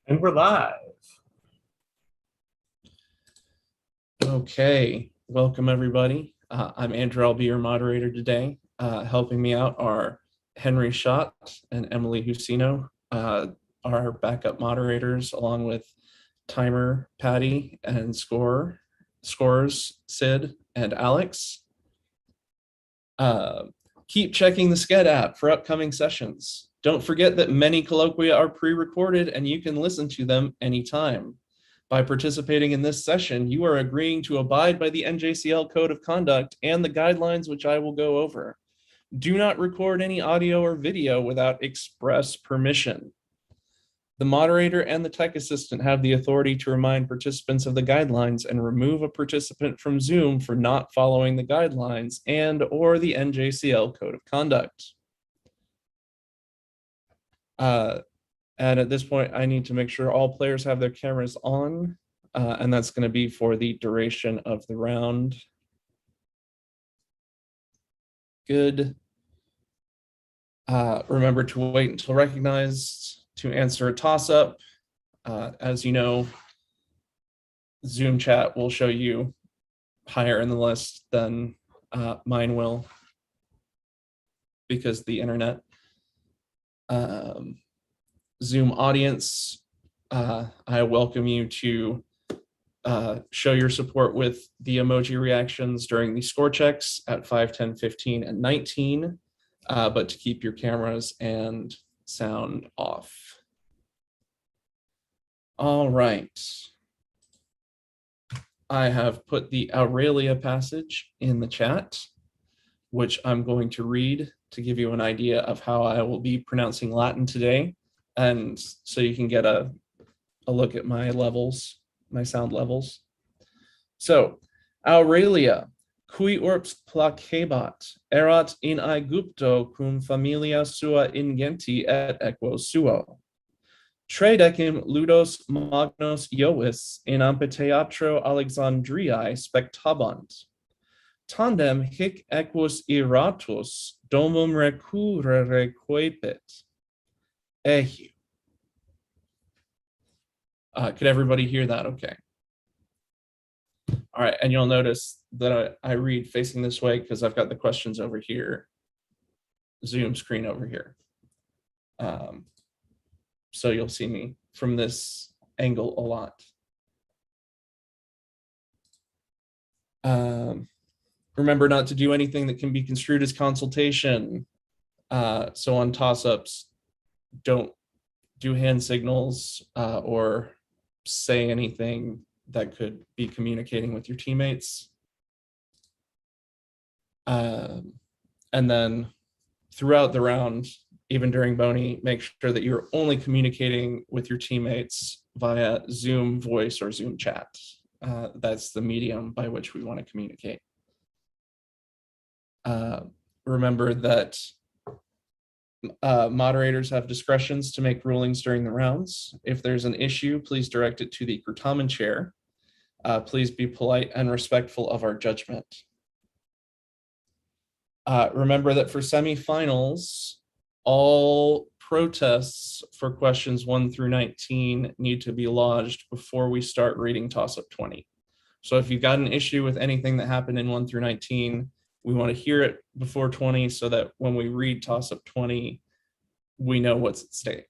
And we're live. Okay, welcome everybody. I'm Andrew. I'll be your moderator today. Helping me out are Henry Schott and Emily Husino, our backup moderators, along with Timer, Patty, and Scores, Sid, and Alex. Keep checking the Sched app for upcoming sessions. Don't forget that many colloquia are pre-recorded and you can listen to them anytime. By participating in this session, you are agreeing to abide by the NJCL Code of Conduct and the guidelines which I will go over. Do not record any audio or video without express permission. The moderator and the tech assistant have the authority to remind participants of the guidelines and remove a participant from Zoom for not following the guidelines and/or the NJCL Code of Conduct. And at this point, I need to make sure all players have their cameras on, and that's going to be for the duration of the round. Good. Remember to wait until recognized to answer a toss-up. As you know, Zoom chat will show you higher in the list than mine will because the internet. Zoom audience, I welcome you to show your support with the emoji reactions during the score checks at 5, 10, 15, and 19, but to keep your cameras and sound off. All right. I have put the Aurelia passage in the chat, which I'm going to read to give you an idea of how I will be pronouncing Latin today. And so you can get a look at my levels, my sound levels. So, Aurelia, cui urbs placebat, erat in Aegypto cum familia sua ingenti et equo suo. Tredecim ludos magnos Iovis in amphitheatro Alexandriae spectabant. Tandem hic equus iratus domum recurrere coepit. Ehu. Could everybody hear that okay? All right, and you'll notice that I read facing this way because I've got the questions over here, Zoom screen over here. So you'll see me from this angle a lot. Remember not to do anything that can be construed as consultation. So on toss-ups, don't do hand signals or say anything that could be communicating with your teammates. And then throughout the round, even during Boney, make sure that you're only communicating with your teammates via Zoom voice or Zoom chat. That's the medium by which we want to communicate. Remember that moderators have discretions to make rulings during the rounds. If there's an issue, please direct it to the Certamen chair. Please be polite and respectful of our judgment. Remember that for semifinals, all protests for questions 1 through 19 need to be lodged before we start reading toss-up 20. So if you've got an issue with anything that happened in 1 through 19, we want to hear it before 20 so that when we read toss-up 20, we know what's at stake.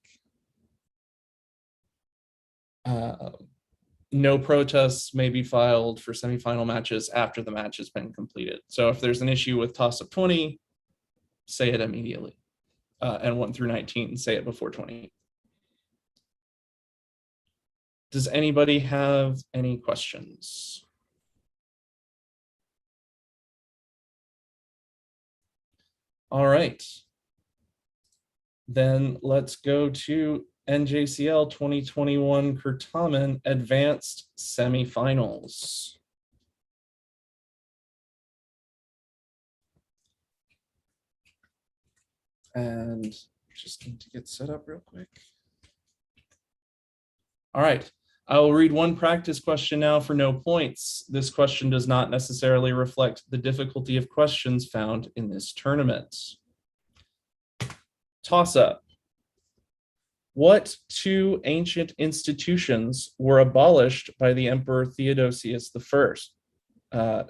No protests may be filed for semifinal matches after the match has been completed. So if there's an issue with toss-up 20, say it immediately. And 1 through 19, say it before 20. Does anybody have any questions? All right. Then let's go to NJCL 2021 Certamen Advanced Semifinals. And just need to get set up real quick. All right, I will read one practice question now for no points. This question does not necessarily reflect the difficulty of questions found in this tournament. Toss-up. What two ancient institutions were abolished by the Emperor Theodosius I?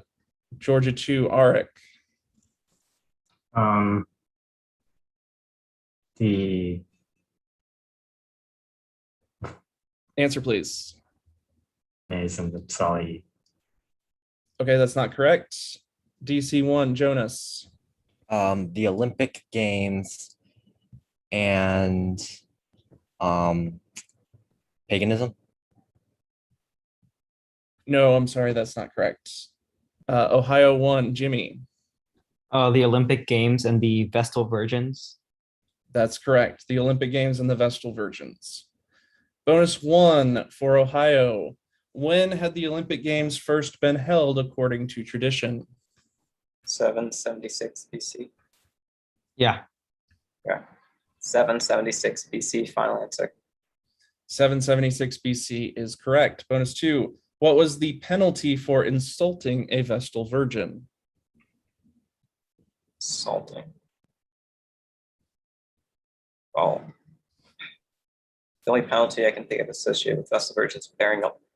Georgia 2, Arik. Um, the Answer, please. Mason, the Sully. Okay, that's not correct. DC1, Jonas. The Olympic Games and paganism. No, I'm sorry, that's not correct. Ohio 1, Jimmy. The Olympic Games and the Vestal Virgins. That's correct. The Olympic Games and the Vestal Virgins. Bonus 1 for Ohio. When had the Olympic Games first been held according to tradition? 776 BC. Yeah. 776 BC, final answer. 776 BC is correct. Bonus 2. What was the penalty for insulting a Vestal Virgin? Salting. Well, the only penalty I can think of associated with Vestal Virgins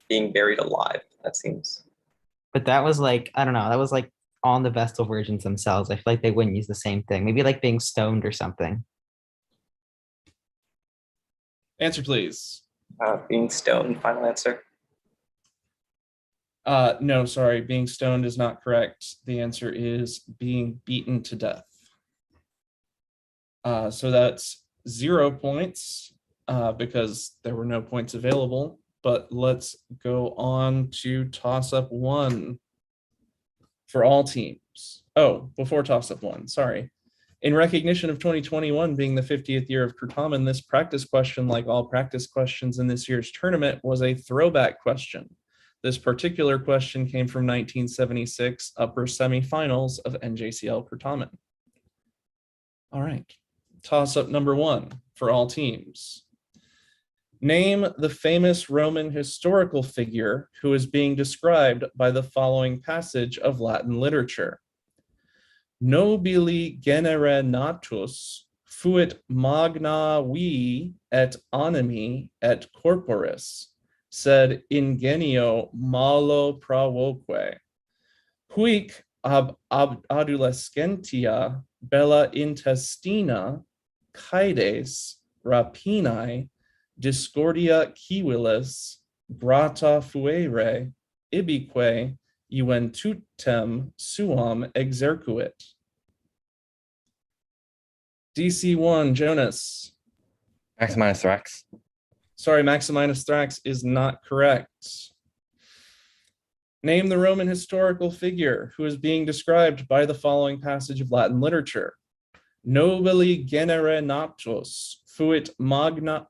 being buried alive. That seems. But that was like, I don't know, that was like on the Vestal Virgins themselves. I feel like they wouldn't use the same thing. Maybe like being stoned or something. Answer, please. Being stoned, final answer. No, sorry. Being stoned is not correct. The answer is being beaten to death. So that's 0 points because there were no points available. But let's go on to toss-up 1 for all teams. Oh, before toss-up 1, sorry. In recognition of 2021 being the 50th year of Certamen, this practice question, like all practice questions in this year's tournament, was a throwback question. This particular question came from 1976 upper semifinals of NJCL Certamen. All right, toss-up number 1 for all teams. Name the famous Roman historical figure who is being described by the following passage of Latin literature. Nobili genere natus fuit magna vi et animi et corporis, sed ingenio malo provoque. Huic ab adolescentia bella intestina caedes rapinae discordia civilis grata fuere ibique iventutem suam exercuit. DC1, Jonas. Maximinus Thrax. Sorry, Maximinus Thrax is not correct. Name the Roman historical figure who is being described by the following passage of Latin literature. Nobili genere natus fuit magna.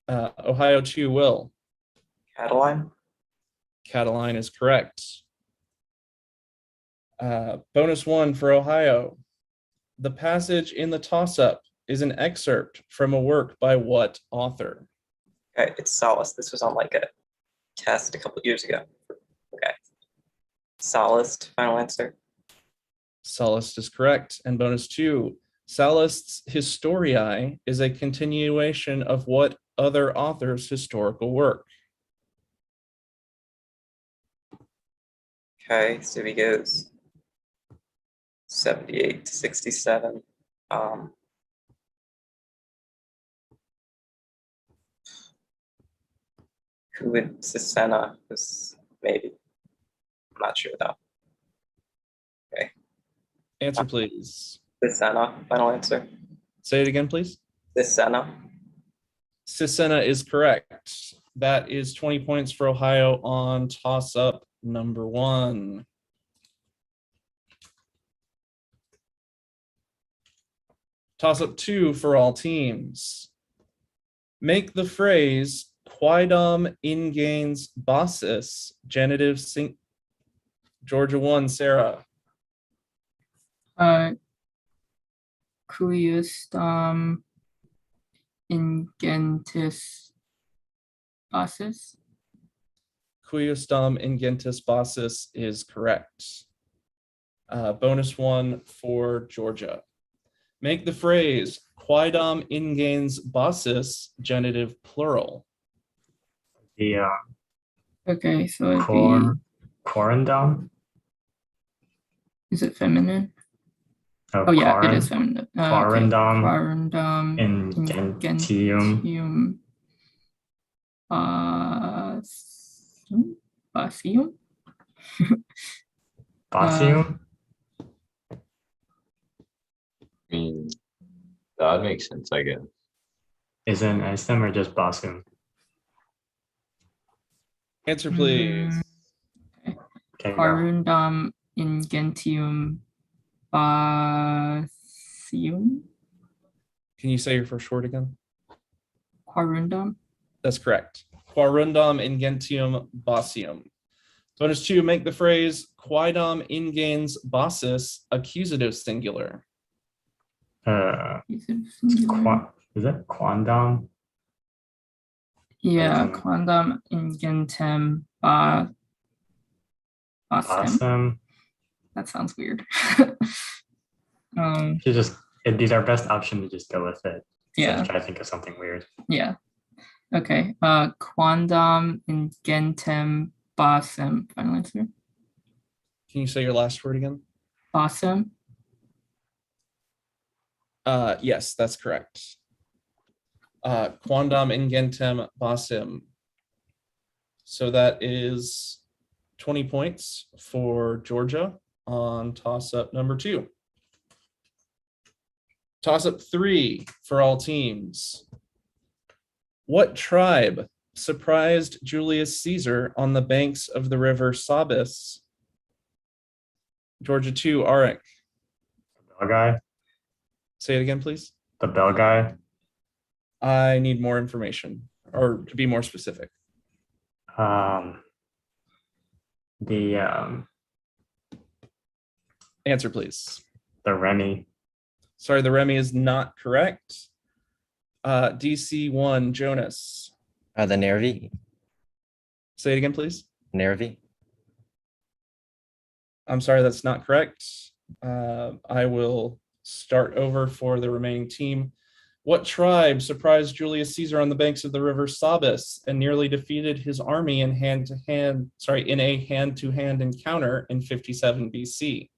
Ohio 2, Will. Catiline. Catiline is correct. Bonus 1 for Ohio. The passage in the toss-up is an excerpt from a work by what author? Okay, it's Sallust. This was on like a test a couple years ago. Okay. Sallust, final answer. Sallust is correct. And bonus 2, Sallust's Historiae is a continuation of what other author's historical work? Okay, so he goes 78 to 67. Who would Sisenna was maybe? I'm not sure though. Okay. Answer, please. Sisenna, final answer. Say it again, please. Sisenna. Sisenna is correct. That is 20 points for Ohio on toss-up number 1. Toss-up 2 for all teams. Make the phrase quaedam ingens bossis genitive sing. Georgia 1, Sarah. Cuiusdam ingentis bossis. Cuiusdam ingentis bossis is correct. Bonus 1 for Georgia. Make the phrase quaedam ingens bossis genitive plural. The Okay, so it'd be, quarandom. is it feminine? Oh yeah, it is feminine. Quarandom Quarandom ingentium basium? basium. I mean, that makes sense, I guess. Is it an stem or just basium? Answer, please. Okay, go. Quarandam ingentium basium? Can you say your first word again? Quarandam? That's correct. Quarundam ingentium basium. Bonus 2, make the phrase quaedam ingens bossis accusative singular. Is it singular? Is it quandam? Yeah, Doesn't- quandam ingentem basem. Awesome. That sounds weird. It'd be our best option to just go with it. Instead Yeah. of try to think of something weird. Yeah. Okay. Quandam ingentem basem. Final answer. Can you say your last word again? Basem. Yes, that's correct. Quandam ingentem basim. So that is 20 points for Georgia on toss-up number 2. Toss-up 3 for all teams. What tribe surprised Julius Caesar on the banks of the river Sabis? Georgia 2, Arik. Bell guy. Say it again, please. The bell guy. I need more information, or to be more specific. The Answer, please. Remy. Sorry, the Remy is not correct. DC1, Jonas. The Nervi. Say it again, please. Nervi. I'm sorry, that's not correct. I will start over for the remaining team. What tribe surprised Julius Caesar on the banks of the river Sabis and nearly defeated his army in a hand-to-hand encounter in 57 BC?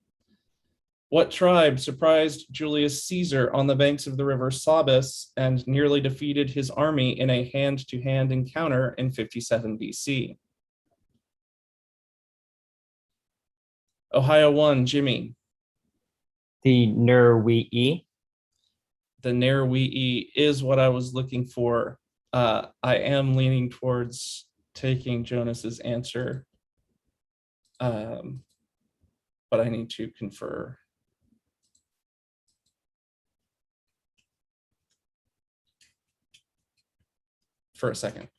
What tribe surprised Julius Caesar on the banks of the river Sabis and nearly defeated his army in a hand-to-hand encounter in 57 BC? Ohio 1, Jimmy. The Nerwii. The Nerwii is what I was looking for. I am leaning towards taking Jonas's answer, but I need to confer. For a second.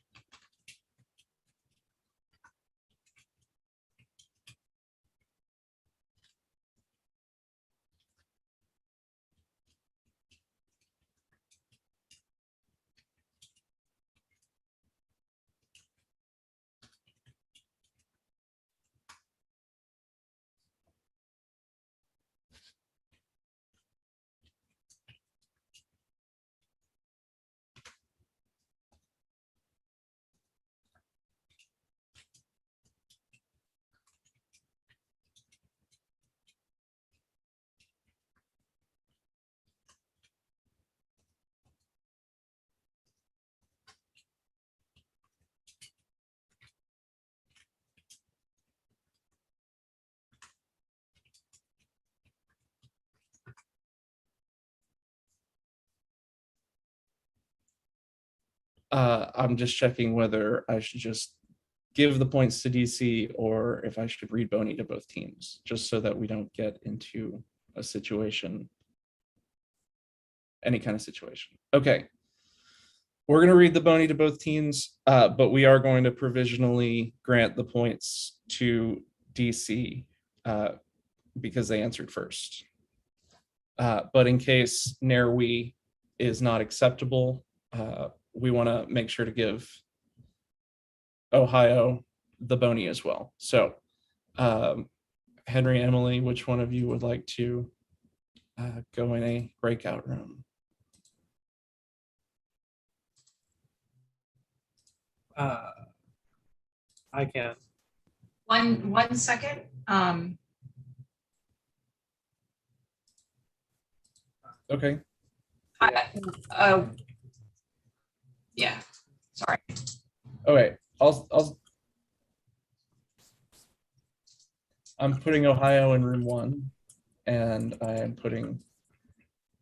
I'm just checking whether I should just give the points to DC or if I should read Boney to both teams, just so that we don't get into a situation, any kind of situation. Okay. We're going to read the Boney to both teams, but we are going to provisionally grant the points to DC because they answered first. But in case Nerwi is not acceptable, we want to make sure to give Ohio the Boney as well. So Henry, Emily, which one of you would like to go in a breakout room. I can. One second. Okay. Yeah, sorry. Okay. I'm putting Ohio in room 1, and I am putting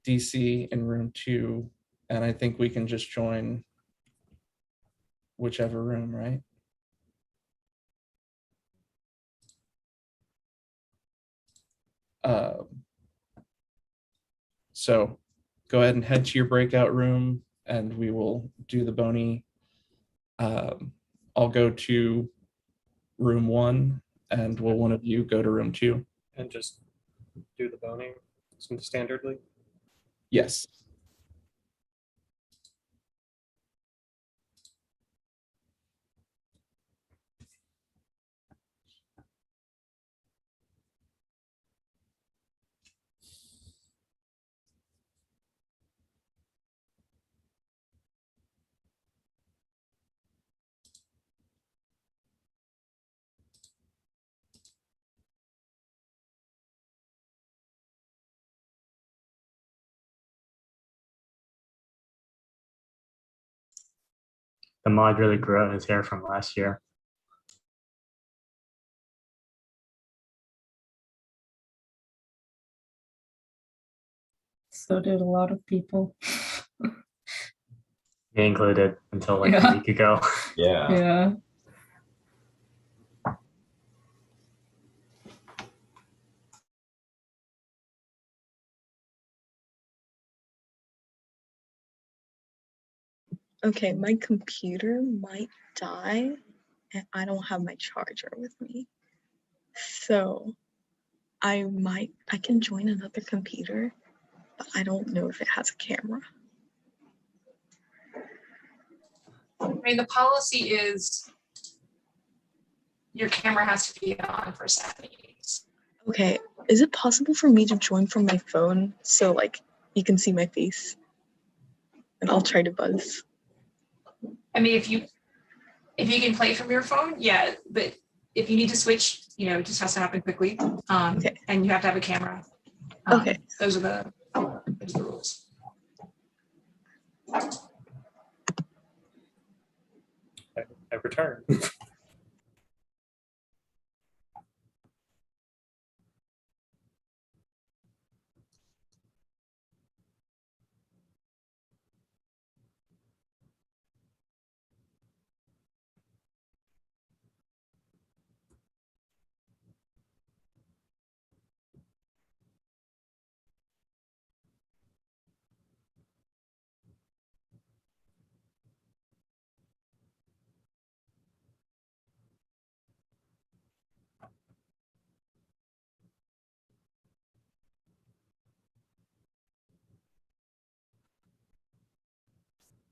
DC in room 2, and I think we can just join whichever room, right? So go ahead and head to your breakout room, and we will do the bony. I'll go to room 1, and will one of you go to room 2? And just do the boning standardly. Yes. The mod really grew out his hair from last year. So did a lot of people. Me included until like Yeah. a week ago. Yeah. Yeah. Okay, my computer might die and I don't have my charger with me. So I can join another computer, but I don't know if it has a camera. I mean, the policy is your camera has to be on for 7 meetings. Okay, is it possible for me to join from my phone so like you can see my face? And I'll try to buzz. I mean, if you can play from your phone, yeah, but if you need to switch, it just has to happen quickly. Okay. And you have to have a camera. Okay. Those are the rules. I return.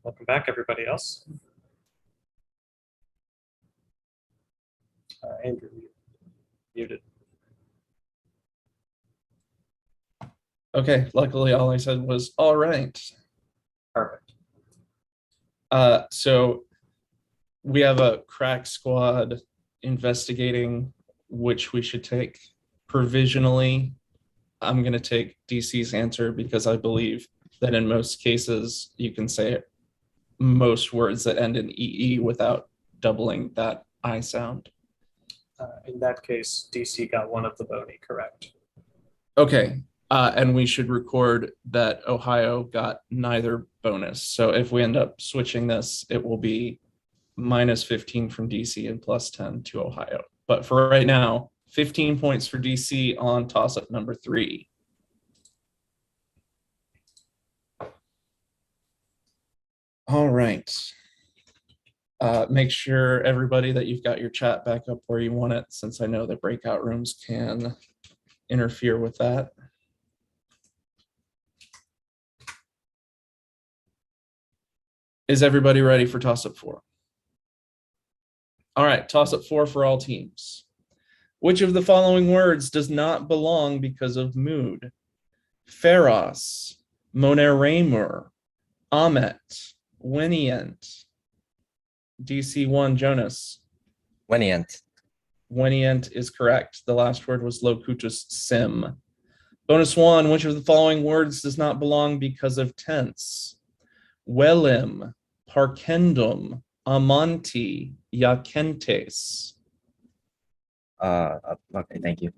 Welcome back, everybody else. Andrew, muted. Okay. Luckily, all I said was all right. Perfect. So we have a crack squad investigating which we should take. Provisionally, I'm going to take DC's answer because I believe that in most cases you can say most words that end in EE without doubling that I sound. In that case, DC got one of the bony correct. Okay. And we should record that Ohio got neither bonus. So if we end up switching this, it will be minus 15 from DC and plus 10 to Ohio. But for right now, 15 points for DC on toss-up number 3. All right. Make sure, everybody, that you've got your chat back up where you want it, since I know that breakout rooms can interfere with that. Is everybody ready for toss-up 4? All right, toss-up 4 for all teams. Which of the following words does not belong because of mood? Feros, Moneremur, Amet, Winient. DC1, Jonas. Wenient. Winient is correct. The last word was locutus sim. Bonus 1, which of the following words does not belong because of tense? Velim, parcendum, amanti, iacentes. Okay, thank you.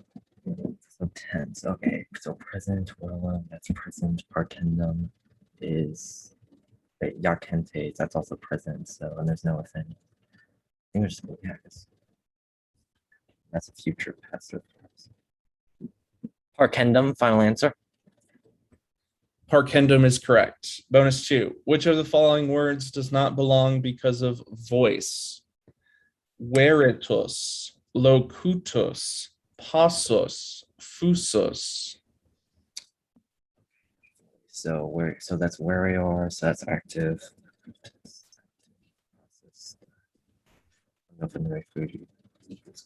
So tense. Okay, so present, well, that's present. Parkendum is Yakentes. That's also present. So and there's no offend. I think we're just yeah, I guess. That's a future passive. Parkendum. Final answer. Parcendum is correct. Bonus 2, which of the following words does not belong because of voice? Veritus, locutus, passus, fusus. So that's where we are. So that's active.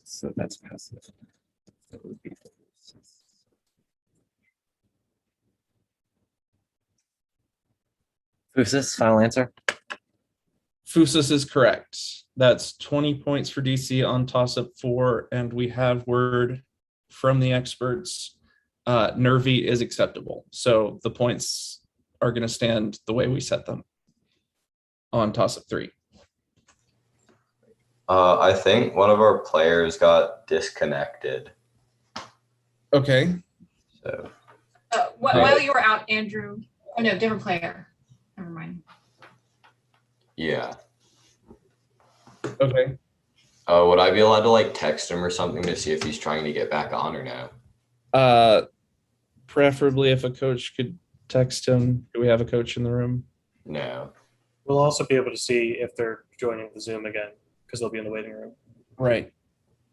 So that's passive. That would be Fusus, final answer. Fusus is correct. That's 20 points for DC on toss-up 4, and we have word from the experts. Nervy is acceptable. So the points are going to stand the way we set them on toss-up 3. I think one of our players got disconnected. Okay. So While you were out, Andrew. Oh no, different player. Never mind. yeah. Okay. Would I be allowed to like text him or something to see if he's trying to get back on or no? Preferably if a coach could text him. Do we have a coach in the room? No. We'll also be able to see if they're joining the Zoom again because they'll be in the waiting room. Right.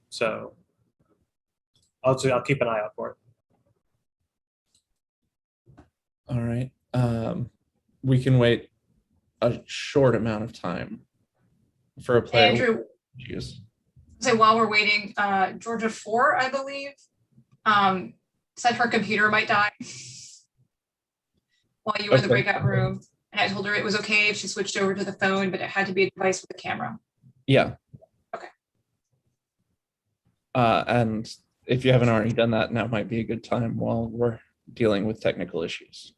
So I'll keep an eye out for it. All right. We can wait a short amount of time for a player. Andrew, so while we're waiting, Georgia 4, I believe, said her computer might die while you were in the breakout room. And I told her it was okay if she switched over to the phone, but it had to be a device with a camera. Yeah. Okay. And if you haven't already done that, now might be a good time while we're dealing with technical issues.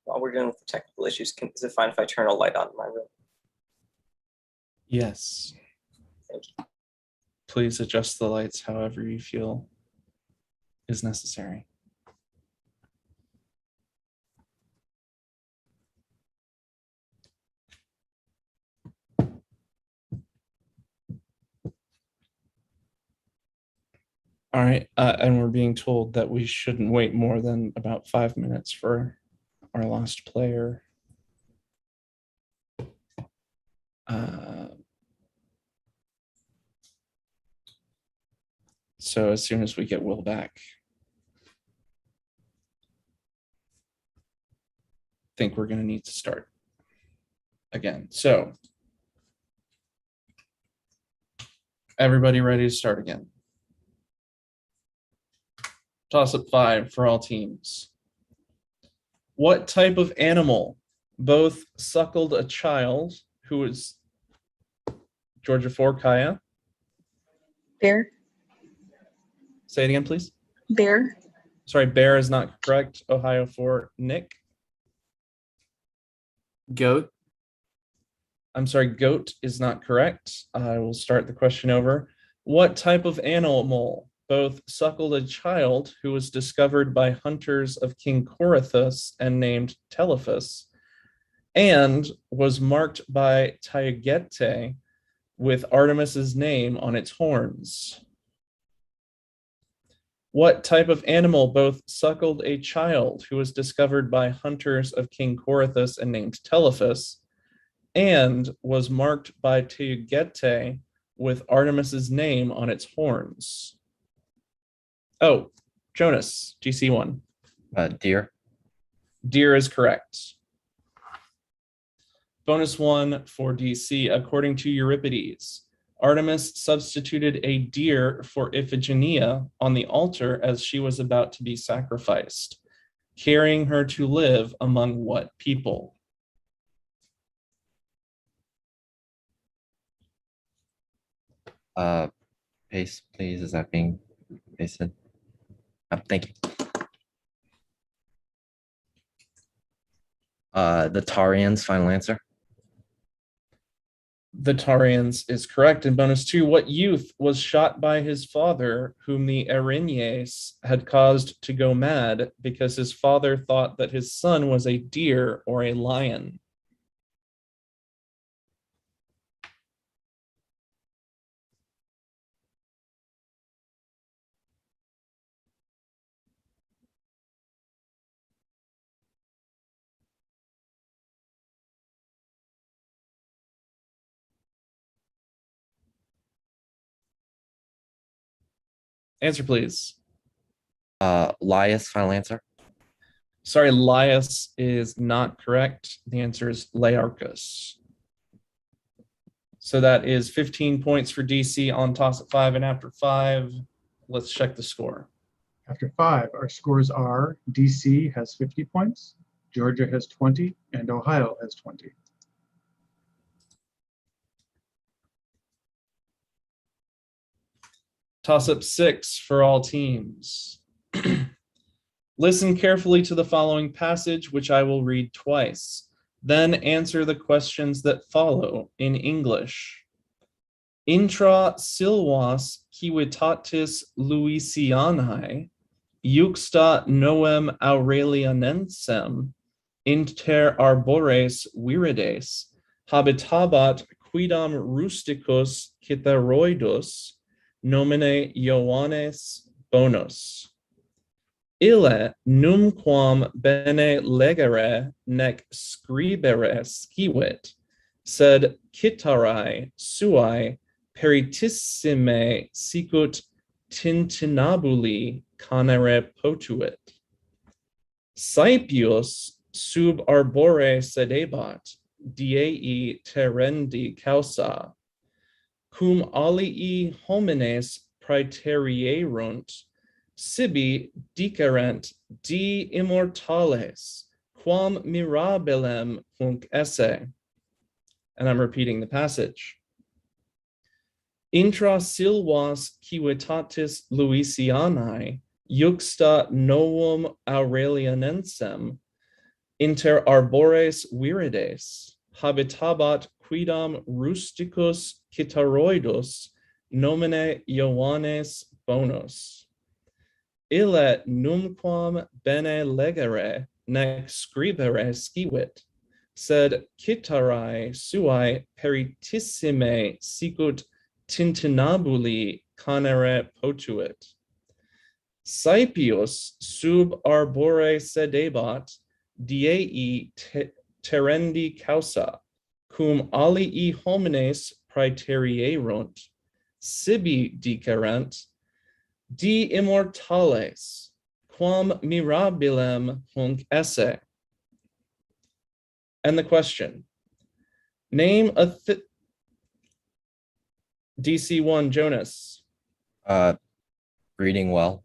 While we're dealing with the technical issues, is it fine if I turn a light on in my room? Yes. Thank you. Please adjust the lights however you feel is necessary. All right, and we're being told that we shouldn't wait more than about 5 minutes for our last player. So as soon as we get Will back. think we're going to need to start again. So everybody ready to start again? Toss up 5 for all teams. What type of animal both suckled a child who was Georgia 4, Kaya? Bear. Say it again, please. Bear. Sorry, bear is not correct. Ohio 4, Nick. Goat. I'm sorry, goat is not correct. I will start the question over. What type of animal both suckled a child who was discovered by hunters of King Corythus and named Telephus, and was marked by Taygete with Artemis's name on its horns? What type of animal both suckled a child who was discovered by hunters of King Corythus and named Telephus, and was marked by Taygete with Artemis's name on its horns? Oh, Jonas, GC1. Deer. Deer is correct. Bonus 1 for DC. According to Euripides, Artemis substituted a deer for Iphigenia on the altar as she was about to be sacrificed, carrying her to live among what people? Paste, please. Is that being pasted? Thank you. The Tarians, final answer. The Tarians is correct. And bonus 2, what youth was shot by his father, whom the Erinyes had caused to go mad because his father thought that his son was a deer or a lion? Answer, please. Laius, final answer. Sorry, Laius is not correct. The answer is Learchus. So that is 15 points for DC on toss at 5 and after 5. Let's check the score. After 5, our scores are DC has 50 points, Georgia has 20, and Ohio has 20. Toss up 6 for all teams. Listen carefully to the following passage, which I will read twice. Then answer the questions that follow in English. Intra silvas civitatis Louisianae, juxta novem Aurelianensem, inter arbores virides, habitabat quidam rusticus Cytheroidus, nomine Ioannes bonus. Ille numquam bene legere nec scribere scivit, sed citarae suae peritissime sicut tintinabuli canere potuit. Saepius sub arbore sedebat, diei terendi causa, cum alii homines praeterierunt, sibi dicerent di immortales, quam mirabilem hunc esse. And I'm repeating the passage. Intra silvas civitatis Louisianae, juxta novum Aurelianensem, inter arbores virides, habitabat quidam rusticus Cytheroidus, nomine Ioannes bonus. Ille numquam bene legere nec scribere scivit, sed citarae suae peritissime sicut tintinabuli canere potuit. Saepius sub arbore sedebat, diei terendi causa, cum alii homines praeterierunt, sibi dicerent, di immortales, quam mirabilem hunc esse. And the question, name a DC1 Jonas. Breeding well.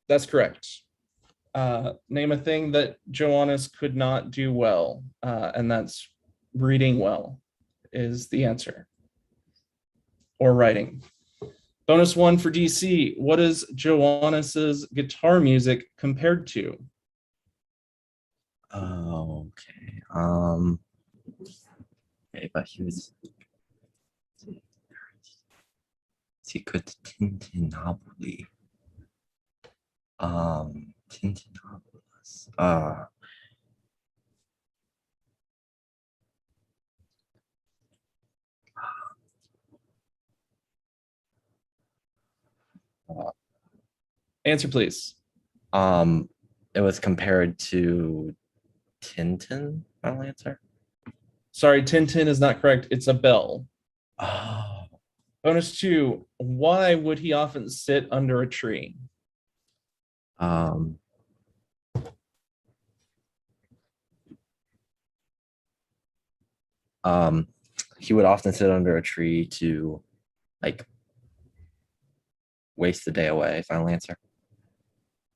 That's correct. Name a thing that Johannes could not do well, and that's reading well is the answer. Or writing. Bonus 1 for DC. What is Johannes's guitar music compared to? Oh, okay. Okay, but he was secret Tintinabuli. Tintinabulus. Answer, please. It was compared to Tintin. Final answer. Sorry, Tintin is not correct. It's a bell. Oh. Bonus 2. Why would he often sit under a tree? He would often sit under a tree to like waste the day away. Final answer.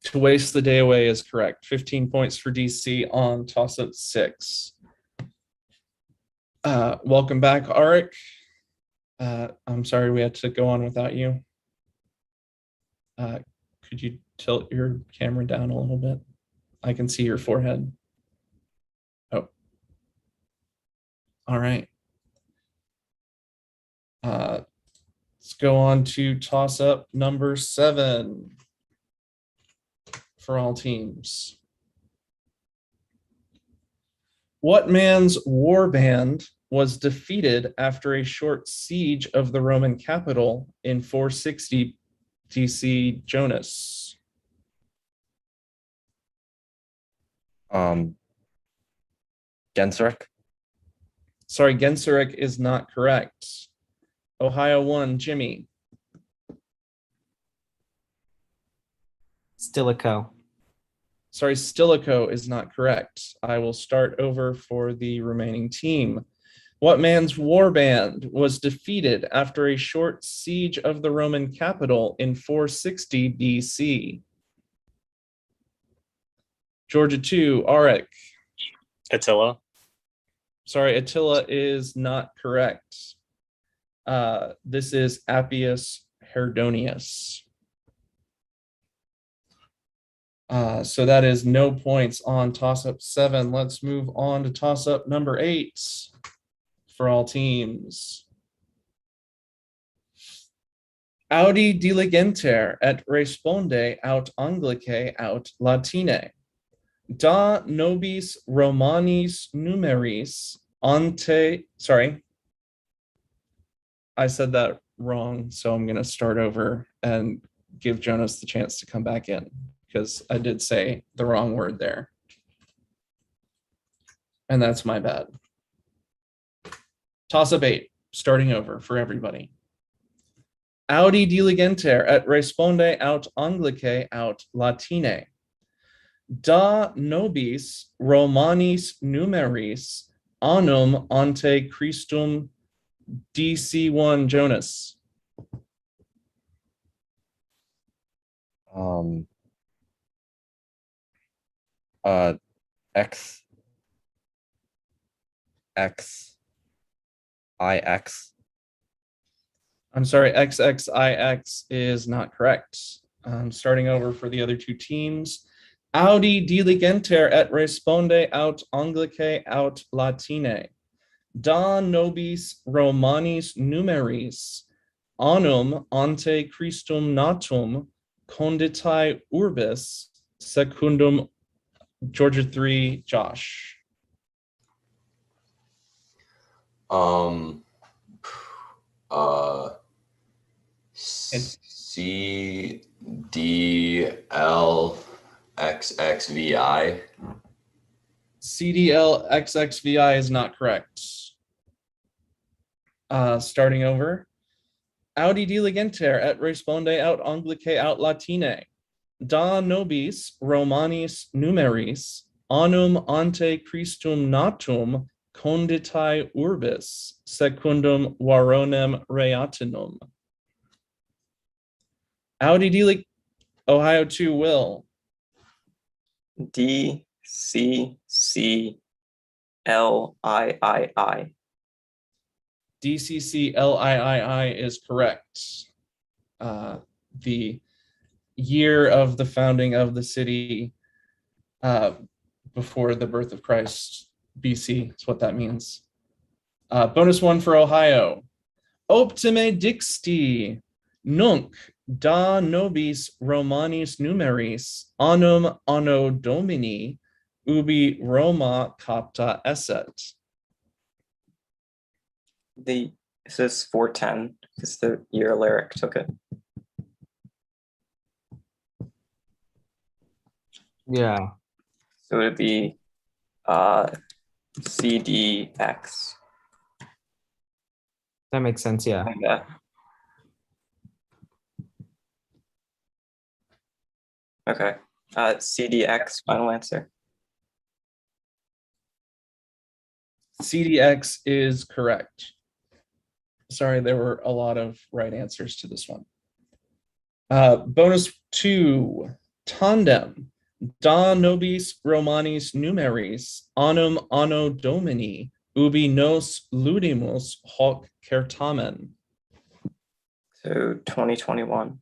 To waste the day away is correct. 15 points for DC on toss-up 6. Welcome back, Arik. I'm sorry we had to go on without you. Could you tilt your camera down a little bit? I can see your forehead. Oh. All right. Let's go on to toss-up number 7 for all teams. What man's war band was defeated after a short siege of the Roman capital in 460 DC Jonas? Genseric. Sorry, Genseric is not correct. Ohio 1, Jimmy. Stilicho. Sorry, Stilicho is not correct. I will start over for the remaining team. What man's war band was defeated after a short siege of the Roman capital in 460 BC? Georgia 2, Arik. Attila. Sorry, Attila is not correct. This is Appius Herdonius. So that is no points on toss-up 7. Let's move on to toss-up number 8 for all teams. Audi diligenter et responde aut Anglicae aut Latine. Da nobis Romanis numeris ante, sorry, I said that wrong, so I'm going to start over and give Jonas the chance to come back in because I did say the wrong word there. And that's my bad. Toss-up 8, starting over for everybody. Audi diligenter et responde aut Anglicae aut Latine. Da nobis Romanis numeris annum ante Christum DC1 Jonas. X XX I'm sorry, XXIX is not correct. Starting over for the other two teams. Audi diligenter et responde aut Anglicae aut Latine. Da nobis Romanis numeris annum ante Christum natum conditae urbis secundum. Georgia 3, Josh. CDLXXVI. CDLXXVI is not correct. Starting over. Audi diligenter et responde aut Anglicae aut Latine. Da nobis Romanis numeris annum ante Christum natum conditae urbis secundum Varonem Reatinum. Audi Delic Ohio 2 will. DCCLIII. DCCLIII is correct. The year of the founding of the city before the birth of Christ, BC is what that means. Bonus one for Ohio. Optime dixti nunc da nobis Romanis numeris annum anno Domini ubi Roma capta esset. This is 410 because the year Alaric took it. Yeah. So it would be CDX. That makes sense. Yeah. Like that. Okay. CDX, final answer. CDX is correct. Sorry, there were a lot of right answers to this one. Bonus two, tandem. Da nobis Romanis numeris annum anno Domini ubi nos ludimus hoc certamen. So 2021.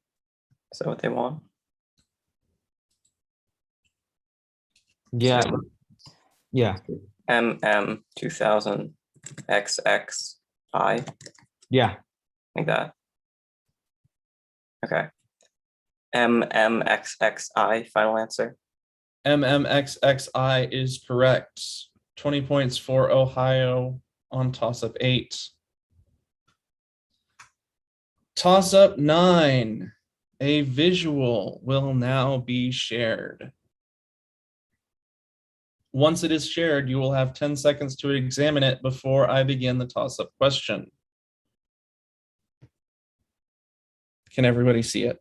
Is that what they want? Yeah. Yeah. 2000 XXI. Yeah. Like that. Okay. MMXXI, final answer. MMXXI is correct. 20 points for Ohio on toss-up 8. Toss-up 9. A visual will now be shared. Once it is shared, you will have 10 seconds to examine it before I begin the toss-up question. Can everybody see it?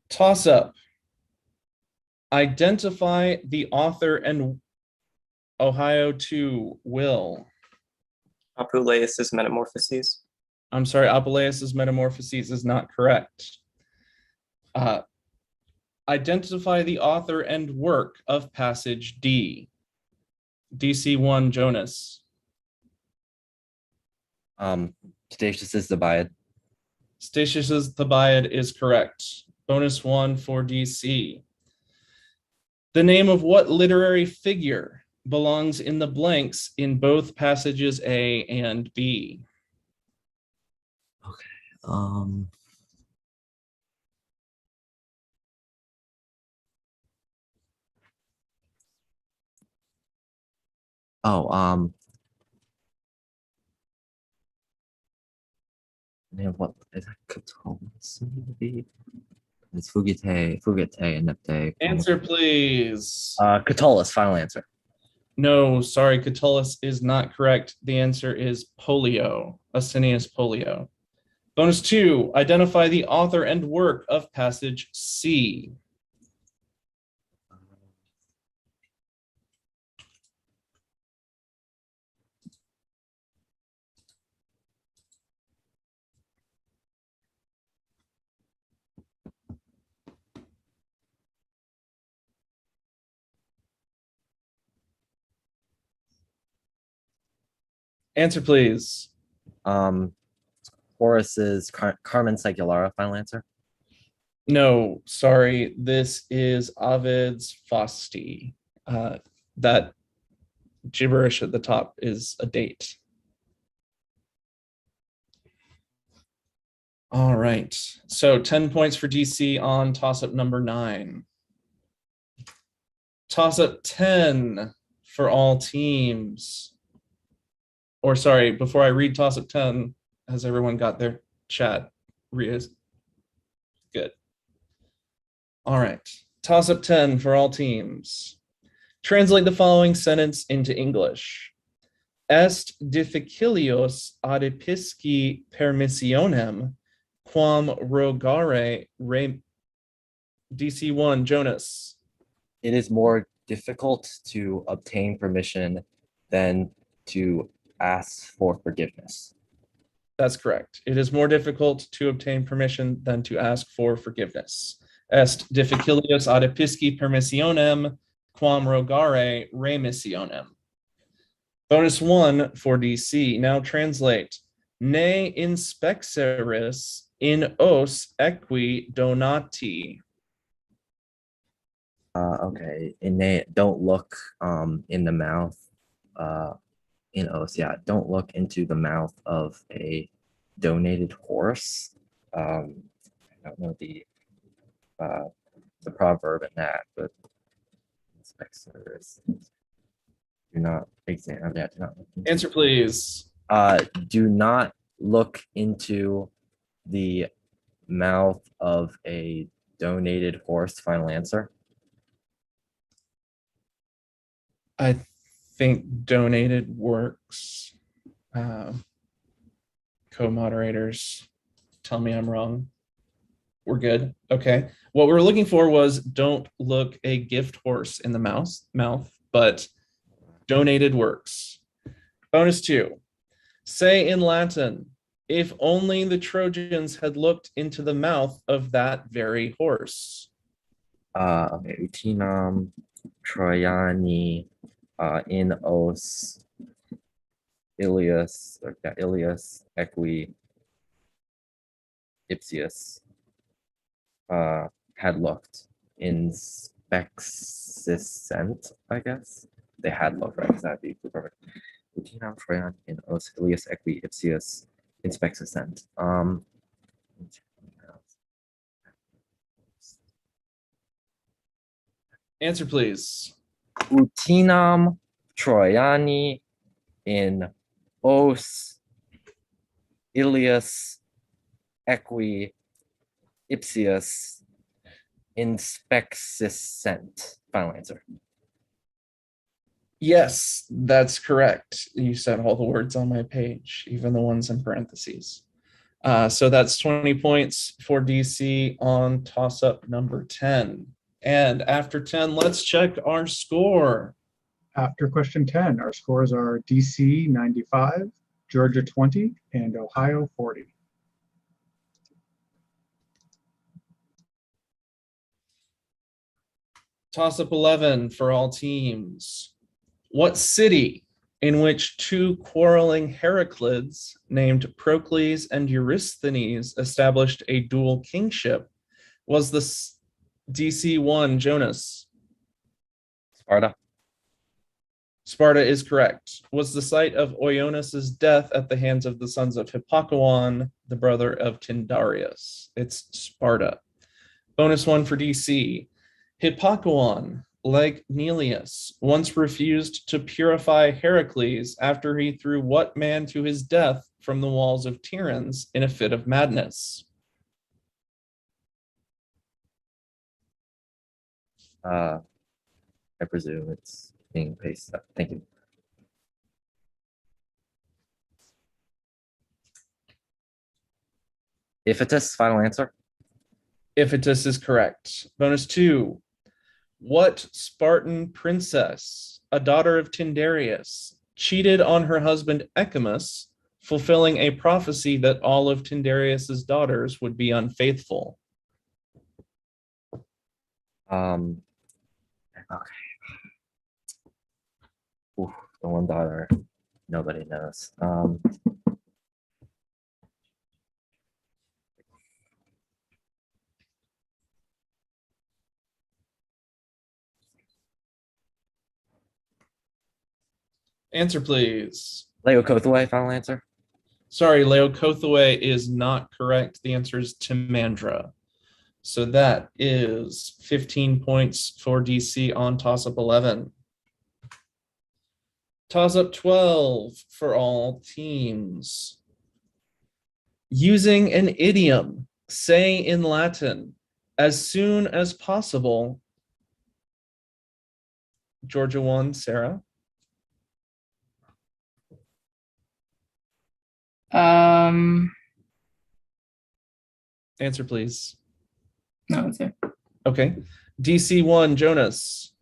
Toss-up. Identify the author and Ohio 2 will. Apuleius' Metamorphoses. I'm sorry, Apuleius' Metamorphoses is not correct. Identify the author and work of passage D. DC1 Jonas. Statius's Thebaid. Statius's Thebaid is correct. Bonus one for DC. The name of what literary figure belongs in the blanks in both passages A and B? Okay. Name what is that? Catullus, maybe? It's Fugite, and Nepte. Answer, please. Catullus, final answer. No, sorry, Catullus is not correct. The answer is Polio, Asinius Polio. Bonus two, identify the author and work of passage C. Answer, please. Horace's Carmen Seculara, final answer. No, sorry. This is Ovid's Fausti. That gibberish at the top is a date. All right. So 10 points for DC on toss-up number 9. Toss-up 10 for all teams. Or sorry, before I read toss-up 10, has everyone got their chat? Ria's good. All right. Toss-up 10 for all teams. Translate the following sentence into English. Est difficilios adipisci permissionem quam rogare re DC1 Jonas. It is more difficult to obtain permission than to ask for forgiveness. That's correct. It is more difficult to obtain permission than to ask for forgiveness. Est difficilius adipisci permissionem quam rogare remissionem. Bonus 1 for DC. Now translate. Ne inspexeris in os equi donati. Okay. Don't look in the mouth. In os, yeah. Don't look into the mouth of a donated horse. I don't know the proverb in that, but inspectors do not examine. Yeah, do not look into, Answer, please. do not look into the mouth of a donated horse. Final answer. I think donated works. Co-moderators, tell me I'm wrong. We're good. Okay. What we were looking for was don't look a gift horse in the mouth, but donated works. Bonus 2. Say in Latin, if only the Trojans had looked into the mouth of that very horse. Okay. Utinam Trojani in os Ilias, or yeah, Ilias equi ipsius had looked in spexiscent, I guess. They had looked, right? Because that'd be perfect. Utinam Trojan in os Ilias equi ipsius in spexiscent. Answer, please. Utinam Trojani in os Ilias equi ipsius inspexiscent. Final answer. Yes, that's correct. You said all the words on my page, even the ones in parentheses. So that's 20 points for DC on toss-up number 10. And after 10, let's check our score. After question 10, our scores are DC 95, Georgia 20, and Ohio 40. Toss-up 11 for all teams. What city in which two quarreling Heraclids named Procles and Eurysthenes established a dual kingship was the DC1 Jonas? Sparta. Sparta is correct. Was the site of Oeonus's death at the hands of the sons of Hippocoon, the brother of Tyndareus? It's Sparta. Bonus 1 for DC. Hippocoon, like Neleus, once refused to purify Heracles after he threw what man to his death from the walls of Tiryns in a fit of madness? I presume it's being pasted up. Thank you. Iphitus, final answer. Iphitus is correct. Bonus 2. What Spartan princess, a daughter of Tyndareus, cheated on her husband Echimus, fulfilling a prophecy that all of Tyndareus's daughters would be unfaithful? Okay. Ooh, the one daughter nobody knows. Answer, please. Laocothaway, final answer. Sorry, Laocothaway is not correct. The answer is Timandra. So that is 15 points for DC on toss-up 11. Toss-up 12 for all teams. Using an idiom, say in Latin, as soon as possible. Georgia 1, Sarah. Answer, please. No answer. Okay. DC1, Jonas.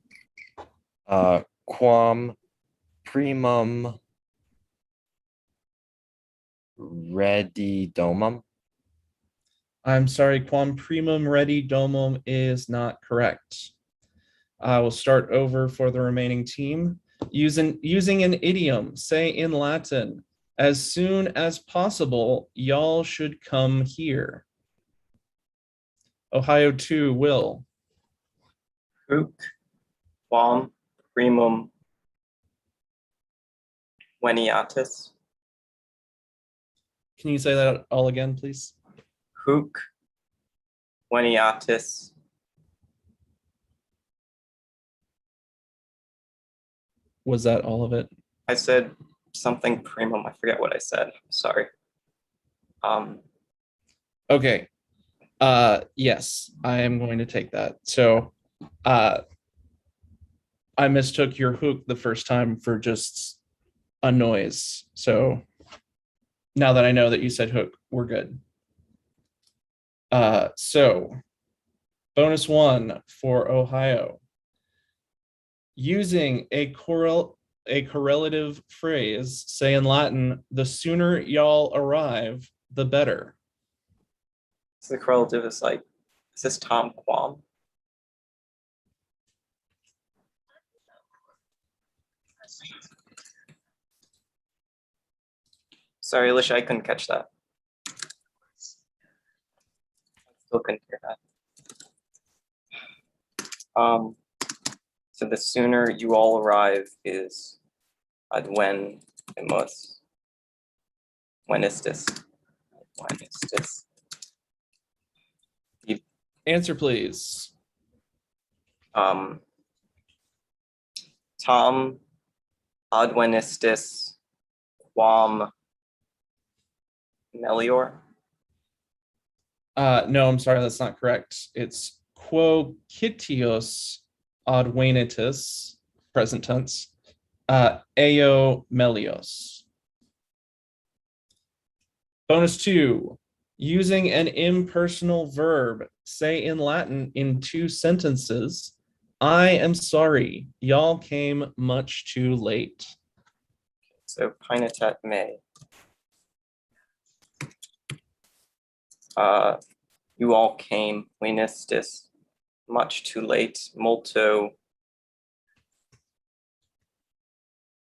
Quam primum redidomum. I'm sorry, quam primum redi domum is not correct. I will start over for the remaining team. Using an idiom, say in Latin, as soon as possible, y'all should come here. Ohio 2, Will. Hook, quam, primum, veniatis. Can you say that all again, please? Hook, veniatis. Was that all of it? I said something primum. I forget what I said. Sorry. Okay. Yes, I am going to take that. So I mistook your hook the first time for just a noise. So now that I know that you said hook, we're good. So bonus 1 for Ohio. Using a correlative phrase, say in Latin, the sooner y'all arrive, the better. So the correlative is like, is this Tom Quam? Sorry, Alicia, I couldn't catch that. I still couldn't hear that. So the sooner you all arrive is when is this? When is this? Answer, please. Tom advenistis quam melior. No, I'm sorry, that's not correct. It's quo citius advenitus, present tense, eo melios. Bonus 2, using an impersonal verb, say in Latin in 2 sentences, I am sorry, y'all came much too late. So pinatet me. You all came, venistis, much too late, molto.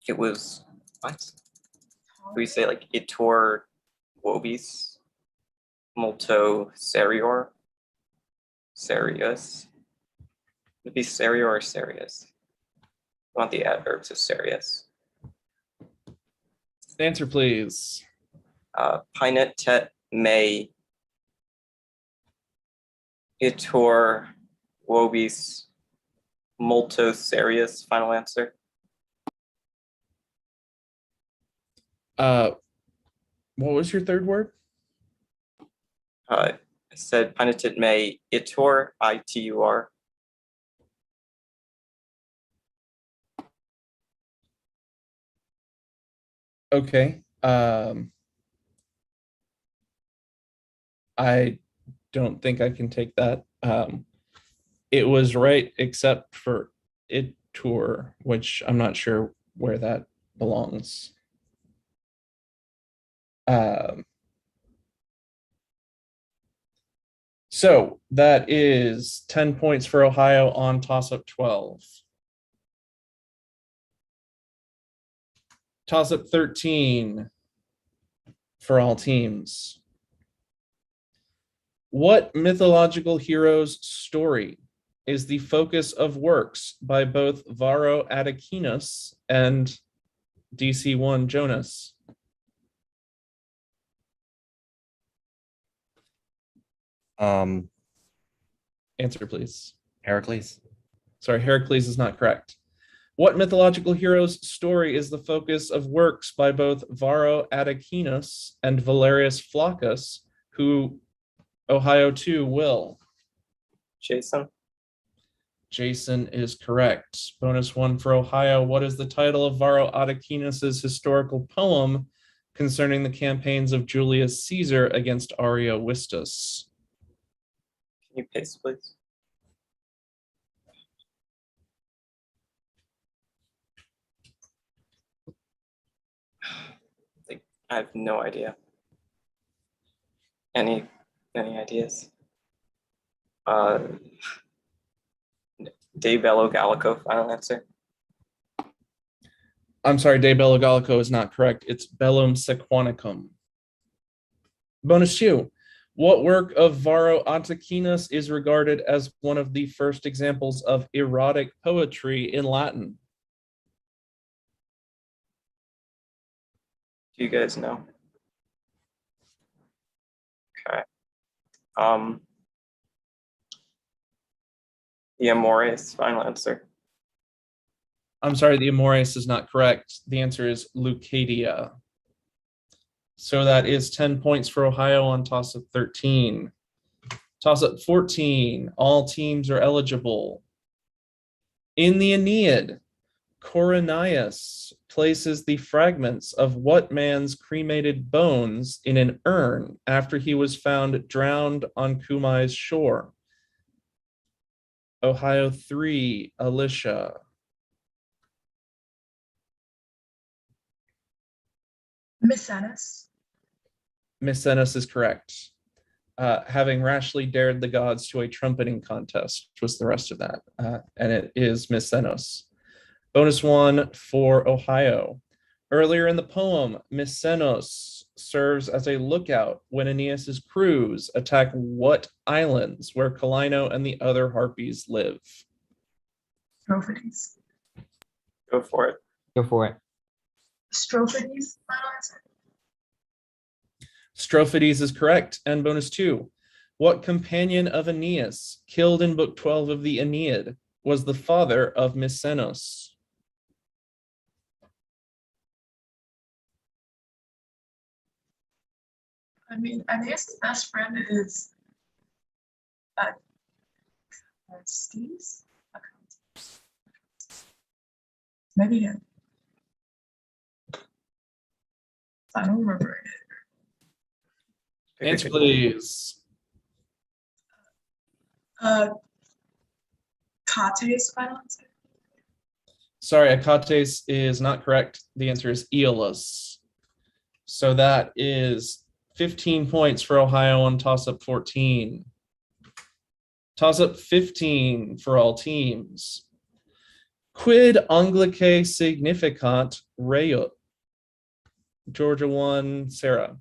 It was, what? Do we say like itor vobis, molto serior, serious? Would it be serior or serious? I want the adverbs of serious. Answer, please. Pinatet me itor vobis molto serious. Final answer. What was your third word? I said pinatit me itor, itur. Okay. I don't think I can take that. It was right except for itur, which I'm not sure where that belongs. So that is 10 points for Ohio on toss-up 12. Toss-up 13 for all teams. What mythological hero's story is the focus of works by both Varro Adakinus and DC1 Jonas? Answer, please. Heracles. Sorry, Heracles is not correct. What mythological hero's story is the focus of works by both Varro Adakinus and Valerius Flaccus, who Ohio 2 will? Jason. Jason is correct. Bonus 1 for Ohio. What is the title of Varro Adakinus's historical poem concerning the campaigns of Julius Caesar against Ariovistus. Can you paste, please? I have no idea. Any ideas? De Bello Gallico, final answer. I'm sorry, De Bello Gallico is not correct. It's Bellum Sequanicum. Bonus 2. What work of Varro Anticinus is regarded as one of the first examples of erotic poetry in Latin? Do you guys know? Okay. The Amores, final answer. I'm sorry, the Amores is not correct. The answer is Leucadia. So that is 10 points for Ohio on toss-up 13. Toss-up 14, all teams are eligible. In the Aeneid, Coronius places the fragments of what man's cremated bones in an urn after he was found drowned on Kumai's shore? Ohio 3, Alicia. Micenas. Micenas is correct. Having rashly dared the gods to a trumpeting contest was the rest of that. And it is Micenas. Bonus 1 for Ohio. Earlier in the poem, Micenos serves as a lookout when Aeneas's crews attack what islands where Calino and the other harpies live? Strophides. Go for it. Go for it. Strophides, final answer. Strophides is correct. And bonus 2. What companion of Aeneas, killed in book 12 of the Aeneid, was the father of Micenos? I mean, Aeneas' best friend is Steve's? Maybe him. I don't remember it. Answer, please. Kate's final answer. Sorry, Achates is not correct. The answer is Aeolus. So that is 15 points for Ohio on toss-up 14. Toss-up 15 for all teams. Quid Anglicae significant reut? Georgia 1, Sarah.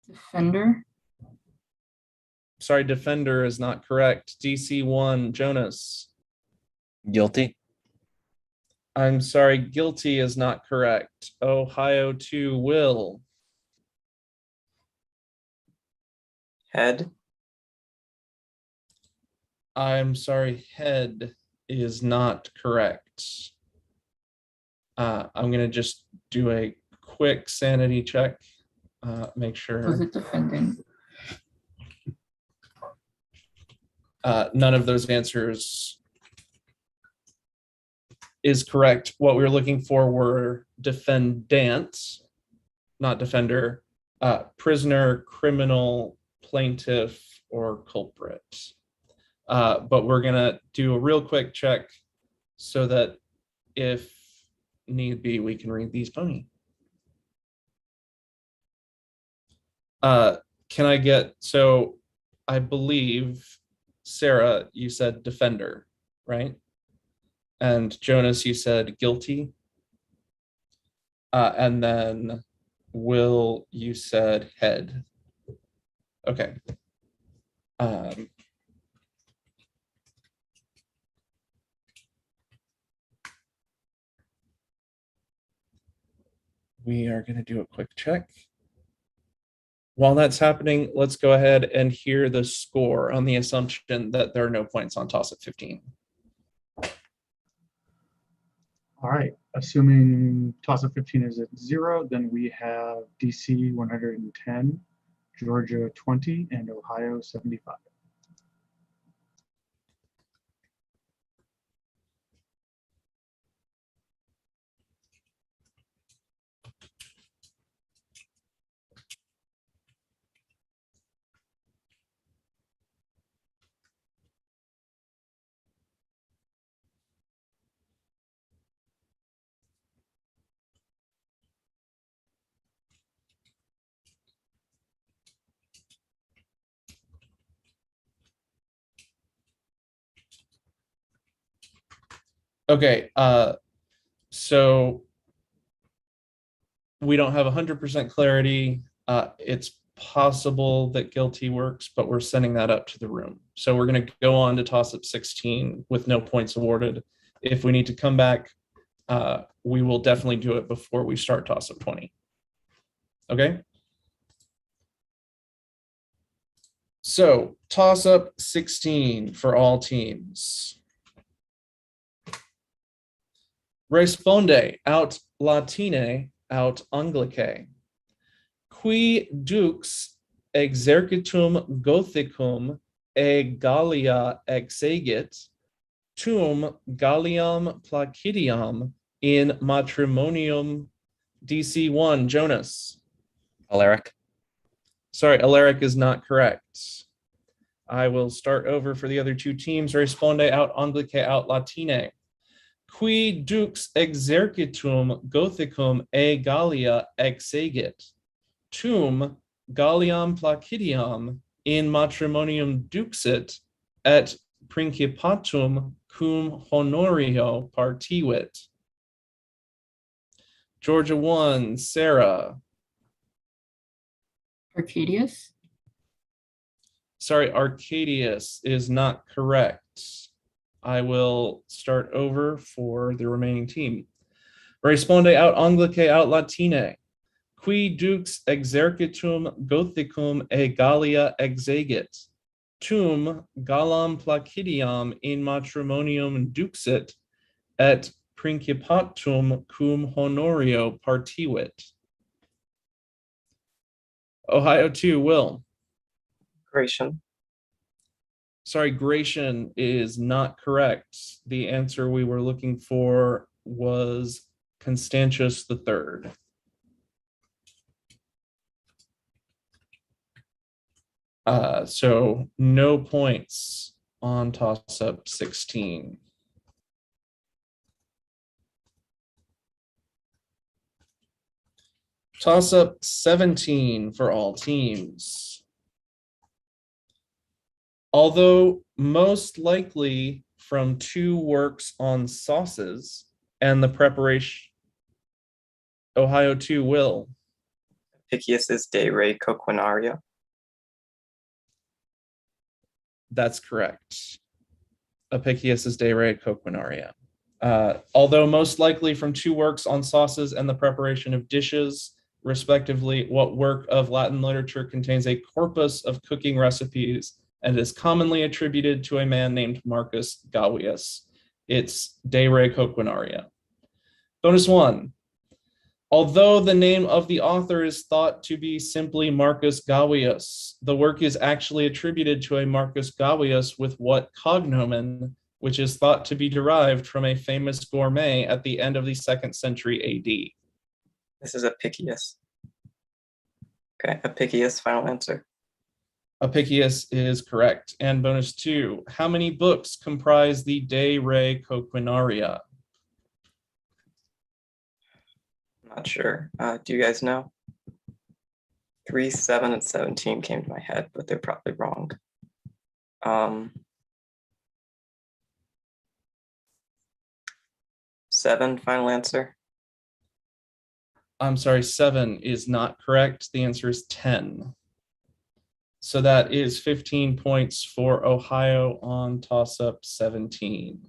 Defender. Sorry, defender is not correct. DC 1, Jonas. Guilty. I'm sorry, guilty is not correct. Ohio 2, Will. Head. I'm sorry, head is not correct. I'm going to just do a quick sanity check. Make sure. Was it defending? None of those answers is correct. What we were looking for were defendant, not defender, prisoner, criminal, plaintiff, or culprit. But we're gonna do a real quick check so that if need be, we can read these pony. Can I get, so I believe, Sarah, you said defender, right? And Jonas, you said guilty. And then Will, you said head. Okay. We are going to do a quick check. While that's happening, let's go ahead and hear the score on the assumption that there are no points on toss at 15. All right, assuming toss of 15 is at 0, then we have DC 110, Georgia 20, and Ohio 75. Okay, so we don't have 100% clarity. It's possible that guilty works, but we're sending that up to the room. So we're going to go on to toss up 16 with no points awarded. If we need to come back, we will definitely do it before we start toss up 20. Okay. So toss up 16 for all teams. Responde aut Latine aut Anglicae. Qui dux exercitum Gothicum e Gallia exegit, tum Galliam placidiam in matrimonium. DC1, Jonas. Alaric. Sorry, Alaric is not correct. I will start over for the other two teams. Responde aut Anglicae aut Latine. Qui dux exercitum Gothicum e Gallia exegit, tum Galliam placidiam in matrimonium duxit, et principatum cum honorio partivit. Georgia 1, Sarah. Arcadius. Sorry, Arcadius is not correct. I will start over for the remaining team. Responde aut Anglicae aut Latine. Qui dux exercitum Gothicum e Gallia exegit, tum Gallam placidiam in matrimonium duxit, et principatum cum honorio partivit. Ohio 2, Will. Gratian. Sorry, Gratian is not correct. The answer we were looking for was Constantius III. So no points on toss-up 16. Toss-up 17 for all teams. Although most likely from two works on sauces and the preparation. Ohio 2, Will. Apicius's De Re Coquinaria. That's correct. Apicius's De Re Coquinaria. Although most likely from two works on sauces and the preparation of dishes, respectively, what work of Latin literature contains a corpus of cooking recipes and is commonly attributed to a man named Marcus Gavius? It's De Re Coquinaria. Bonus 1. Although the name of the author is thought to be simply Marcus Gavius, the work is actually attributed to a Marcus Gavius with what cognomen, which is thought to be derived from a famous gourmet at the end of the 2nd century AD. This is Apicius. Okay, Apicius, final answer. Apicius is correct. And bonus 2, how many books comprise the De Re Coquinaria? Not sure. Do you guys know? 3, 7, and 17 came to my head, but they're probably wrong. 7, final answer. I'm sorry, 7 is not correct. The answer is 10. So that is 15 points for Ohio on toss-up 17.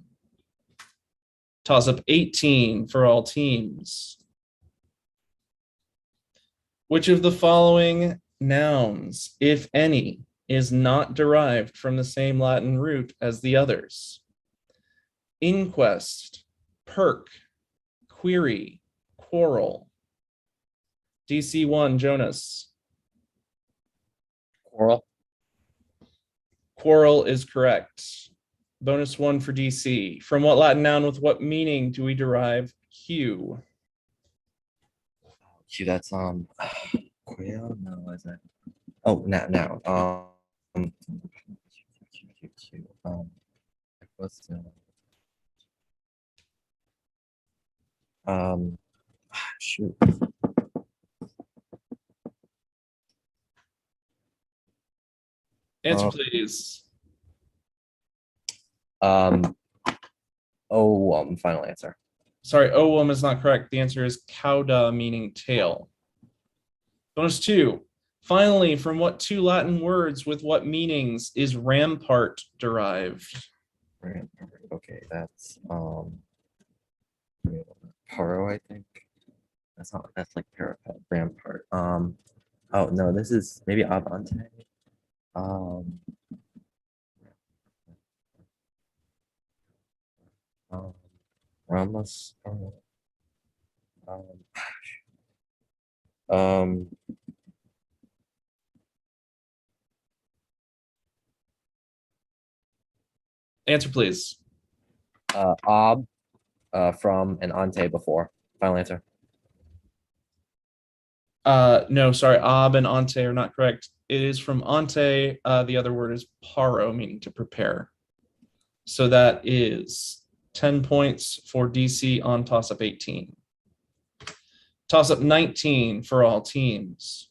Toss-up 18 for all teams. Which of the following nouns, if any, is not derived from the same Latin root as the others? Inquest, perk, query, quarrel. DC1, Jonas. Quarrel. Quarrel is correct. Bonus 1 for DC. From what Latin noun with what meaning do we derive hue? Gee, that's quail? No, is it? Oh, now. What's the shoot. Answer, please. Final answer. Sorry, Owum is not correct. The answer is cauda, meaning tail. Bonus 2. Finally, from what two Latin words with what meanings is rampart derived? Okay, that's paro, I think. That's like parapet, rampart. Oh no, this is maybe avante. Ramos. Answer, please. Ob, from and ante before. Final answer. No, sorry, ab and ante are not correct. It is from ante. The other word is paro, meaning to prepare. So that is 10 points for DC on toss-up 18. Toss-up 19 for all teams.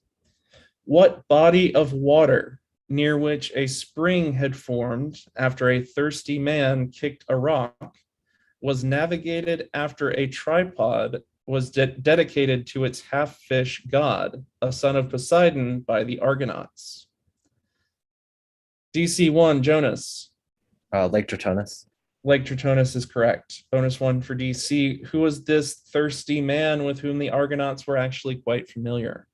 What body of water near which a spring had formed after a thirsty man kicked a rock was navigated after a tripod was dedicated to its half-fish god, a son of Poseidon, by the Argonauts? DC1, Jonas. Lake Tritonus. Lake Tritonus is correct. Bonus 1 for DC. Who was this thirsty man with whom the Argonauts were actually quite familiar?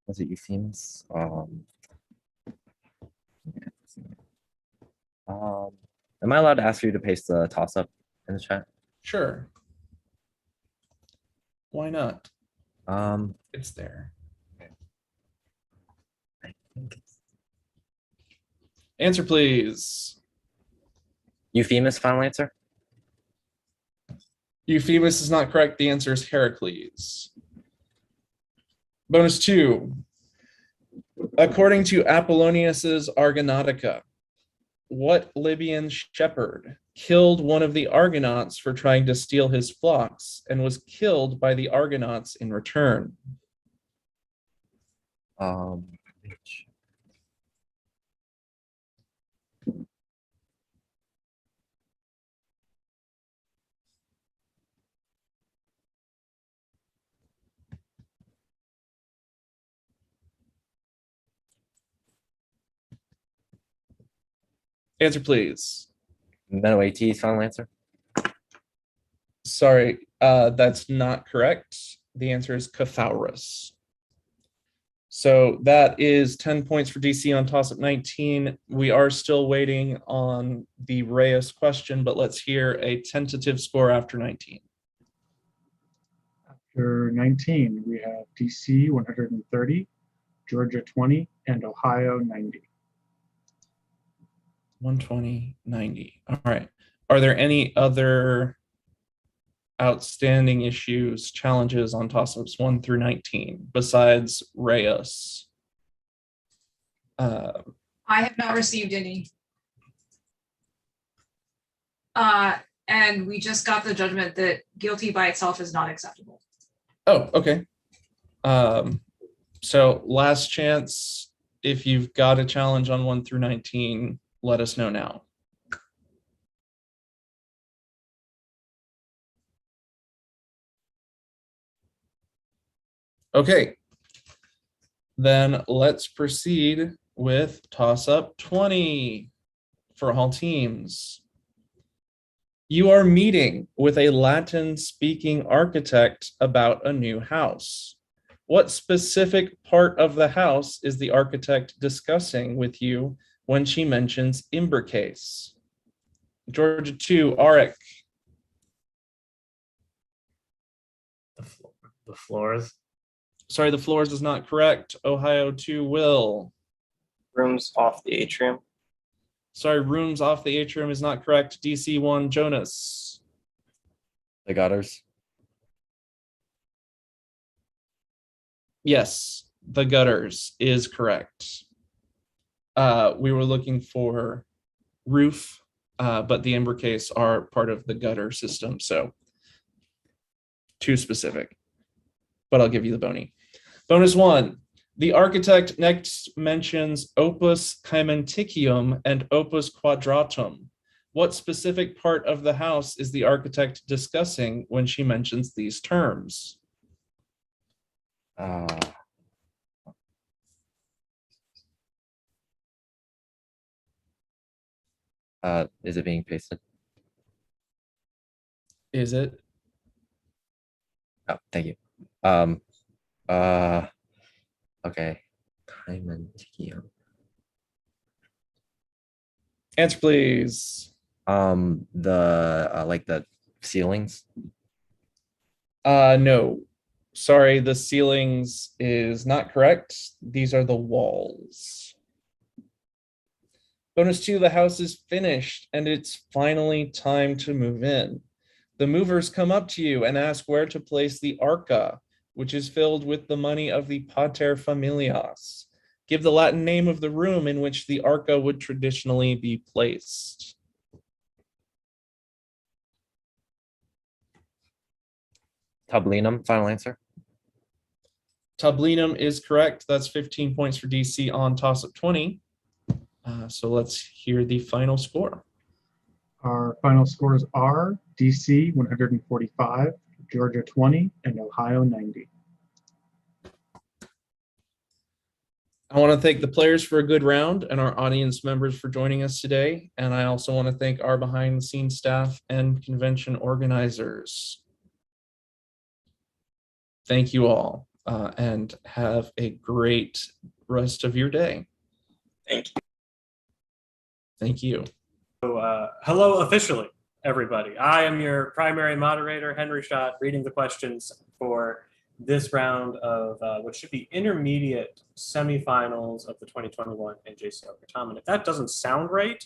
Was it Euphemus? Am I allowed to ask you to paste the toss-up in the chat? Sure. Why not? Um, It's there. I think it's Answer, please. Euphemus. Final answer. Euphemus is not correct. The answer is Heracles. Bonus 2. According to Apollonius's Argonautica, what Libyan shepherd killed one of the Argonauts for trying to steal his flocks and was killed by the Argonauts in return? Answer, please. Menoetes. Final answer. Sorry, that's not correct. The answer is Cathaurus. So that is 10 points for DC on toss-up 19. We are still waiting on the Reyes question, but let's hear a tentative score after 19. After 19, we have DC 130, Georgia 20, and Ohio 90. 120, 90. All right. Are there any other outstanding issues, challenges on toss-ups 1 through 19 besides Reyes? I have not received any. And we just got the judgment that guilty by itself is not acceptable. Oh, okay. So last chance, if you've got a challenge on 1 through 19, let us know now. Okay, then let's proceed with toss-up 20 for all teams. You are meeting with a Latin-speaking architect about a new house. What specific part of the house is the architect discussing with you when she mentions imbricates? Georgia 2, Arik. The floors. Sorry, the floors is not correct. Ohio 2, Will. Rooms off the atrium. Sorry, rooms off the atrium is not correct. DC 1, Jonas. The gutters. Yes, the gutters is correct. We were looking for roof, but the imbricates are part of the gutter system, so too specific. But I'll give you the boni. Bonus 1. The architect next mentions opus caementicium and opus quadratum. What specific part of the house is the architect discussing when she mentions these terms? Is it being pasted? Is it? Oh, thank you. Okay. Time and Tokyo. Answer, please. The like the ceilings. No. Sorry, the ceilings is not correct. These are the walls. Bonus 2, the house is finished and it's finally time to move in. The movers come up to you and ask where to place the arca, which is filled with the money of the pater familias. Give the Latin name of the room in which the arca would traditionally be placed. Tablinum, final answer. Tablinum is correct. That's 15 points for DC on toss-up 20. So let's hear the final score. Our final scores are DC 145, Georgia 20, and Ohio 90. I want to thank the players for a good round and our audience members for joining us today. And I also want to thank our behind the scenes staff and convention organizers. Thank you all and have a great rest of your day. Thank you. Thank you. So, hello officially, everybody. I am your primary moderator, Henry Schott, reading the questions for this round of what should be intermediate semifinals of the 2021 NJCL Certamen. If that doesn't sound right,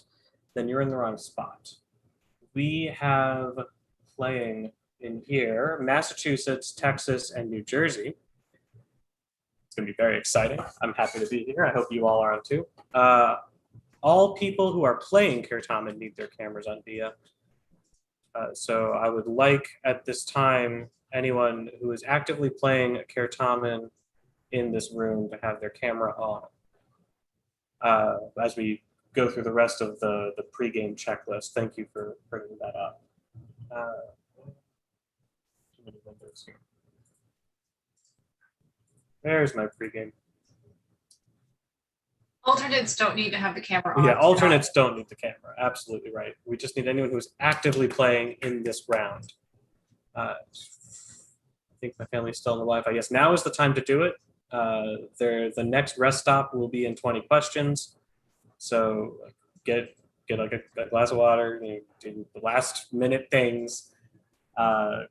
then you're in the wrong spot. We have playing in here Massachusetts, Texas, and New Jersey. It's going to be very exciting. I'm happy to be here. I hope you all are on too. All people who are playing Certamen need their cameras on via. So I would like at this time anyone who is actively playing Certamen in this room to have their camera on as we go through the rest of the pregame checklist. Thank you for bringing that up. Too many windows here. There's my pregame. Alternates don't need to have the camera on. Yeah, alternates don't need the camera. Absolutely right. We just need anyone who's actively playing in this round. I think my family's still on the Wi-Fi. Yes, now is the time to do it. The next rest stop will be in 20 questions. So get like a glass of water, do the last minute things.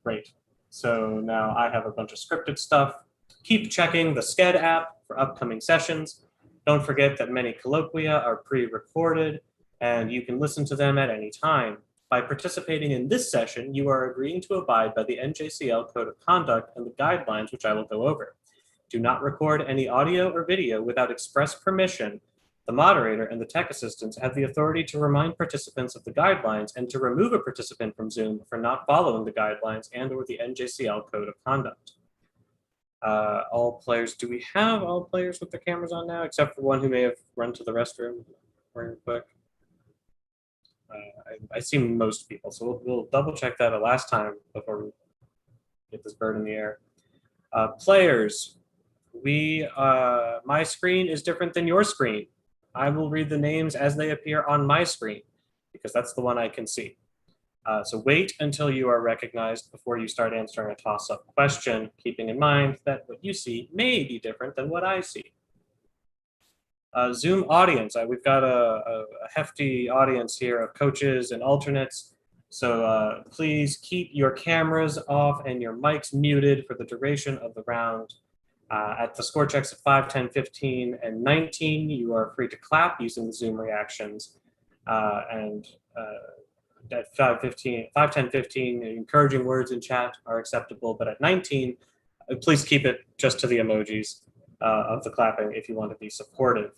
Great. So now I have a bunch of scripted stuff. Keep checking the Sched app for upcoming sessions. Don't forget that many colloquia are pre-recorded and you can listen to them at any time. By participating in this session, you are agreeing to abide by the NJCL Code of Conduct and the guidelines which I will go over. Do not record any audio or video without express permission. The moderator and the tech assistants have the authority to remind participants of the guidelines and to remove a participant from Zoom for not following the guidelines and or the NJCL Code of Conduct. All players, do we have all players with their cameras on now, except for one who may have run to the restroom very quick? I see most people, so we'll double check that a last time before we get this bird in the air. Players, my screen is different than your screen. I will read the names as they appear on my screen because that's the one I can see. So wait until you are recognized before you start answering a toss-up question, keeping in mind that what you see may be different than what I see. Zoom audience, we've got a hefty audience here of coaches and alternates. So please keep your cameras off and your mics muted for the duration of the round. At the score checks at 5, 10, 15, and 19, you are free to clap using the Zoom reactions. At 5, 10, 15, encouraging words in chat are acceptable, but at 19, please keep it just to the emojis of the clapping if you want to be supportive.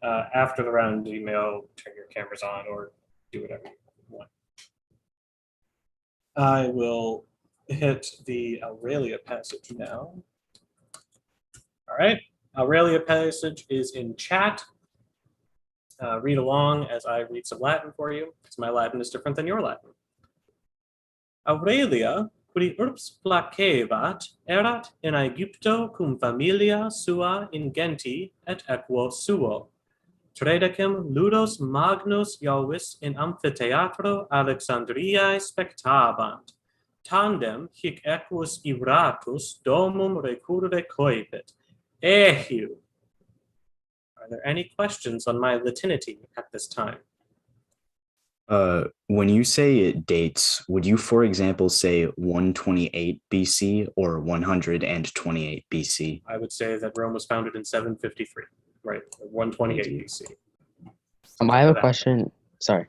After the round, you may turn your cameras on or do whatever you want. I will hit the Aurelia passage now. All right, Aurelia passage is in chat. Read along as I read some Latin for you, because my Latin is different than your Latin. Aurelia, qui urbs placebat, erat in Aegypto cum familia sua ingenti et equo suo. Tredecem ludos magnus Jovis in amphitheatro Alexandriae spectabant. Tandem hic equus iratus domum recurre coepit. Ehiu. Are there any questions on my Latinity at this time? When you say dates, would you, for example, say 128 BC or 128 BC? I would say that Rome was founded in 753, right? 128 BC. I have a question. Sorry.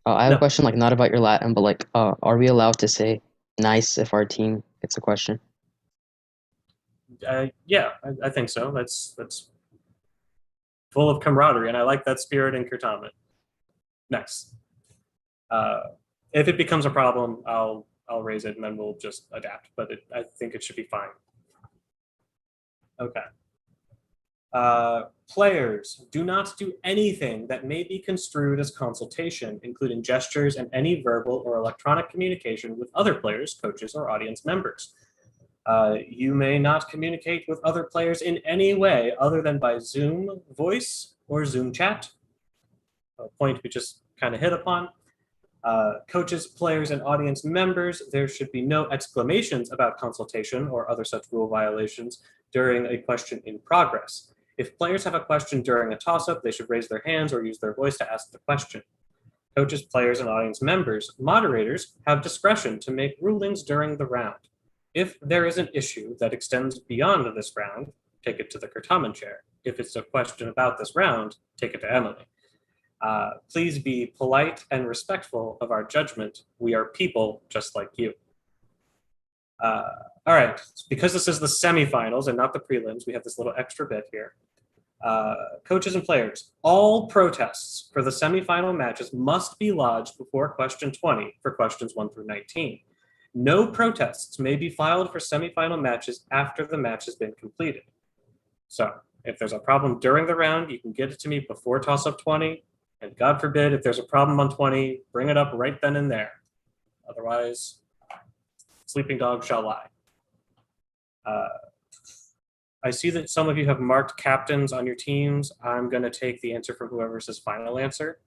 I have a question, like, not about your Latin, but like, are we allowed to say nice if our team gets a question? Yeah, I think so. That's full of camaraderie, and I like that spirit in Certamen. Next. If it becomes a problem, I'll raise it and then we'll just adapt. But I think it should be fine. Okay. Players, do not do anything that may be construed as consultation, including gestures and any verbal or electronic communication with other players, coaches, or audience members. You may not communicate with other players in any way other than by Zoom voice or Zoom chat, a point we just kind of hit upon. Coaches, players, and audience members, there should be no exclamations about consultation or other such rule violations during a question in progress. If players have a question during a toss-up, they should raise their hands or use their voice to ask the question. Coaches, players, and audience members, moderators, have discretion to make rulings during the round. If there is an issue that extends beyond this round, take it to the Certamen chair. If it's a question about this round, take it to Emily. Please be polite and respectful of our judgment. We are people just like you. All right, because this is the semifinals and not the prelims, we have this little extra bit here. Coaches and players, all protests for the semifinal matches must be lodged before question 20 for questions 1 through 19. No protests may be filed for semifinal matches after the match has been completed. So if there's a problem during the round, you can get it to me before toss-up 20. And God forbid, if there's a problem on 20, bring it up right then and there. Otherwise, sleeping dog shall lie. I see that some of you have marked captains on your teams. I'm going to take the answer from whoever says final answer.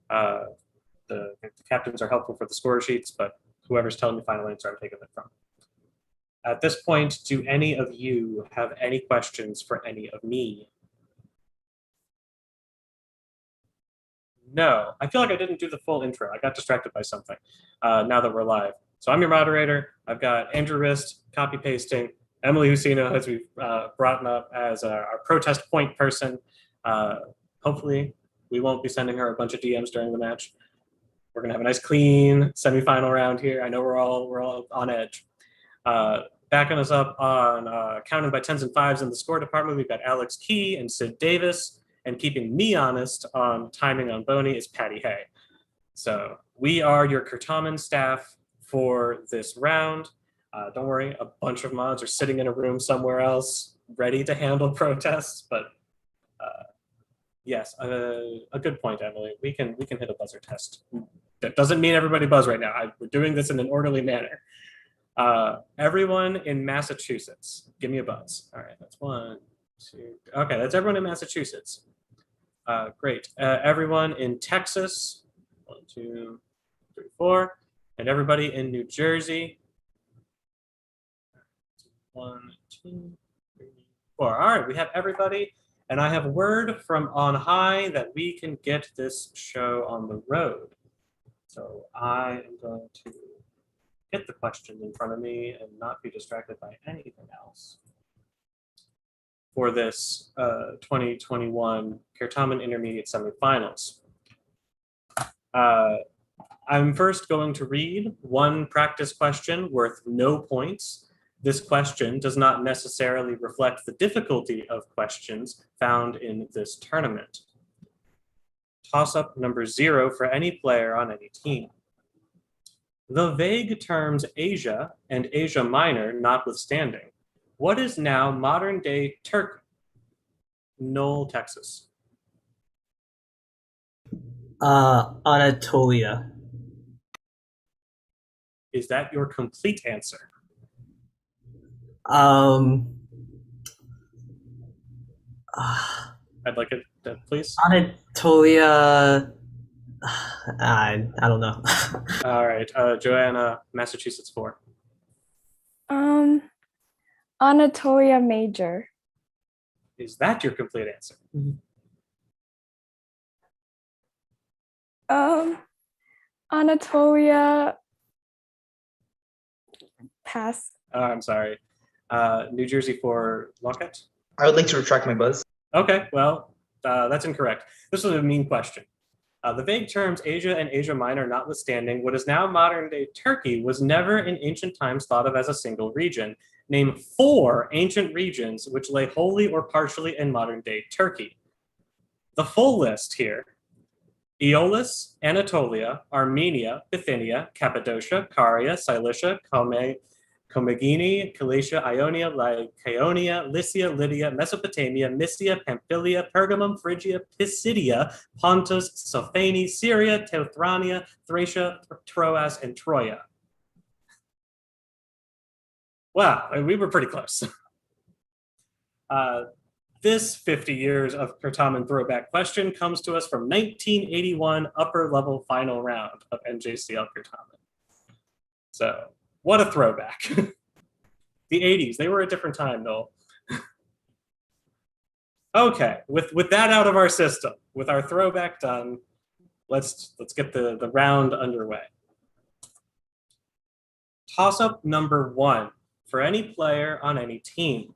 The captains are helpful for the score sheets, but whoever's telling the final answer, I'm taking it from. At this point, do any of you have any questions for any of me? No, I feel like I didn't do the full intro. I got distracted by something now that we're live. So I'm your moderator. I've got Andrew Rist, copy pasting, Emily Husino, as we've brought up as our protest point person. Hopefully we won't be sending her a bunch of DMs during the match. We're gonna have a nice clean semifinal round here. I know we're all on edge. Backing us up on counting by tens and fives in the score department, we've got Alex Key and Sid Davis. And keeping me honest on timing on Boney is Patty Hay. So we are your Certamen staff for this round. Don't worry, a bunch of mods are sitting in a room somewhere else, ready to handle protests. But yes, a good point, Emily. We can hit a buzzer test. That doesn't mean everybody buzz right now. We're doing this in an orderly manner. Everyone in Massachusetts, give me a buzz. All right, that's 1, 2. Okay, that's everyone in Massachusetts. Great. Everyone in Texas, 1, 2, 3, 4, and everybody in New Jersey. 1, 2, 3, 4. All right, we have everybody, and I have word from on high that we can get this show on the road. So I am going to get the questions in front of me and not be distracted by anything else for this 2021 Certamen Intermediate Semifinals. I'm first going to read one practice question worth no points. This question does not necessarily reflect the difficulty of questions found in this tournament. Toss-up number 0 for any player on any team. The vague terms Asia and Asia Minor notwithstanding, what is now modern-day Turkey? Knoll, Texas. Anatolia. Is that your complete answer? Um, I'd like it, please. Anatolia. I don't know. All right, Joanna, Massachusetts 4. Anatolia Major. Is that your complete answer? Anatolia. Pass. I'm sorry. New Jersey 4, Lockett? I would like to retract my buzz. Okay, well, that's incorrect. This was a mean question. The vague terms Asia and Asia Minor notwithstanding, what is now modern-day Turkey was never in ancient times thought of as a single region. Name 4 ancient regions which lay wholly or partially in modern-day Turkey. The full list here: Aeolus, Anatolia, Armenia, Bithynia, Cappadocia, Caria, Cilicia, Commagene, Cilicia, Ionia, Lycaonia, Lycia, Lydia, Mesopotamia, Mysia, Pamphylia, Pergamum, Phrygia, Pisidia, Pontus, Sophene, Syria, Teuthrania, Thracia, Troas, and Troia. Wow, we were pretty close. This 50 years of Certamen throwback question comes to us from 1981 upper level final round of NJCL Certamen. So what a throwback. The 80s, they were a different time, Noel. Okay, with that out of our system, with our throwback done, let's get the round underway. Toss-up number 1 for any player on any team.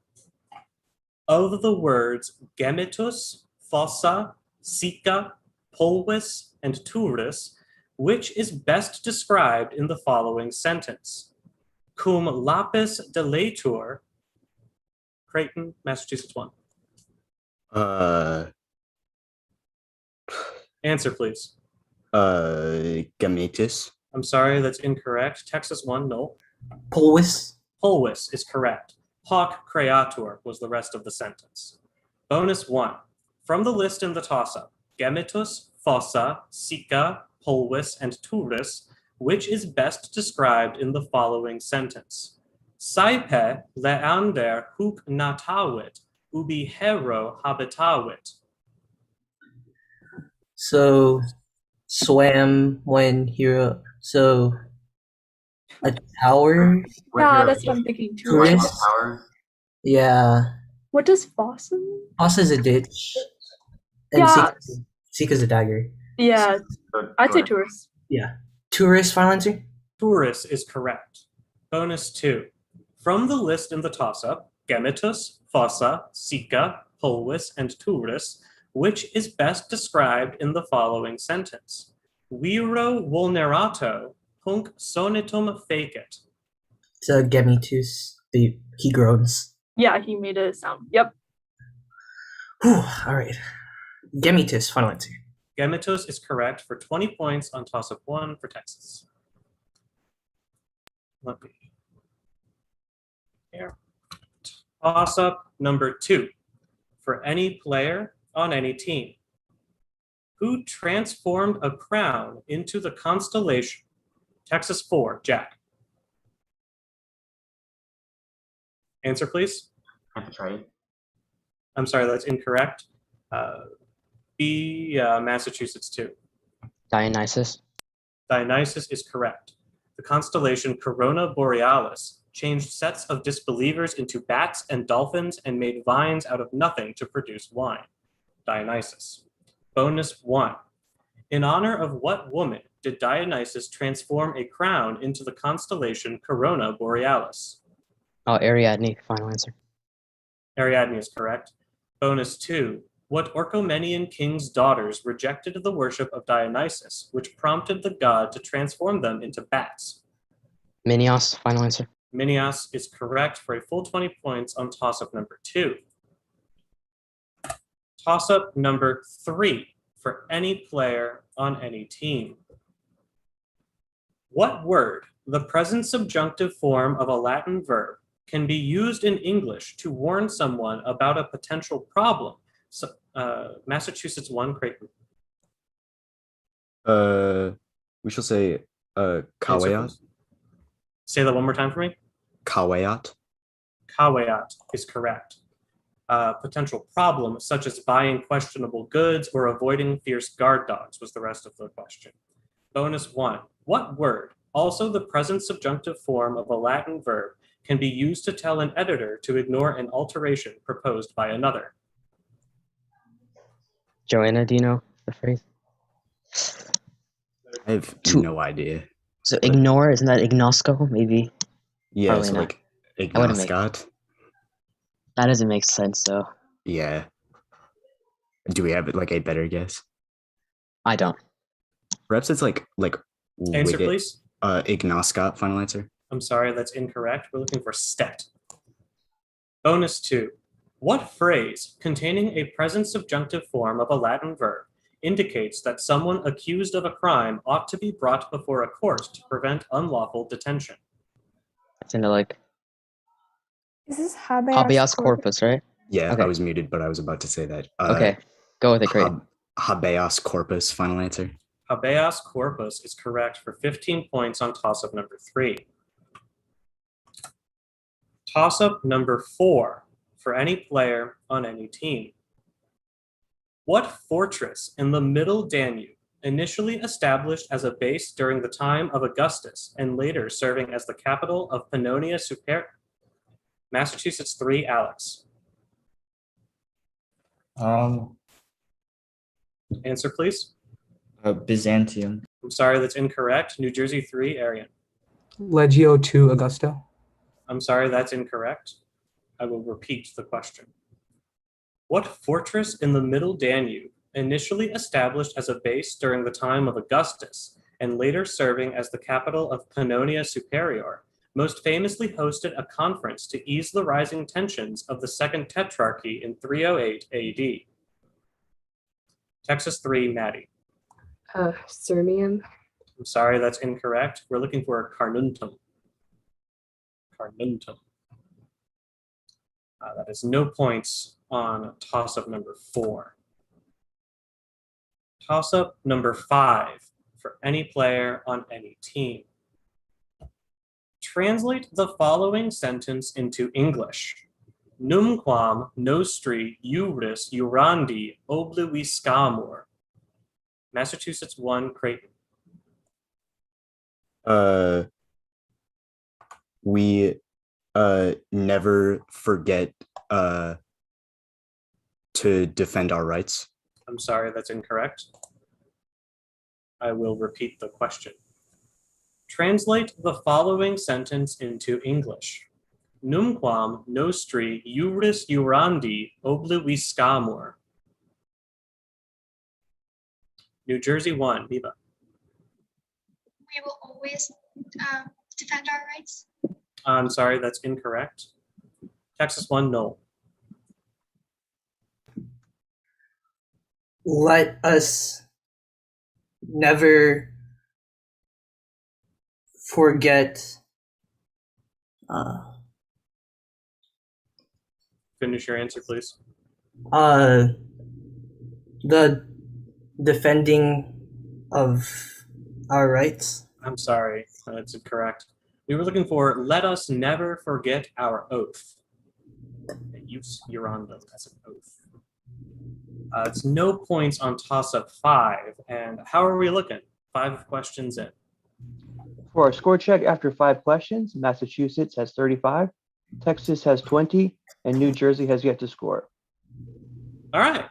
Of the words gemitus, fossa, sica, polvis, and turris, which is best described in the following sentence? Cum lapis deletur, Creighton, Massachusetts 1. Answer, please. Gemitus. I'm sorry, that's incorrect. Texas 1, no. Polvis. Polvis is correct. Hoc creatur was the rest of the sentence. Bonus 1. From the list in the toss-up, gemitus, fossa, sica, polvis, and turris, which is best described in the following sentence? Saipe leander huc natavit, ubi hero habitavit. So, swam when hero. So, a tower. Yeah, that's what I'm thinking too. Tourist. Yeah. What does fossa mean? Fossa is a ditch. And Yeah. Sika's a dagger. Yeah, I'd say tourist. Yeah. Tourist, final answer? Turris is correct. Bonus 2. From the list in the toss-up, gemitus, fossa, sica, polvis, and turris, which is best described in the following sentence? Viro vulnerato hunc sonitum fecit. It's a gemitus. He groans. Yeah, he made a sound. Yep. Whew, all right. Gemitus, final answer. Gemitus is correct for 20 points on toss-up 1 for Texas. Let me here. Toss-up number 2 for any player on any team. Who transformed a crown into the constellation? Texas 4, Jack. Answer, please. I'm sorry, that's incorrect. B, Massachusetts 2. Dionysus. Dionysus is correct. The constellation Corona Borealis changed sets of disbelievers into bats and dolphins and made vines out of nothing to produce wine. Dionysus. Bonus 1. In honor of what woman did Dionysus transform a crown into the constellation Corona Borealis? Ariadne, final answer. Ariadne is correct. Bonus 2. What Orchomenian king's daughters rejected the worship of Dionysus, which prompted the god to transform them into bats? Minos, final answer. Minos is correct for a full 20 points on toss-up number 2. Toss-up number 3 for any player on any team. What word, the present subjunctive form of a Latin verb, can be used in English to warn someone about a potential problem? So, Massachusetts 1, Creighton. We shall say Answer, Kawayat. please. Say that one more time for me. Kawayat. Kawayat is correct. Potential problem, such as buying questionable goods or avoiding fierce guard dogs, was the rest of the question. Bonus 1. What word, also the present subjunctive form of a Latin verb, can be used to tell an editor to ignore an alteration proposed by another? Joanna, do you know the phrase? I have no idea. So ignore, isn't that ignosco? Maybe. Yeah, Probably so not. like That wouldn't make. ignoscot. That doesn't make sense though. Yeah. Do we have like a better guess? I don't. Perhaps it's like Answer, with it. please. Ignoscot, final answer. I'm sorry, that's incorrect. We're looking for stet. Bonus 2. What phrase containing a present subjunctive form of a Latin verb indicates that someone accused of a crime ought to be brought before a court to prevent unlawful detention? It's into like Is this habeas corpus, right? Yeah, Okay. I was muted, but I was about to say that. Okay. Go with it, great. Habeas corpus, final answer. Habeas corpus is correct for 15 points on toss-up number 3. Toss-up number 4 for any player on any team. What fortress in the Middle Danube, initially established as a base during the time of Augustus and later serving as the capital of Pannonia Superior? Massachusetts 3, Alex. Answer, please. Byzantium. I'm sorry, that's incorrect. New Jersey 3, Arian. Legio 2 Augusta. I'm sorry, that's incorrect. I will repeat the question. What fortress in the Middle Danube, initially established as a base during the time of Augustus and later serving as the capital of Pannonia Superior, most famously hosted a conference to ease the rising tensions of the Second Tetrarchy in 308 AD? Texas 3, Maddie. Sirmium. I'm sorry, that's incorrect. We're looking for Carnuntum. Carnuntum. That is no points on toss-up number 4. Toss-up number 5 for any player on any team. Translate the following sentence into English. Numquam nostri iuris iurandi obliviscamur. Massachusetts 1, Creighton. We never forget to defend our rights. I'm sorry, that's incorrect. I will repeat the question. Translate the following sentence into English. Numquam nostri iuris iurandi obliviscamur. New Jersey 1, Viva. We will always defend our rights. I'm sorry, that's incorrect. Texas 1, Noel. Let us never forget. Finish your answer, please. The defending of our rights. I'm sorry, that's incorrect. We were looking for let us never forget our oath. Use urandum as an oath. It's no points on toss-up 5. And how are we looking? 5 questions in. For our score check after 5 questions, Massachusetts has 35, Texas has 20, and New Jersey has yet to score. All right.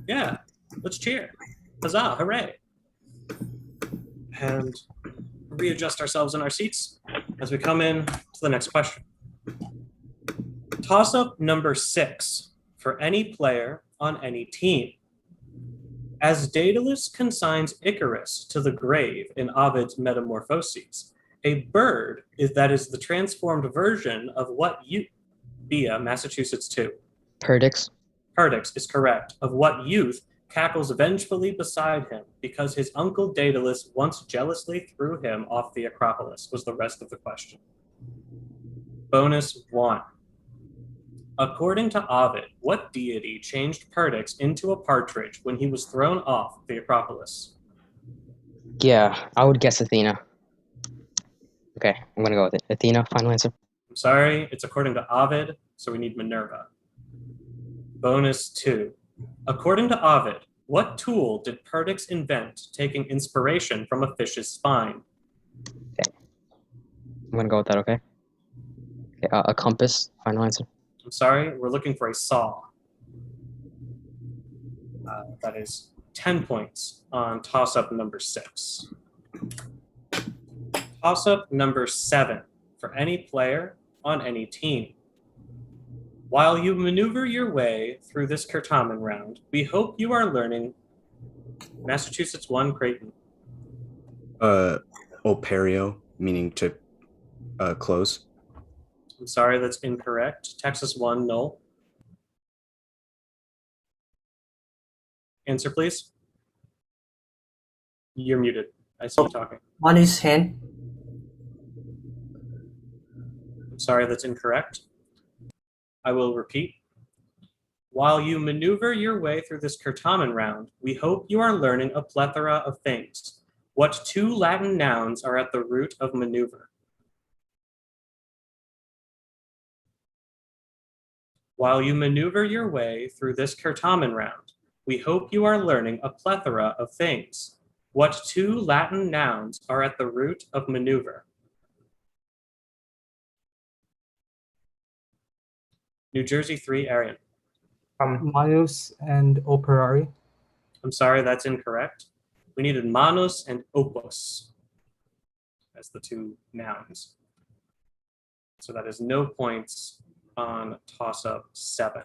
Yeah, let's cheer. Huzzah, hooray. And readjust ourselves in our seats as we come in to the next question. Toss-up number 6 for any player on any team. As Daedalus consigns Icarus to the grave in Ovid's Metamorphoses, a bird that is the transformed version of what Bia, Massachusetts 2. Perdix. Perdix is correct. Of what youth cackles vengefully beside him because his uncle Daedalus once jealously threw him off the Acropolis, was the rest of the question. Bonus 1. According to Ovid, what deity changed Perdix into a partridge when he was thrown off the Acropolis? Yeah, I would guess Athena. Okay, I'm gonna go with it. Athena, final answer. I'm sorry, it's according to Ovid, so we need Minerva. Bonus 2. According to Ovid, what tool did Perdix invent taking inspiration from a fish's spine? I'm gonna go with that, okay? Okay, a compass, final answer. I'm sorry, we're looking for a saw. That is 10 points on toss-up number 6. Toss-up number 7 for any player on any team. While you maneuver your way through this Certamen round, we hope you are learning Massachusetts 1, Creighton. Operio, meaning to close. I'm sorry, that's incorrect. Texas 1, Null. Answer, please. You're muted. I see you talking. Manu's hand. I'm sorry, that's incorrect. I will repeat. While you maneuver your way through this Certamen round, we hope you are learning a plethora of things. What 2 Latin nouns are at the root of maneuver? While you maneuver your way through this Certamen round, we hope you are learning a plethora of things. What 2 Latin nouns are at the root of maneuver? New Jersey 3, Arian. Manus and operari. I'm sorry, that's incorrect. We needed manus and opus as the 2 nouns. So that is no points on toss-up 7.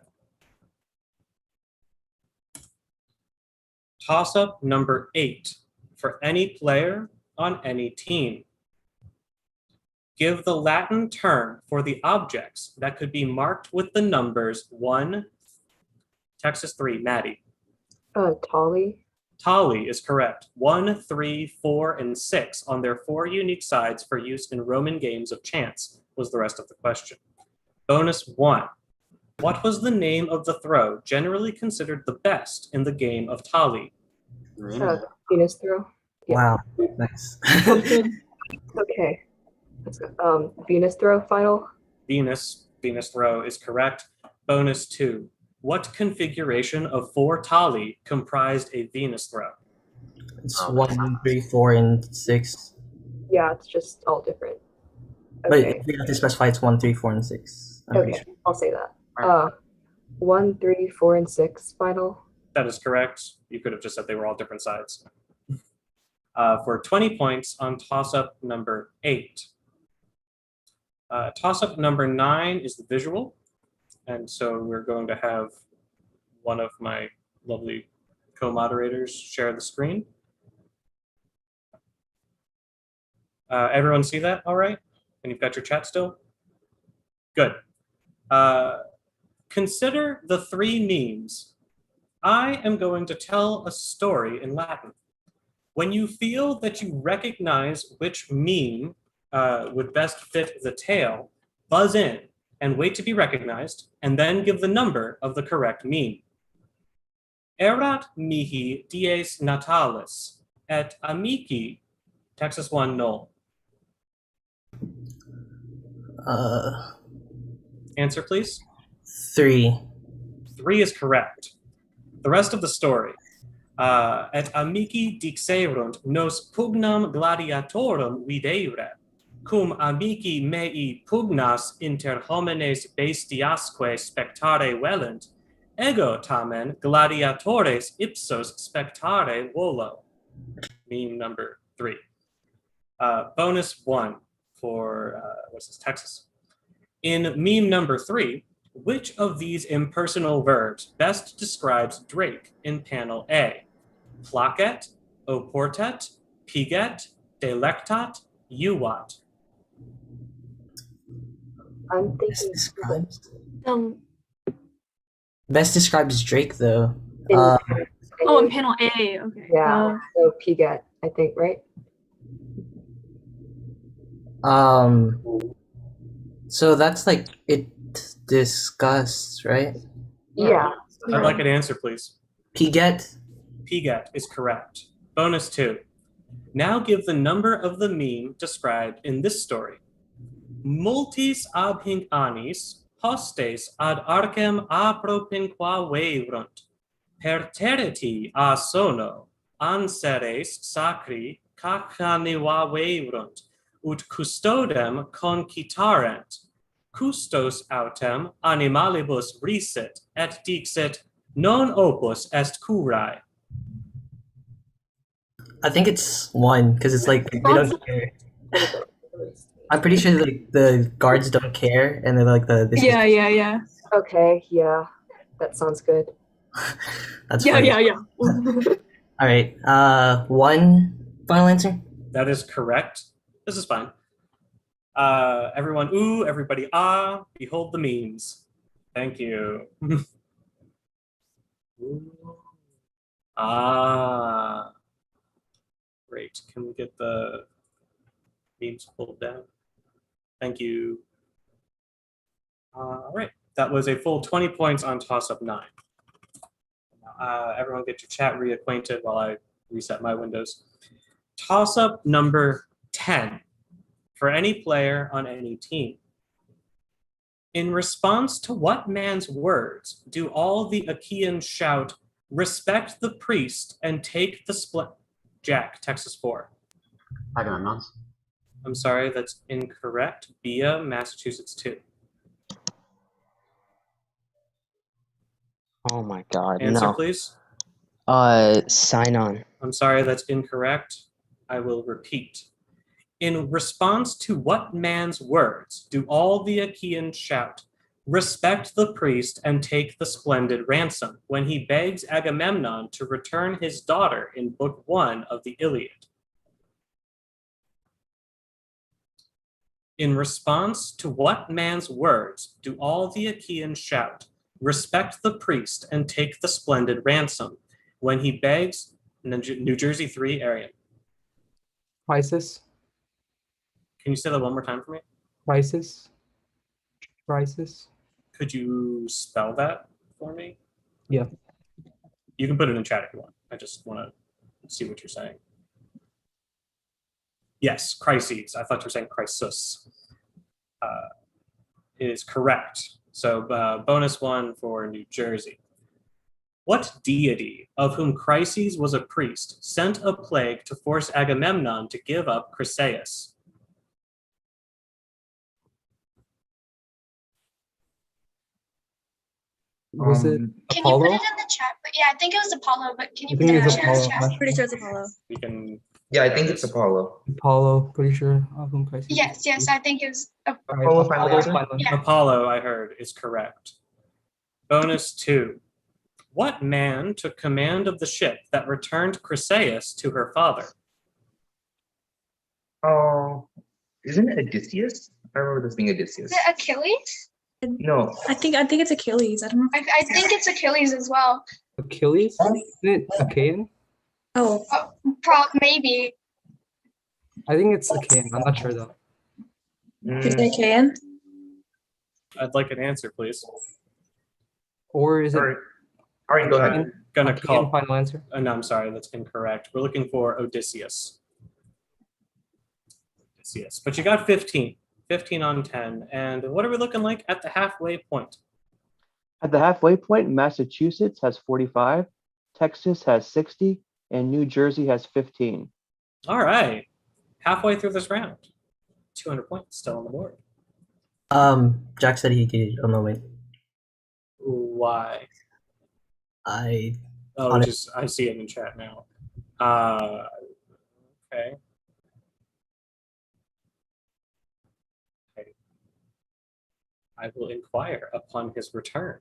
Toss-up number 8 for any player on any team. Give the Latin term for the objects that could be marked with the numbers 1, Texas 3, Maddie. Tolly. Tolly is correct. 1, 3, 4, and 6 on their 4 unique sides for use in Roman games of chance was the rest of the question. Bonus 1. What was the name of the throw generally considered the best in the game of Tolly? Venus throw. Wow, nice. Okay. Let's go. Venus throw final. Venus throw is correct. Bonus 2. What configuration of 4 Tolly comprised a Venus throw? It's 1, 3, 4, and 6. Yeah, it's just all different. But Okay. we have to specify it's 1, 3, 4, and 6. I'm pretty Okay, sure. I'll say that. 1, 3, 4, and 6 final. That is correct. You could have just said they were all different sides. For 20 points on toss-up number 8. Toss-up number 9 is the visual. And so we're going to have one of my lovely co-moderators share the screen. Everyone see that all right? And you've got your chat still? Good. Consider the 3 memes. I am going to tell a story in Latin. When you feel that you recognize which meme would best fit the tale, buzz in and wait to be recognized, and then give the number of the correct meme. Erat mihi dies natalis, et amici, Texas 1, Null. Answer, please. 3. 3 is correct. The rest of the story. Et amici dixerunt nos pugnam gladiatorum videure, cum amici mei pugnas inter homines bestiasque spectare velent, ego tamen gladiatores ipsos spectare volo. Meme number 3. Bonus 1 for, what's this, Texas. In meme number 3, which of these impersonal verbs best describes Drake in panel A? Placet, oportet, piget, delectat, uwat. I'm Best thinking. describes Drake though. Oh, in panel A. Okay. Yeah. So Piget, I think, right? So that's like it discussed, right? Yeah. I'd like an answer, please. Piget. Piget is correct. Bonus 2. Now give the number of the meme described in this story. Multis ab hinc annis, postes ad arcem apropinqua verunt, per teriti a sono, anseres sacri cacaniva verunt, ut custodem conquitarent, custos autem animalibus risit, et dixit, non opus est curae. I think it's 1 because it's like they don't care. I'm pretty sure like the guards don't care, and they're like this. Yeah. Okay, yeah, that sounds good. That's Yeah, funny. yeah. All right. 1 final answer. That is correct. This is fine. Everyone ooh, everybody ah, behold the memes. Thank you. Ah. Great. Can we get the memes pulled down? Thank you. All right. That was a full 20 points on toss-up 9. Everyone get your chat reacquainted while I reset my windows. Toss-up number 10 for any player on any team. In response to what man's words do all the Achaeans shout, respect the priest and take the split? Jack, Texas 4. Agamemnon's. I'm sorry, that's incorrect. Bia, Massachusetts 2. Oh my God. Answer, No. please. Sign on. I'm sorry, that's incorrect. I will repeat. In response to what man's words do all the Achaeans shout, respect the priest and take the splendid ransom, when he begs Agamemnon to return his daughter in Book 1 of the Iliad? In response to what man's words do all the Achaeans shout, respect the priest and take the splendid ransom, when he begs, New Jersey 3, Arian. Crisis. Can you say that one more time for me? Crisis. Crisis. Could you spell that for me? Yeah. You can put it in chat if you want. I just want to see what you're saying. Yes, crises. I thought you were saying crisis. Is correct. So bonus 1 for New Jersey. What deity, of whom Chryses was a priest, sent a plague to force Agamemnon to give up Chryseis? Was it Can Apollo? you put it in the chat? But yeah, I think it was Apollo, but can you I put think it in it's the Apollo. chat? Pretty sure it's Apollo. We can. Yeah, I think it's Apollo. Apollo, pretty sure. Of whom Crisis. Yes, I think it was. Apollo final answer? Yeah. Apollo, I heard, is correct. Bonus 2. What man took command of the ship that returned Chryseis to her father? Oh, isn't it Odysseus? I remember this being Odysseus. Is it Achilles? No. I think it's Achilles. I don't know. I think it's Achilles as well. Achilles? Isn't it Achaean? Oh, Maybe. I think it's Achaean. I'm not sure though. is it Achaean? I'd like an answer, please. Or is it? All right, go ahead. I'm gonna Achaean call. final answer. No, I'm sorry, that's incorrect. We're looking for Odysseus. Odysseus, but you got 15. 15 on 10. And what are we looking like at the halfway point? At the halfway point, Massachusetts has 45, Texas has 60, and New Jersey has 15. All right. Halfway through this round. 200 points still on the board. Jack said he did a moment. Why? I see it in chat now. Okay. I will inquire upon his return.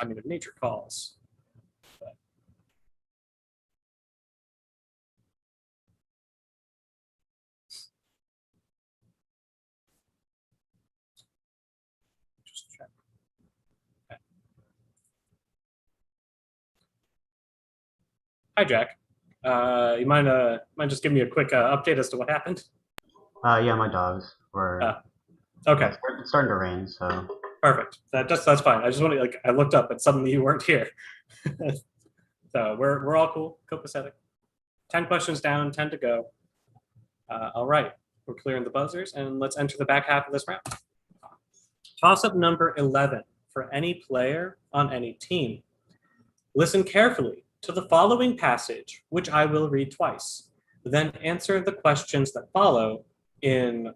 I mean, if nature calls. But... Just check. Okay. Hi, Jack. You mind just give me a quick update as to what happened? Yeah, my dogs were. Okay. It's starting to rain, so. Perfect. That's fine. I just wanted, like, I looked up and suddenly you weren't here. So we're all cool, copacetic. 10 questions down, 10 to go. All right, we're clearing the buzzers and let's enter the back half of this round. Toss-up number 11 for any player on any team. Listen carefully to the following passage, which I will read twice. Then answer the questions that follow in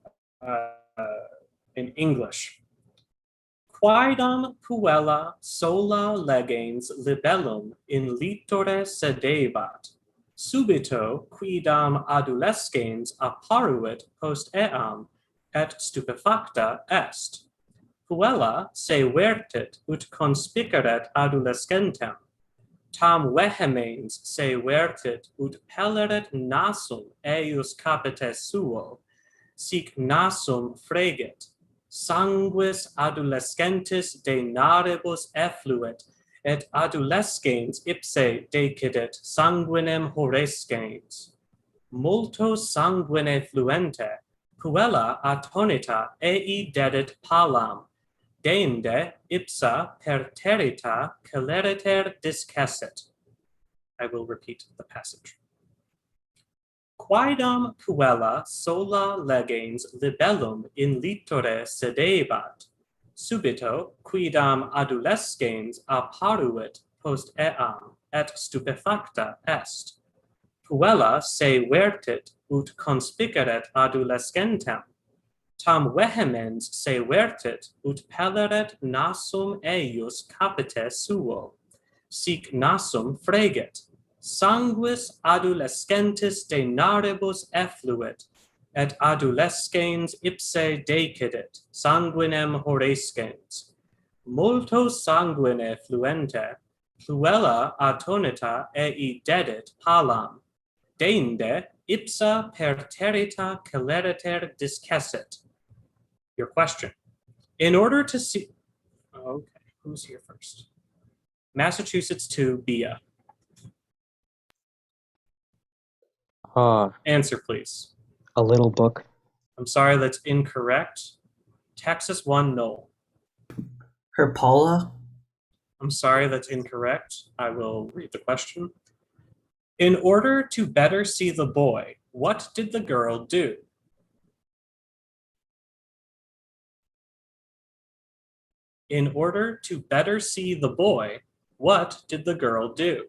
English. Quaedam puella sola legens libellum in litore sedebat, subito quidam adolescens apparuit post eam, et stupefacta est. Puella se vertit ut conspiceret adolescentem, tam vehemens se vertit ut pelleret nasum eius capite suo, sic nasum fregit, sanguis adolescentis de naribus effluit, et adolescens ipse decidit sanguinem horescens. Multo sanguine fluente, puella attonita ei dedit palam, deinde ipsa per terita celeriter discessit. I will repeat the passage. Quaedam puella sola legens libellum in litore sedebat, subito quidam adolescens apparuit post eam, et stupefacta est. Puella se vertit ut conspiceret adolescentem, tam vehemens se vertit ut pelleret nasum eius capite suo, sic nasum fregit, sanguis adolescentis de naribus effluit, et adolescens ipse decidit sanguinem horescens. Multo sanguine fluente, puella attonita ei dedit palam, deinde ipsa per terita celeriter discessit. Your question. In order to see, okay, who's here first? Massachusetts to Bia. Answer, please. A little book. I'm sorry, that's incorrect. Texas 1, Noel. Her Paula? I'm sorry, that's incorrect. I will read the question. In order to better see the boy, what did the girl do? In order to better see the boy, what did the girl do?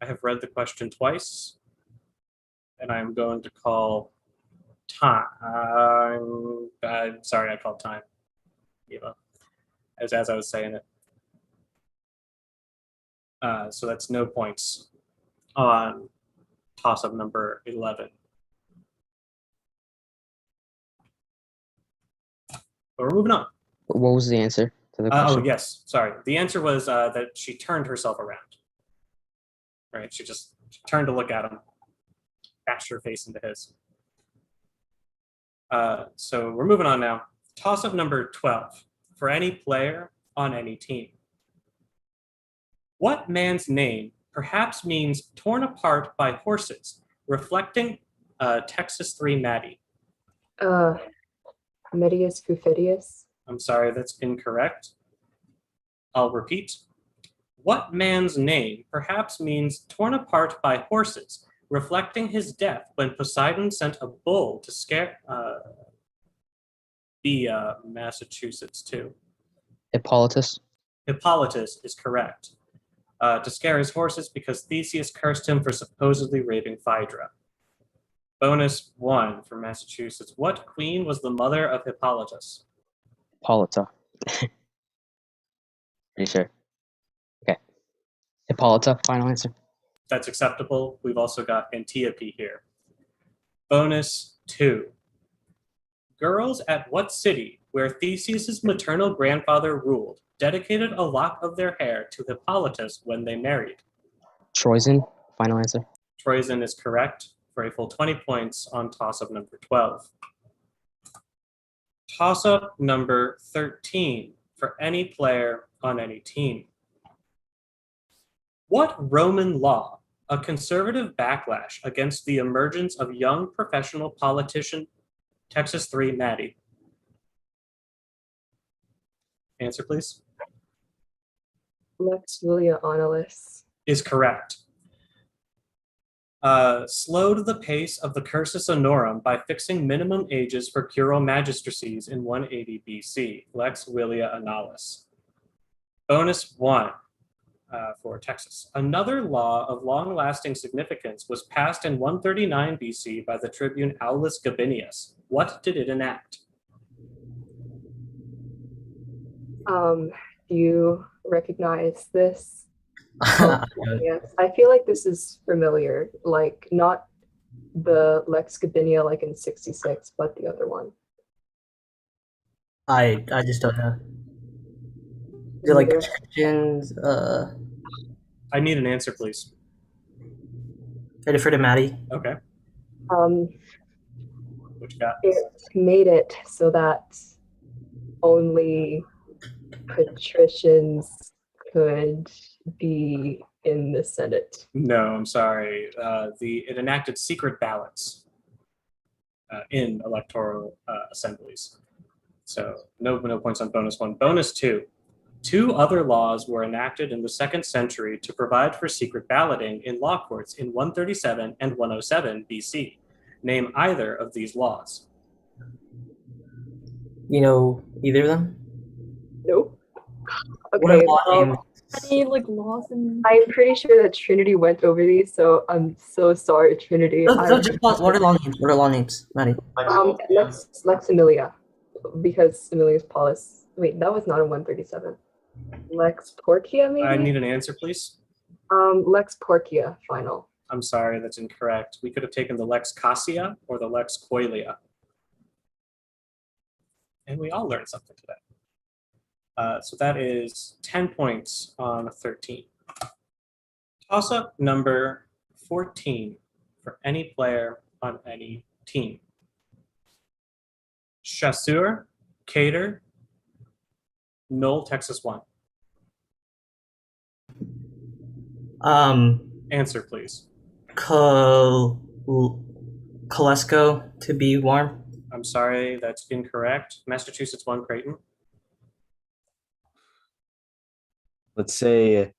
I have read the question twice, and I'm going to call time. Sorry, I called time, Eva, as I was saying it. So that's no points on toss-up number 11. But we're moving on. What was the answer to the question? Oh, yes, sorry. The answer was that she turned herself around. Right, she just turned to look at him, bashed her face into his. So we're moving on now. Toss-up number 12 for any player on any team. What man's name perhaps means torn apart by horses, reflecting Texas 3 Maddie? Medius Cufidius. I'm sorry, that's incorrect. I'll repeat. What man's name perhaps means torn apart by horses, reflecting his death when Poseidon sent a bull to scare Massachusetts too? Hippolytus. Hippolytus is correct. To scare his horses because Theseus cursed him for supposedly raping Phaedra. Bonus 1 for Massachusetts. What queen was the mother of Hippolytus? Hippolyta. Pretty sure. Okay. Hippolyta, final answer. That's acceptable. We've also got Antiope here. Bonus 2. Girls at what city, where Theseus' maternal grandfather ruled, dedicated a lock of their hair to Hippolytus when they married? Troyzen, final answer. Troyzen is correct for a full 20 points on toss-up number 12. Toss-up number 13 for any player on any team. What Roman law, a conservative backlash against the emergence of young professional politician Texas 3, Maddie. Answer, please. Lex Julia Annulus. Is correct. Slowed the pace of the cursus honorum by fixing minimum ages for curo magistracies in 180 BC. Lex Julia Annulus. Bonus 1 for Texas. Another law of long-lasting significance was passed in 139 BC by the tribune Aulus Gabinius. What did it enact? Do you recognize this? Yes, I feel like this is familiar. Like not the Lex Gabinia like in 66, but the other one. I just don't know. Is it like prescriptions? I need an answer, please. I defer to Maddie. Okay. What you got? It made it so that only patricians could be in the Senate. No, I'm sorry. It enacted secret ballots in electoral assemblies. So no points on bonus 1. Bonus 2. 2 other laws were enacted in the 2nd century to provide for secret balloting in law courts in 137 and 107 BC. Name either of these laws. You know either of them? Nope. What are Okay, law names? I need like laws and. I'm pretty sure that Trinity went over these, so I'm so sorry, Trinity. What are law names? What are law names, Maddie? Lex Aemilia, because Aemilius Paulus. Wait, that was not a 137. Lex Porcia, maybe? I need an answer, please. Lex Porcia, final. I'm sorry, that's incorrect. We could have taken the Lex Cassia or the Lex Coelia. And we all learned something today. So that is 10 points on 13. Toss-up number 14 for any player on any team. Chasseur, Cater, Null, Texas 1. Answer, please. Kolesko to be warm. I'm sorry, that's incorrect. Massachusetts 1, Creighton. Let's say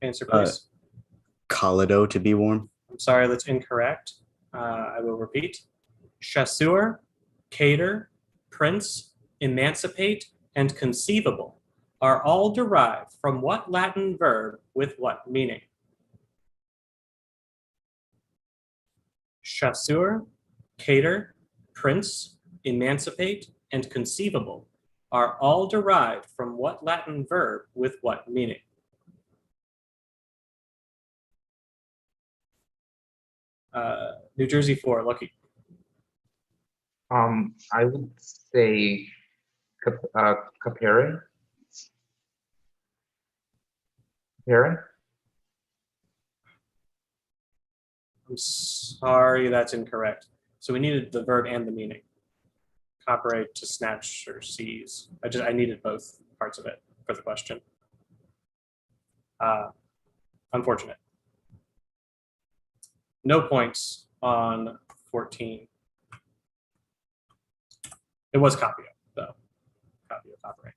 Answer, please. Colido to be warm. I'm sorry, that's incorrect. I will repeat. Chasseur, Cater, Prince, Emancipate, and Conceivable are all derived from what Latin verb with what meaning? Chasseur, Cater, Prince, Emancipate, and Conceivable are all derived from what Latin verb with what meaning? New Jersey 4, Lucky. I would say Capere. Capere. I'm sorry, that's incorrect. So we needed the verb and the meaning. Cooperate, to snatch or seize. I needed both parts of it for the question. Unfortunate. No points on 14. It was Capio, though. Capio, cooperate.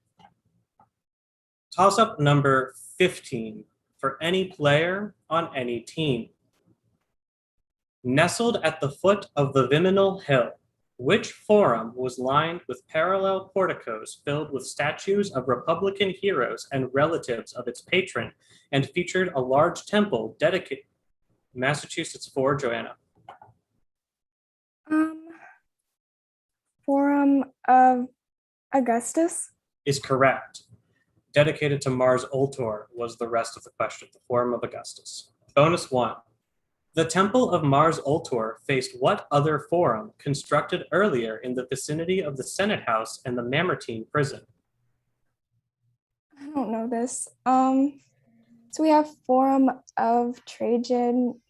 Toss-up number 15 for any player on any team. Nestled at the foot of the Viminal Hill, which forum was lined with parallel porticos filled with statues of Republican heroes and relatives of its patron, and featured a large temple dedicated. Massachusetts 4, Joanna. Forum of Augustus? Is correct. Dedicated to Mars Ultor was the rest of the question, the Forum of Augustus. Bonus 1. The Temple of Mars Ultor faced what other forum constructed earlier in the vicinity of the Senate House and the Mamertine prison? I don't know this. So we have Forum of Trajan,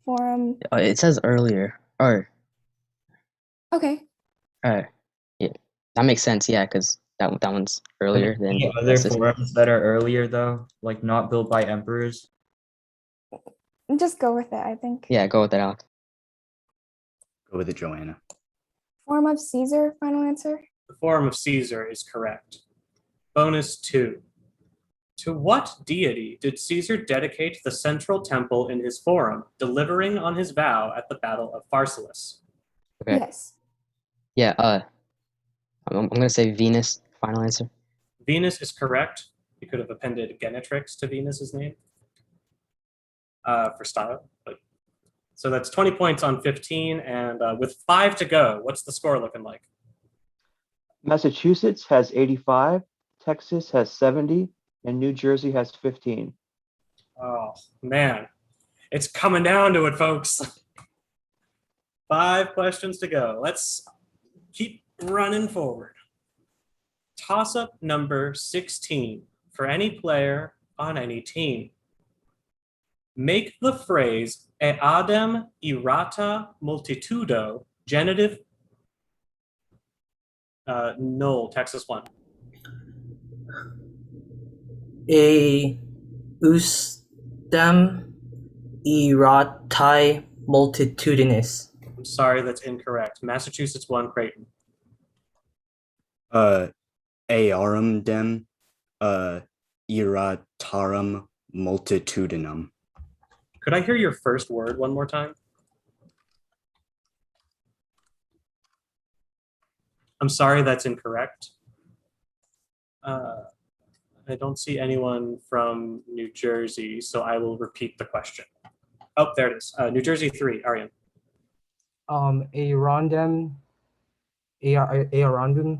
Forum. It says earlier. Or Okay. yeah, that makes sense. Yeah, because that one's earlier than Any other forums that are earlier though, like not built by emperors. Just go with it, I think. Yeah, go with it, Alex. Go with it, Joanna. Forum of Caesar, final answer. The Forum of Caesar is correct. Bonus 2. To what deity did Caesar dedicate the central temple in his forum, delivering on his vow at the Battle of Pharsalus? Okay. Yes. Yeah. I'm gonna say Venus. Final answer. Venus is correct. You could have appended Genetrix to Venus's name for style. But so that's 20 points on 15, and with 5 to go, what's the score looking like? Massachusetts has 85, Texas has 70, and New Jersey has 15. Oh man, it's coming down to it, folks. 5 questions to go. Let's keep running forward. Toss-up number 16 for any player on any team. Make the phrase eadem irata multitudo genitive null, Texas 1. Ustem iratae multitudinous. I'm sorry, that's incorrect. Massachusetts 1, Creighton. Earum dem iratarum multitudinum. Could I hear your first word one more time? I'm sorry, that's incorrect. I don't see anyone from New Jersey, so I will repeat the question. Oh, there it is. New Jersey 3, Aryan. Aerondum,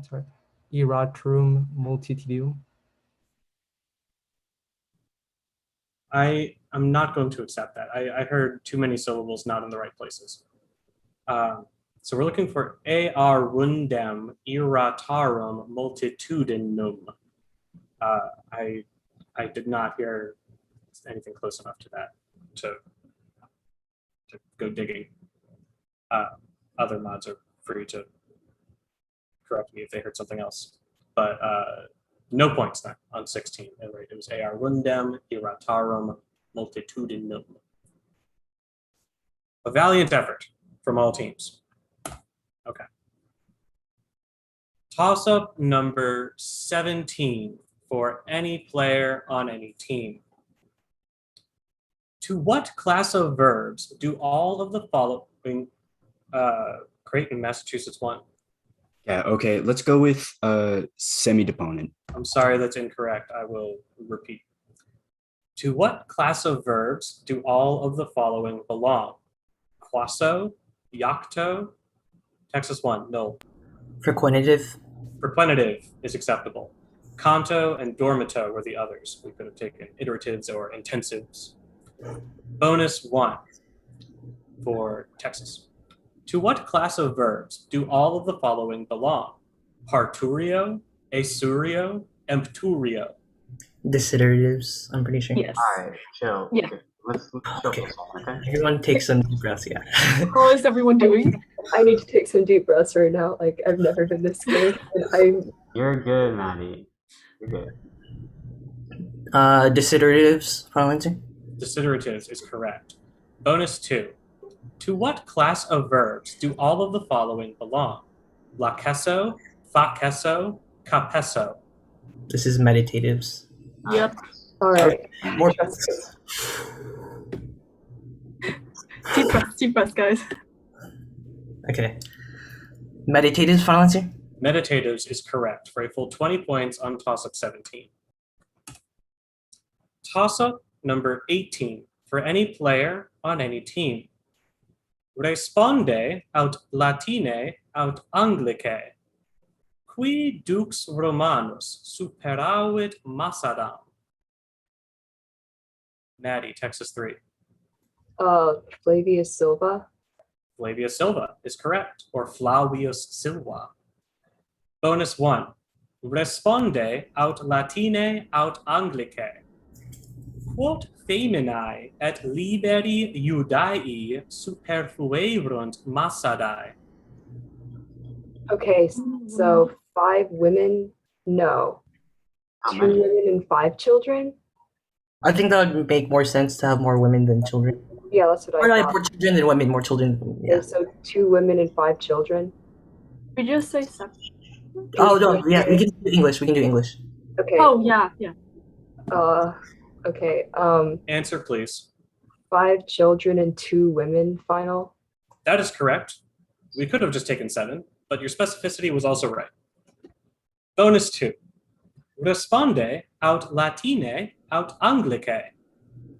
sorry, Eratrum multitudo. I'm not going to accept that. I heard too many syllables not in the right places. So we're looking for earundem iratarum multitudinum. I did not hear anything close enough to that to go digging. Other mods are free to correct me if they heard something else. But no points then on 16. Right, it was earundem iratarum multitudinum. A valiant effort from all teams. Okay. Toss-up number 17 for any player on any team. To what class of verbs do all of the following Creighton, Massachusetts 1? Yeah, okay, let's go with semi-deponent. I'm sorry, that's incorrect. I will repeat. To what class of verbs do all of the following belong? Quaso, yocto, Texas 1, no. Frequentative. Frequentative is acceptable. Canto and dormito were the others. We could have taken iteratives or intensives. Bonus 1 for Texas. To what class of verbs do all of the following belong? Parturio, esurio, empturio. Desiderative, I'm pretty sure. Yes. All right, chill. Yeah. Okay, let's chill for a second, okay? Everyone take some deep breaths, yeah. How is everyone doing? I need to take some deep breaths right now. Like, I've never been this scared. And You're good, Maddie. You're good. Desideratives, final answer? Desideratives is correct. Bonus 2. To what class of verbs do all of the following belong? Lacesso, facesso, capesso. This is meditatives. Yep. All right. More Deep breaths, guys. Okay. Meditatives, final answer? Meditatives is correct for a full 20 points on toss-up 17. Toss-up number 18 for any player on any team. Responde aut Latine aut Anglicae. Qui dux Romanus superavit Massadam. Maddie, Texas 3. Flavius Silva. Flavius Silva is correct, or Flavius Silva. Bonus 1. Responde aut Latine aut Anglicae. Quod feminae et liberi Iudaei superfluerunt Massadae. Okay, so 5 women, no. 2 women and 5 children? I think that would make more sense to have more women than children. Yeah, that's what Or I not thought. more children than women, more children. Yeah. Okay, so 2 women and 5 children. We just say seven. Oh no, yeah, we can do English. We can do English. Okay. Oh yeah, yeah. Okay. Answer, please. 5 children and 2 women final. That is correct. We could have just taken 7, but your specificity was also right. Bonus 2. Responde aut Latine aut Anglicae.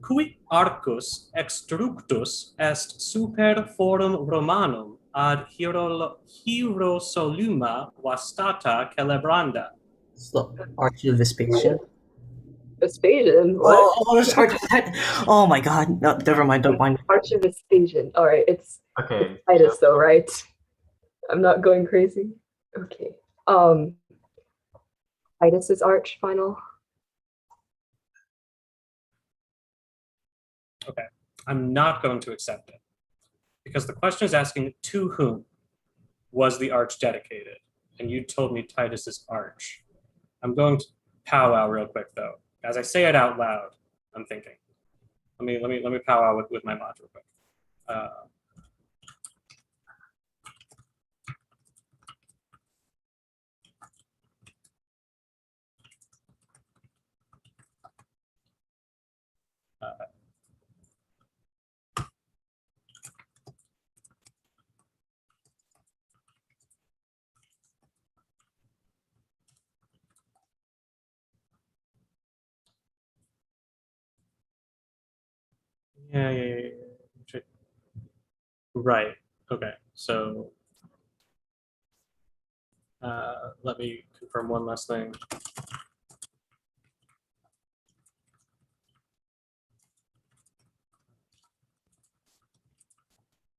Cui arcus extructus est super forum Romanum ad Hierosoluma vastata celebranda. Archie of Vespasian. Vespasian? What? Oh my God! No, never mind. Don't mind. Arch of Vespasian. All right, it's Okay. Titus though, right? I'm not going crazy. Okay. Titus's arch final. Okay, I'm not going to accept it because the question is asking to whom was the arch dedicated, and you told me Titus's arch. I'm going to powwow real quick though. As I say it out loud, I'm thinking. Let me powwow with my mod real quick. Yeah. Right. Okay. So let me confirm one last thing.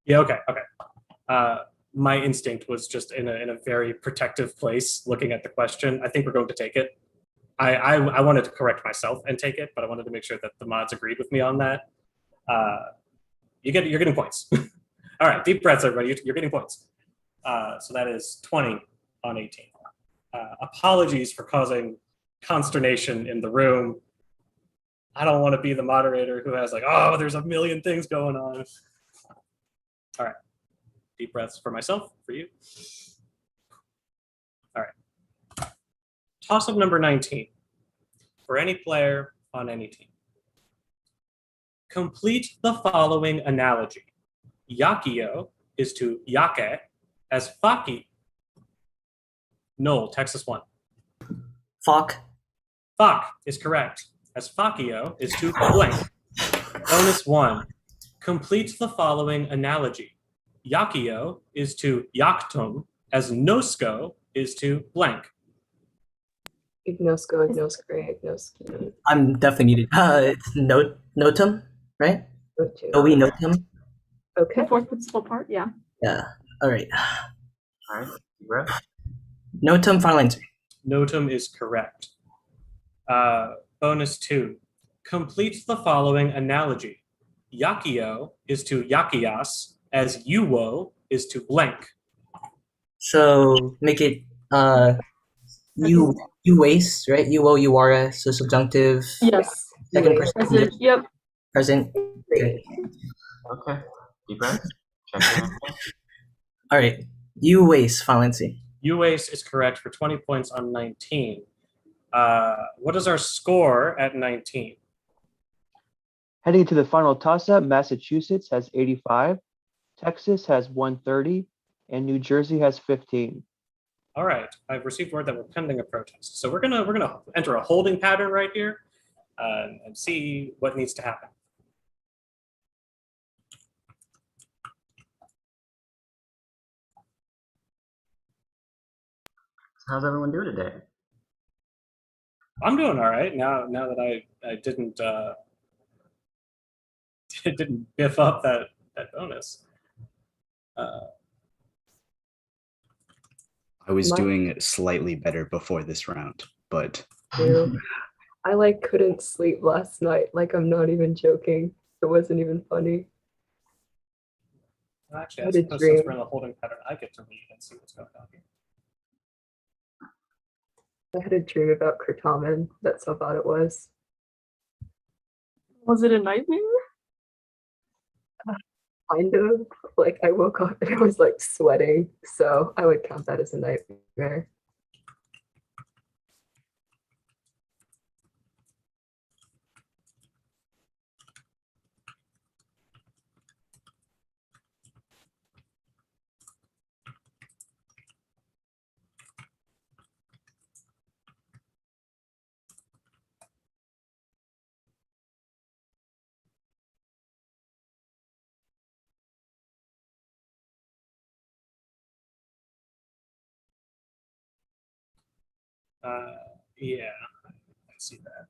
Yeah. Okay. My instinct was just in a very protective place, looking at the question. I think we're going to take it. I wanted to correct myself and take it, but I wanted to make sure that the mods agreed with me on that. You're getting points. All right, deep breaths, everybody. You're getting points. So that is 20 on 18. Apologies for causing consternation in the room. I don't want to be the moderator who has like, oh, there's a million things going on. All right, deep breaths for myself, for you. All right. Toss-up number 19 for any player on any team. Complete the following analogy. Yakio is to yake as faki. Noel, Texas 1. Fuck. Fuck is correct, as fakio is to blank. Bonus 1. Complete the following analogy. Yakio is to yaktum, as nosko is to blank. Ignosco, ignoscre. I'm definitely muted. It's notum, right? Oh, we notum. Okay. The fourth principal part, yeah. Yeah. All right. All right. Breath. Notum final answer. Notum is correct. Bonus 2. Complete the following analogy. Yakio is to yakias, as yuo is to blank. So make it you waste, right? You are so subjunctive. Yes. Second person. Present. Yep. Present. Okay. Okay. Deep breath. Check in. All right. You waste final answer. UACE is correct for 20 points on 19. What is our score at 19? Heading to the final toss-up, Massachusetts has 85, Texas has 130, and New Jersey has 15. All right, I've received word that we're pending a protest. So we're gonna enter a holding pattern right here and see what needs to happen. How's everyone doing today? I'm doing all right now that I didn't didn't biff up that bonus. I was doing slightly better before this round, but I like couldn't sleep last night. Like I'm not even joking. It wasn't even funny. Actually, I I had a suppose dream. since we're in a holding pattern, I get to read and see what's going on here. I had a dream about Certamen. That's how bad it was. Was it a nightmare? Kind of. Like I woke up and I was like sweating, so I would count that as a nightmare. Yeah, I see that.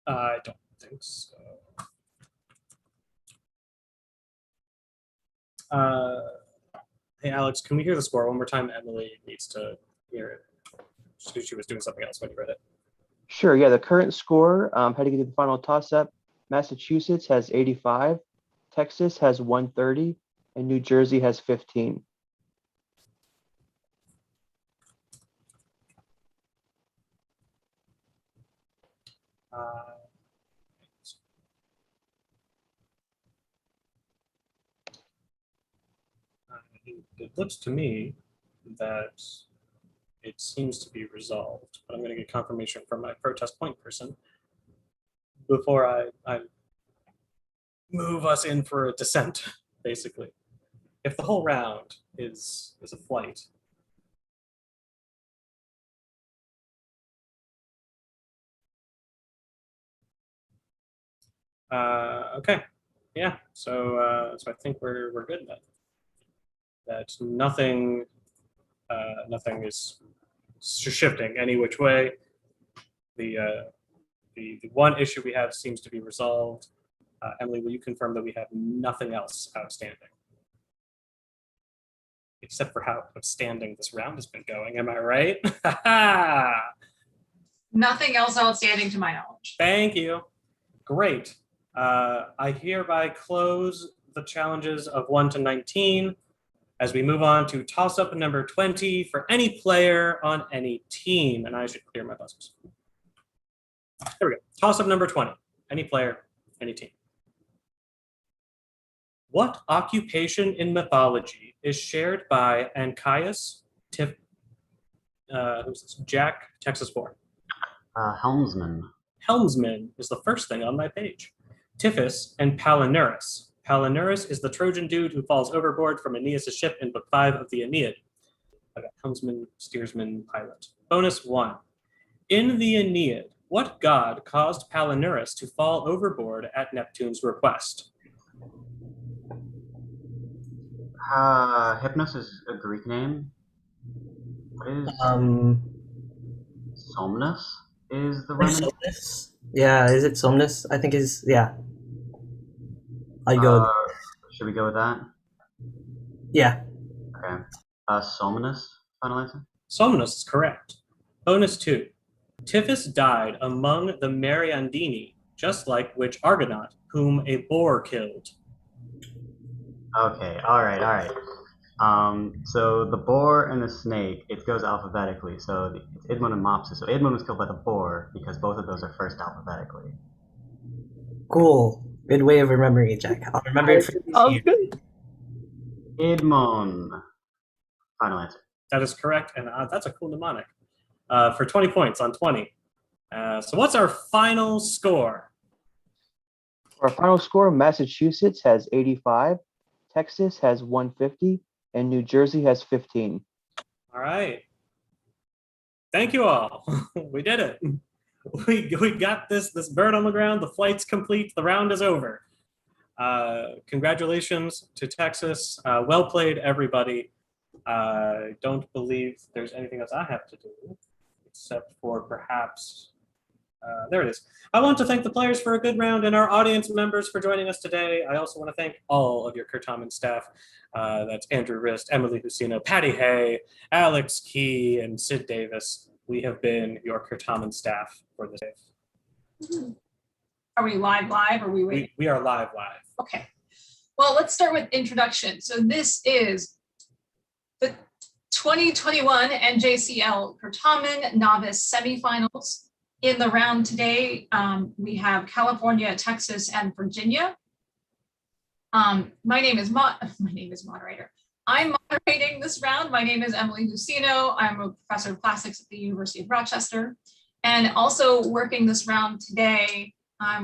I don't think so. Hey, Alex, can we hear the score one more time? Emily needs to hear it. She was doing something else when you read it. Sure, yeah, the current score heading into the final toss-up, Massachusetts has 85, Texas has 130, and New Jersey has 15. It looks to me that it seems to be resolved, but I'm going to get confirmation from my protest point person before I move us in for a descent, basically. If the whole round is a flight. Okay, yeah. So I think we're good then. That nothing is shifting any which way. The one issue we have seems to be resolved. Emily, will you confirm that we have nothing else outstanding? Except for how outstanding this round has been going. Am I right? Nothing else outstanding to my knowledge. Thank you. Great. I hereby close the challenges of 1 to 19 as we move on to toss-up number 20 for any player on any team. And I should clear my buzzers. There we go. Toss-up number 20. Any player, any team. What occupation in mythology is shared by Anchias, who's this? Jack, Texas 4. Helmsman. Helmsman is the first thing on my page. Tiphys and Palinurus. Palinurus is the Trojan dude who falls overboard from Aeneas' ship in Book 5 of the Aeneid. I got helmsman, steersman, pilot. Bonus 1. In the Aeneid, what god caused Palinurus to fall overboard at Neptune's request? Hypnos is a Greek name. What is Somnus is the Roman? Somnus? Yeah, is it Somnus? I think is yeah. I'd go with Should we go with that? yeah. Okay. Somnus, final answer? Somnus is correct. Bonus 2. Tiphys died among the Mariandini, just like which Argonaut, whom a boar killed. Okay, all right. So the boar and the snake, it goes alphabetically. So it's Idmon and Mopsus. So Idmon was killed by the boar because both of those are first alphabetically. Cool. Good way of remembering it, Jack. I'll remember it for you. Good. Idmon. Final answer. That is correct, and that's a cool mnemonic. For 20 points on 20. So what's our final score? For our final score, Massachusetts has 85, Texas has 150, and New Jersey has 15. All right. Thank you all. We did it. We got this bird on the ground. The flight's complete. The round is over. Congratulations to Texas. Well played, everybody. I don't believe there's anything else I have to do except for perhaps There it is. I want to thank the players for a good round and our audience members for joining us today. I also want to thank all of your Certamen staff. That's Andrew Rist, Emily Husino, Patty Hay, Alex Key, and Sid Davis. We have been your Certamen staff for this day. Are we live or are we waiting? We are live. Okay. Well, let's start with introduction. So this is the 2021 NJCL Certamen Novice Semifinals. In the round today, we have California, Texas, and Virginia. My name is moderator. I'm moderating this round. My name is Emily Husino. I'm a professor of classics at the University of Rochester. And also working this round today,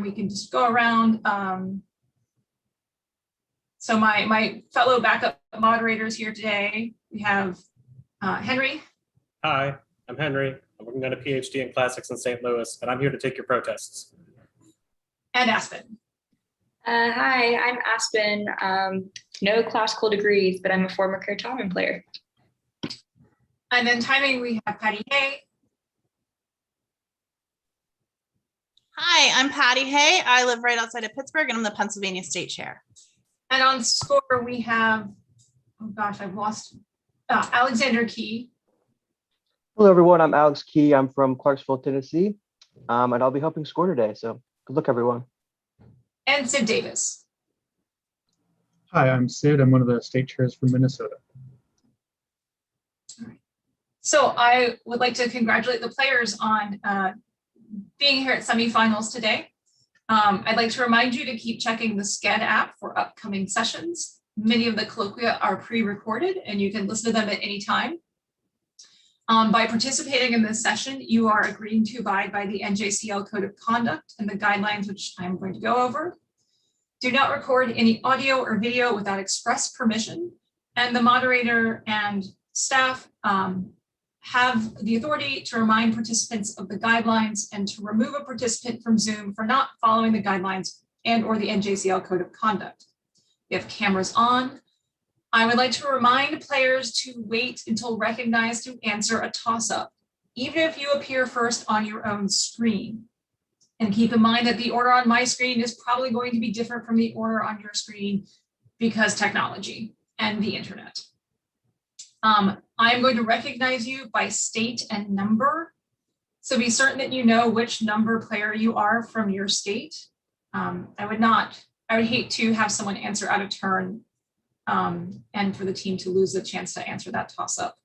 we can just go around. So my fellow backup moderators here today, we have Henry. Hi, I'm Henry. I'm working on a PhD in classics in St. Louis, and I'm here to take your protests. And Aspen. Hi, I'm Aspen. No classical degrees, but I'm a former Certamen player. And then timing, we have Patty Hay. Hi, I'm Patty Hay. I live right outside of Pittsburgh, and I'm the Pennsylvania State Chair. And on score, we have, oh gosh, I've lost Alexander Key. Hello, everyone. I'm Alex Key. I'm from Clarksville, Tennessee, and I'll be helping score today. So good luck, everyone. And Sid Davis. Hi, I'm Sid. I'm one of the state chairs from Minnesota. All right. So I would like to congratulate the players on being here at semifinals today. I'd like to remind you to keep checking the SCED app for upcoming sessions. Many of the colloquia are pre-recorded and you can listen to them at any time. By participating in this session, you are agreeing to abide by the NJCL Code of Conduct and the guidelines which I'm going to go over. Do not record any audio or video without express permission, and the moderator and staff have the authority to remind participants of the guidelines and to remove a participant from Zoom for not following the guidelines and or the NJCL Code of Conduct. We have cameras on. I would like to remind players to wait until recognized to answer a toss-up, even if you appear first on your own screen. And keep in mind that the order on my screen is probably going to be different from the order on your screen because technology and the internet. I'm going to recognize you by state and number. So be certain that you know which number player you are from your state. I would hate to have someone answer out of turn and for the team to lose the chance to answer that toss-up.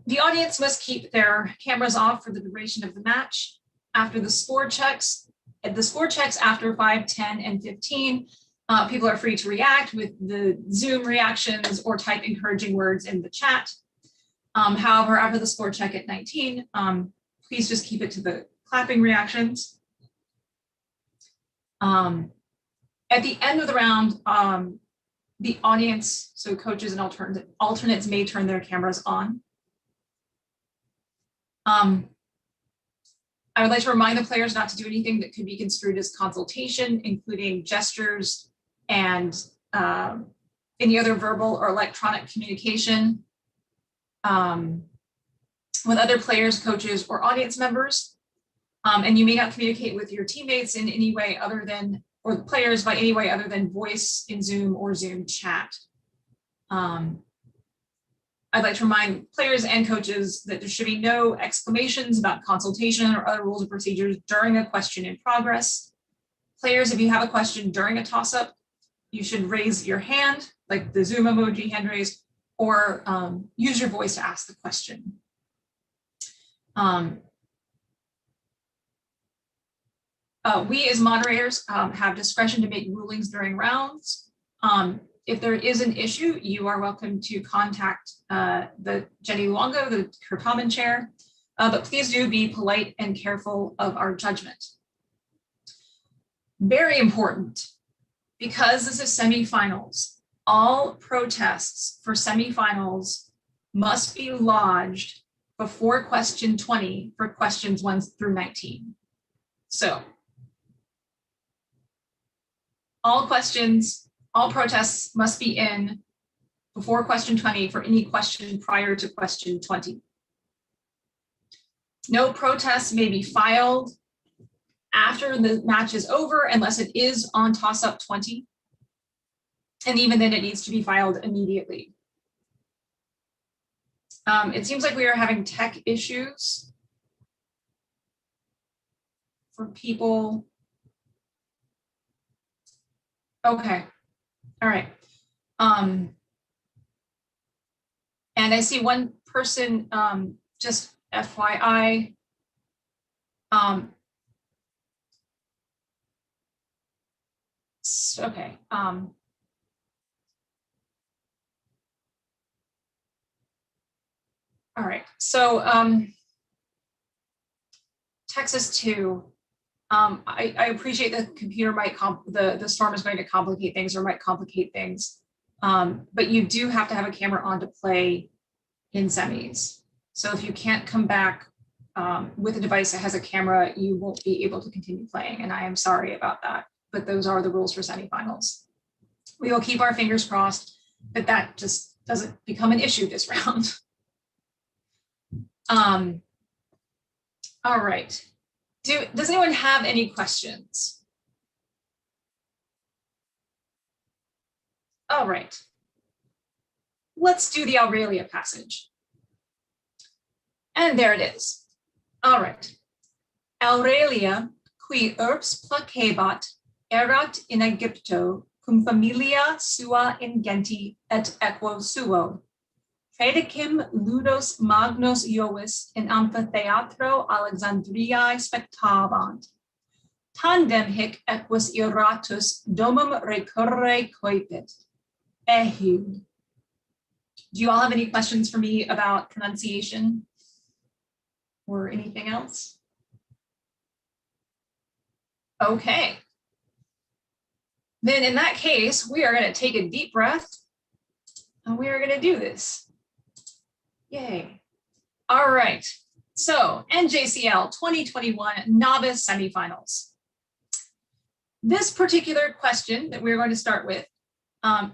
The audience must keep their cameras off for the duration of the match. After the score checks, after 5, 10, and 15, people are free to react with the Zoom reactions or type encouraging words in the chat. However, after the score check at 19, please just keep it to the clapping reactions. At the end of the round, the audience, so coaches and alternates may turn their cameras on. I would like to remind the players not to do anything that could be construed as consultation, including gestures and any other verbal or electronic communication with other players, coaches, or audience members. And you may not communicate with your teammates in any way other than, or the players by any way other than voice in Zoom or Zoom chat. I'd like to remind players and coaches that there should be no exclamations about consultation or other rules and procedures during a question in progress. Players, if you have a question during a toss-up, you should raise your hand, like the Zoom emoji hand raise, or use your voice to ask the question. We as moderators have discretion to make rulings during rounds. If there is an issue, you are welcome to contact the Jenny Luongo, the Certamen chair, but please do be polite and careful of our judgment. Very important, because this is semifinals, all protests for semifinals must be lodged before question 20 for questions 1 through 19. So all protests must be in before question 20 for any question prior to question 20. No protests may be filed after the match is over unless it is on toss-up 20. And even then it needs to be filed immediately. It seems like we are having tech issues for people. Okay, all right. And I see one person, just FYI, okay. All right, so Texas 2, I appreciate the computer might, the storm is going to complicate things or might complicate things, but you do have to have a camera on to play in semis. So if you can't come back with a device that has a camera, you won't be able to continue playing, and I am sorry about that, but those are the rules for semifinals. We will keep our fingers crossed that that just doesn't become an issue this round. All right. Does anyone have any questions? All right. Let's do the Aurelia passage. And there it is. All right. Aurelia, qui urbs placebat, erat in Egypto, cum familia sua ingenti et equo suo. Predicim ludos magnos Iovis in amphitheatro Alexandriae spectabant. Tandem hic equus iratus domum recurre coipit. Ehud. Do you all have any questions for me about pronunciation or anything else? Okay. Then in that case, we are going to take a deep breath and we are going to do this. Yay. All right. So NJCL 2021 Novice Semifinals. This particular question that we're going to start with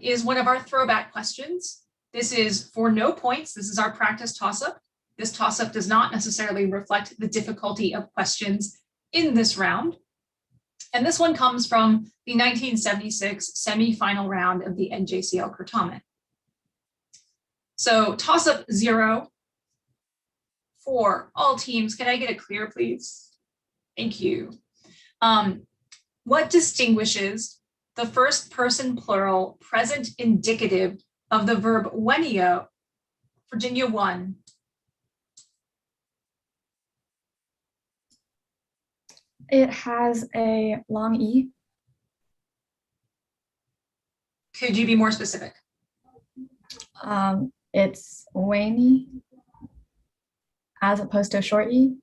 is one of our throwback questions. This is for no points. This is our practice toss-up. This toss-up does not necessarily reflect the difficulty of questions in this round. And this one comes from the 1976 semifinal round of the NJCL Certamen. So toss-up 0 for all teams. Can I get a clear, please? Thank you. What distinguishes the first person plural present indicative of the verb wenio? Virginia 1. It has a long E. Could you be more specific? It's Waney as opposed to a short E.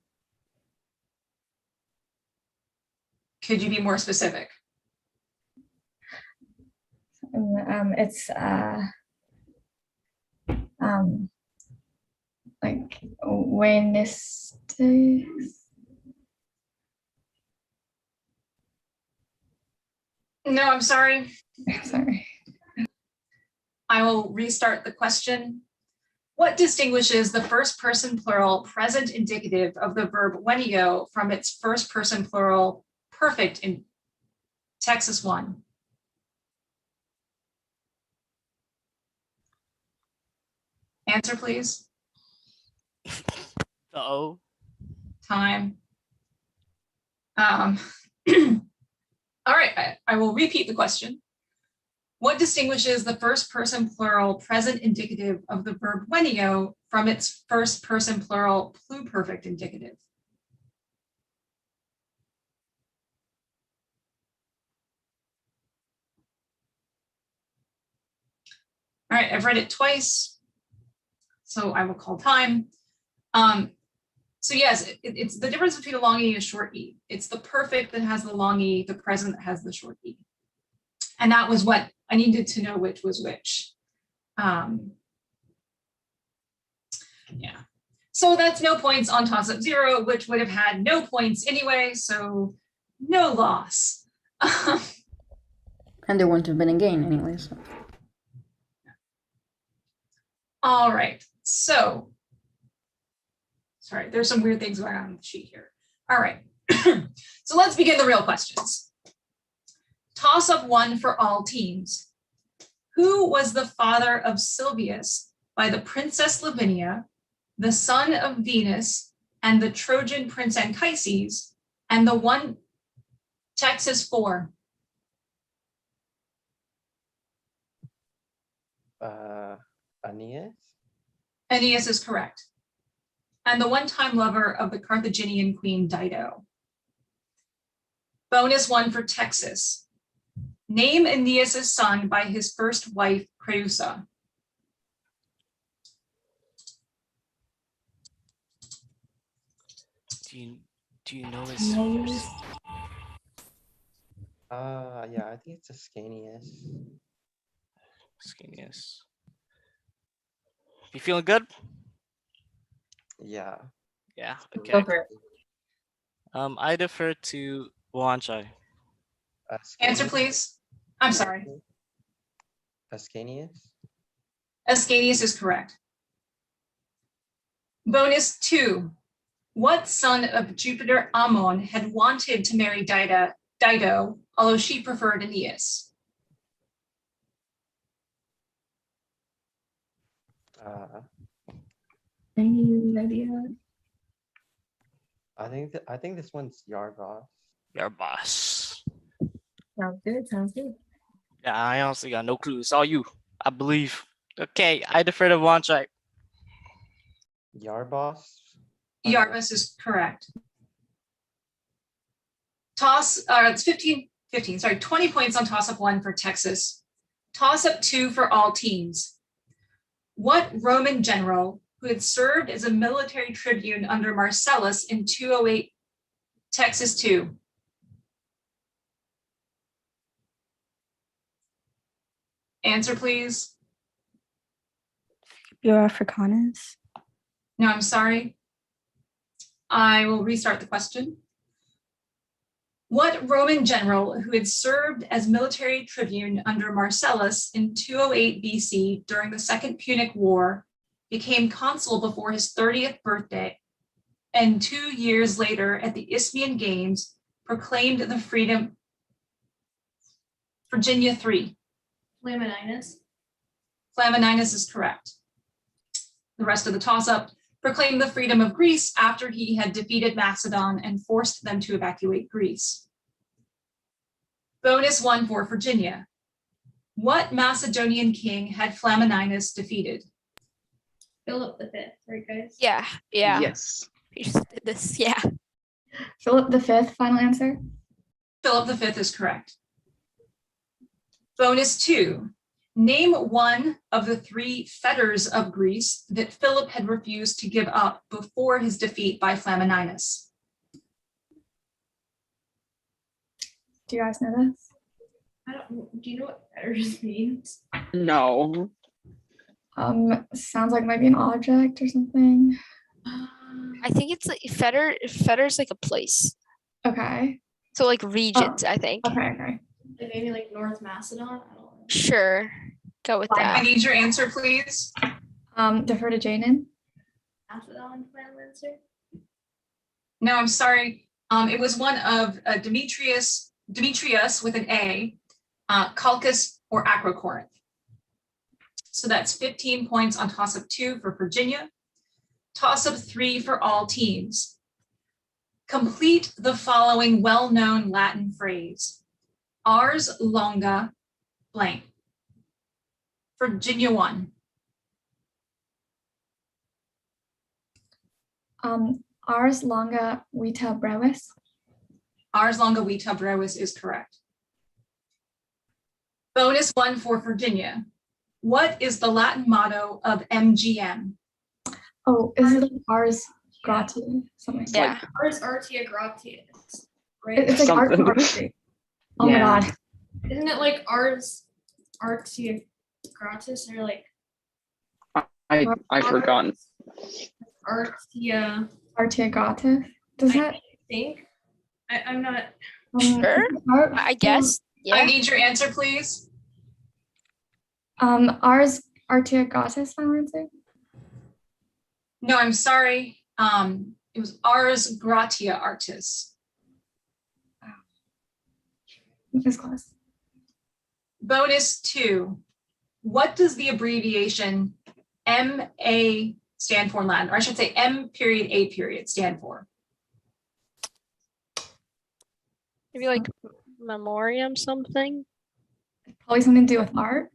Could you be more specific? It's like Waynistic. No, I'm sorry. Sorry. I will restart the question. What distinguishes the first person plural present indicative of the verb wenio from its first person plural perfect in Texas 1? Answer, please. The O. Time. All right, I will repeat the question. What distinguishes the first person plural present indicative of the verb wenio from its first person plural pluperfect indicative? All right, I've read it twice, so I will call time. So yes, it's the difference between a long E and a short E. It's the perfect that has the long E, the present that has the short E. And that was what I needed to know which was which. Yeah. So that's no points on toss-up 0, which would have had no points anyway, so no loss. And there wouldn't have been a gain anyway. So. All right, so, sorry, there's some weird things going on the sheet here. All right, so let's begin the real questions. Toss up one for all teams. Who was the father of Sylvius by the Princess Lavinia, the son of Venus, and the Trojan Prince Anchises, and the one Texas 4? Aeneas? Aeneas is correct. And the one-time lover of the Carthaginian queen Dido. Bonus 1 for Texas. Name Aeneas' son by his first wife, Creusa. Do you know his first? Yeah, I think it's Ascanius. Ascanius. You feeling good? Yeah. Yeah. Go Okay. for it. I defer to Wanchai. Answer, please. I'm sorry. Ascanius? Ascanius is correct. Bonus 2. What son of Jupiter Ammon had wanted to marry Dido, although she preferred Aeneas? Any idea? I think this one's Yargos. Yarbas. Sounds good. Sounds good. Yeah, I honestly got no clue. It's all you, I believe. Okay, I defer to Wanchai. Yarbos? Yarbus is correct. It's 20 points on toss-up 1 for Texas. Toss-up 2 for all teams. What Roman general who had served as a military tribune under Marcellus in 208 Texas 2? Answer, please. Scipio Africanus. No, I'm sorry. I will restart the question. What Roman general who had served as military tribune under Marcellus in 208 BC during the Second Punic War became consul before his 30th birthday and 2 years later at the Isthmian Games proclaimed the freedom? Virginia 3. Flamininus. Flamininus is correct. The rest of the toss-up: proclaimed the freedom of Greece after he had defeated Macedon and forced them to evacuate Greece. Bonus 1 for Virginia. What Macedonian king had Flamininus defeated? Philip V, right, guys? Yeah. Yes. We just did this. Yeah. Philip V, final answer. Philip V is correct. Bonus 2. Name one of the 3 fetters of Greece that Philip had refused to give up before his defeat by Flamininus. Do you guys know this? Do you know what fetters means? No. Sounds like maybe an object or something. I think it's like Fetter's like a place. Okay. So like regions, I think. Okay. Like maybe like North Macedon? I don't know. Sure. Go with I that. need your answer, please. Defer to Jaden. Macedon, final answer? No, I'm sorry. It was one of Demetrius with an A, Calchas or Acrocorinth. So that's 15 points on toss-up 2 for Virginia. Toss-up 3 for all teams. Complete the following well-known Latin phrase. Ars longa blank. Virginia 1. Ars longa vita brevis. Ars longa vita brevis is correct. Bonus 1 for Virginia. What is the Latin motto of MGM? Oh, is it like Ars Gratias? Something. Yeah. Ars Artia Gratias, right? It's like Ars Gratias. Oh my god. Isn't it like Ars Artia Gratis or like I've forgotten. Artia Gratis? Does that? I think. I'm not sure. I guess. Yeah. I need your answer, please. Ars Artiagasis final answer? No, I'm sorry. It was Ars Gratia Artis. This class. Bonus 2. What does the abbreviation MA stand for in Latin? Or I should say M period A period stand for? Maybe like memoriam something. Probably something to do with art.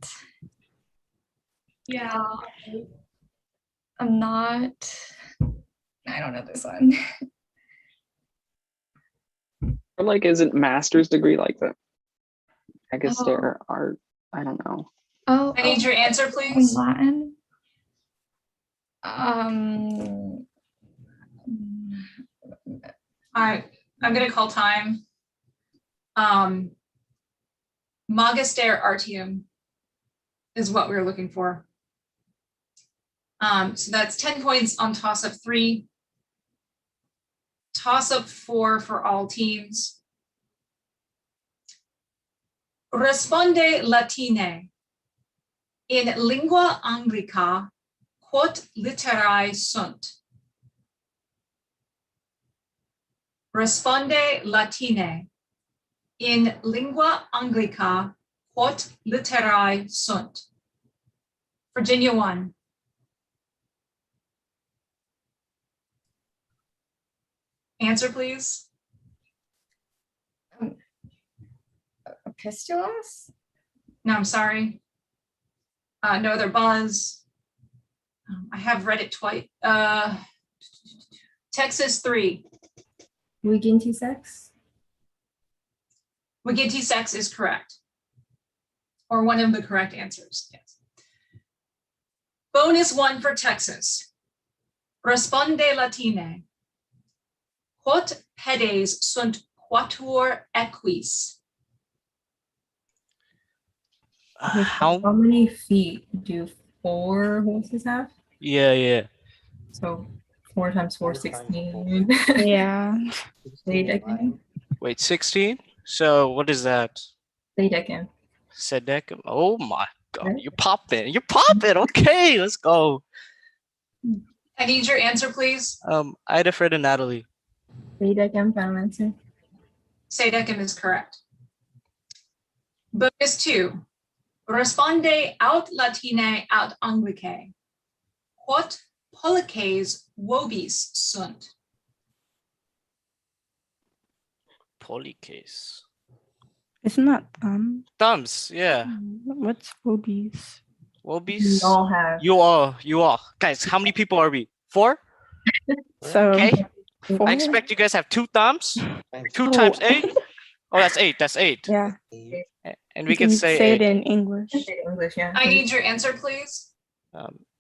Yeah. I'm not. I don't know this one. Or like, isn't master's degree like the magister Oh. art? I don't know. Oh, I need your answer, in please. Latin. All right, I'm gonna call time. Magister Artium is what we're looking for. So that's 10 points on toss-up 3. Toss-up 4 for all teams. Responde Latine. In lingua Anglica, quot literae sunt? Responde Latine. In lingua Anglica, quot literae sunt? Virginia 1. Answer, please. Epistulas? No, I'm sorry. No other buzz. I have read it twice. Texas 3. Wiginti sex? Wiginti sex is correct. Or one of the correct answers, yes. Bonus 1 for Texas. Responde Latine. Quot pedes sunt quatuor equis? How? How many feet do 4 horses have? Yeah. So 4 times 4, 16. Yeah. Sedecim. Wait, 16? So what is that? Sedecim. Sedecim? Oh my god, Right. you're popping. You're popping. Okay, let's go. I need your answer, please. I defer to Natalie. Sedecim final answer. Sedecim is correct. Bonus 2. Responde aut Latine aut Anglicae. Quot pollices vobis sunt? Polycase. Isn't that Thumbs, yeah. What's phobies? Wobies? We all have. You all. Guys, how many people are we? 4? So Okay. 4? I expect you guys have 2 thumbs. 2 Oh. times 8? Oh, that's 8. That's 8. Yeah. And we You can say say it 8. in English. English, yeah. I need your answer, please.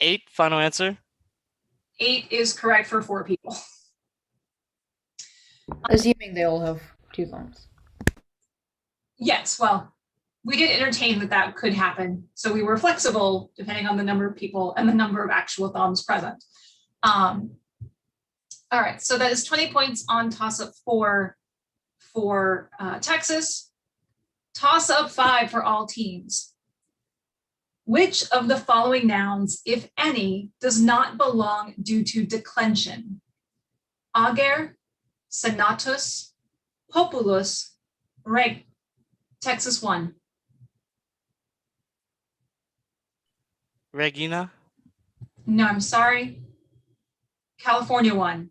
8, final answer. 8 is correct for 4 people. Assuming they all have 2 thumbs. Yes, well, we did entertain that could happen. So we were flexible depending on the number of people and the number of actual thumbs present. All right, so that is 20 points on toss-up 4 for Texas. Toss-up 5 for all teams. Which of the following nouns, if any, does not belong due to declension? Ager, senatus, populus, reg. Texas 1. Regina? No, I'm sorry. California 1.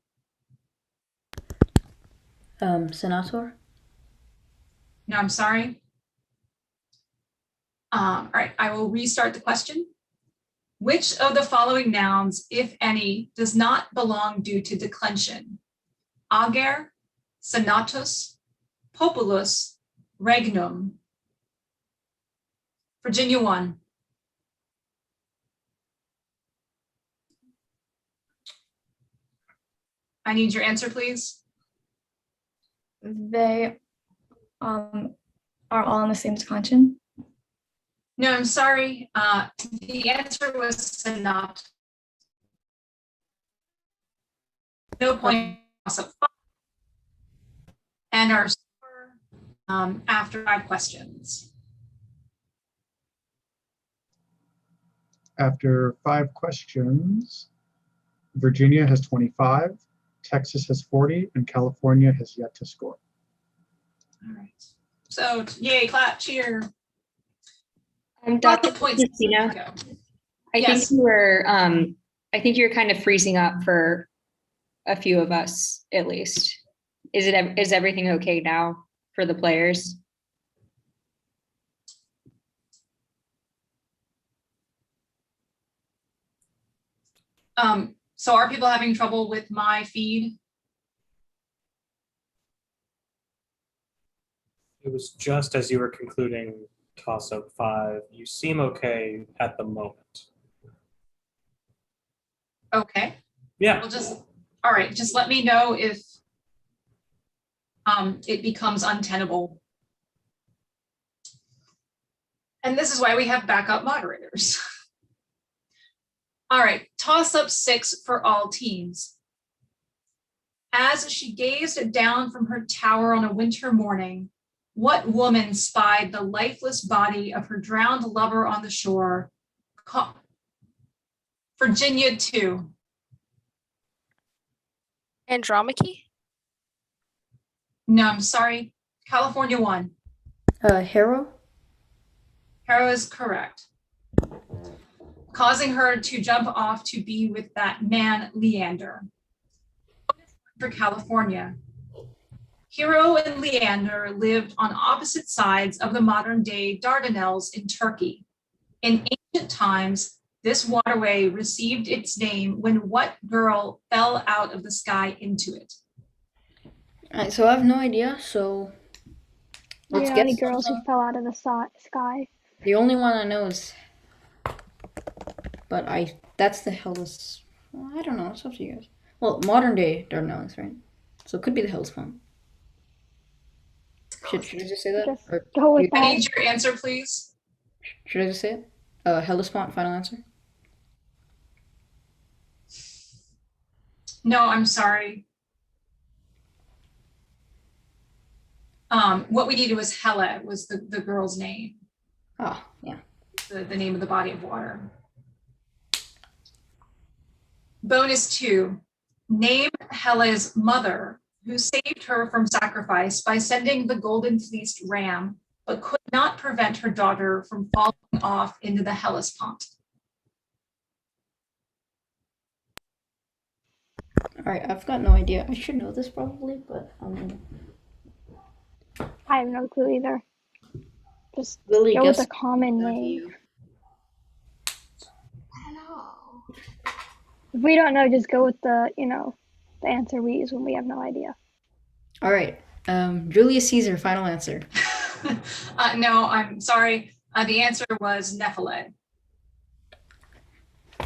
Senator? No, I'm sorry. All right, I will restart the question. Which of the following nouns, if any, does not belong due to declension? Ager, senatus, populus, regnum. Virginia 1. I need your answer, please. They are all in the same declension. No, I'm sorry. The answer was senat. No point. And our score after 5 questions. After 5 questions, Virginia has 25, Texas has 40, and California has yet to score. All right. So yay, clap, cheer. Dr. Points. Christina, I Yes. think you were kind of freezing up for a few of us at least. Is everything okay now for the players? So are people having trouble with my feed? It was just as you were concluding toss-up 5. You seem okay at the moment. Okay. Yeah. Well, all right, just let me know if it becomes untenable. And this is why we have backup moderators. All right, toss up 6 for all teams. As she gazed down from her tower on a winter morning, what woman spied the lifeless body of her drowned lover on the shore? Virginia 2. Andromache? No, I'm sorry. California 1. Harrow? Harrow is correct. Causing her to jump off to be with that man, Leander. For California. Hero and Leander lived on opposite sides of the modern-day Dardanelles in Turkey. In ancient times, this waterway received its name when what girl fell out of the sky into it? Alright, so I have no idea, so let's get any girls who something. fell out of the sky. The only one I know is, but that's the Hellas. Well, I don't know, it's up to you guys. Well, modern day Dardanelles, right? So it could be the Hellespont. Should I just say that? Just Or go with I that. need your answer, please. should I just say it? Hellespont, final answer? No, I'm sorry. What we needed was Helle, was the girl's name. Oh, yeah. The name of the body of water. Bonus 2. Name Helle's mother, who saved her from sacrifice by sending the golden fleeced ram, but could not prevent her daughter from falling off into the Hellespont. Alright, I've got no idea. I should know this probably, but I have no clue either. Just Lily, go with guess a common name. If we don't know, just go with the answer we use when we have no idea. Alright. Julius Caesar, final answer. No, I'm sorry. The answer was Nephilim.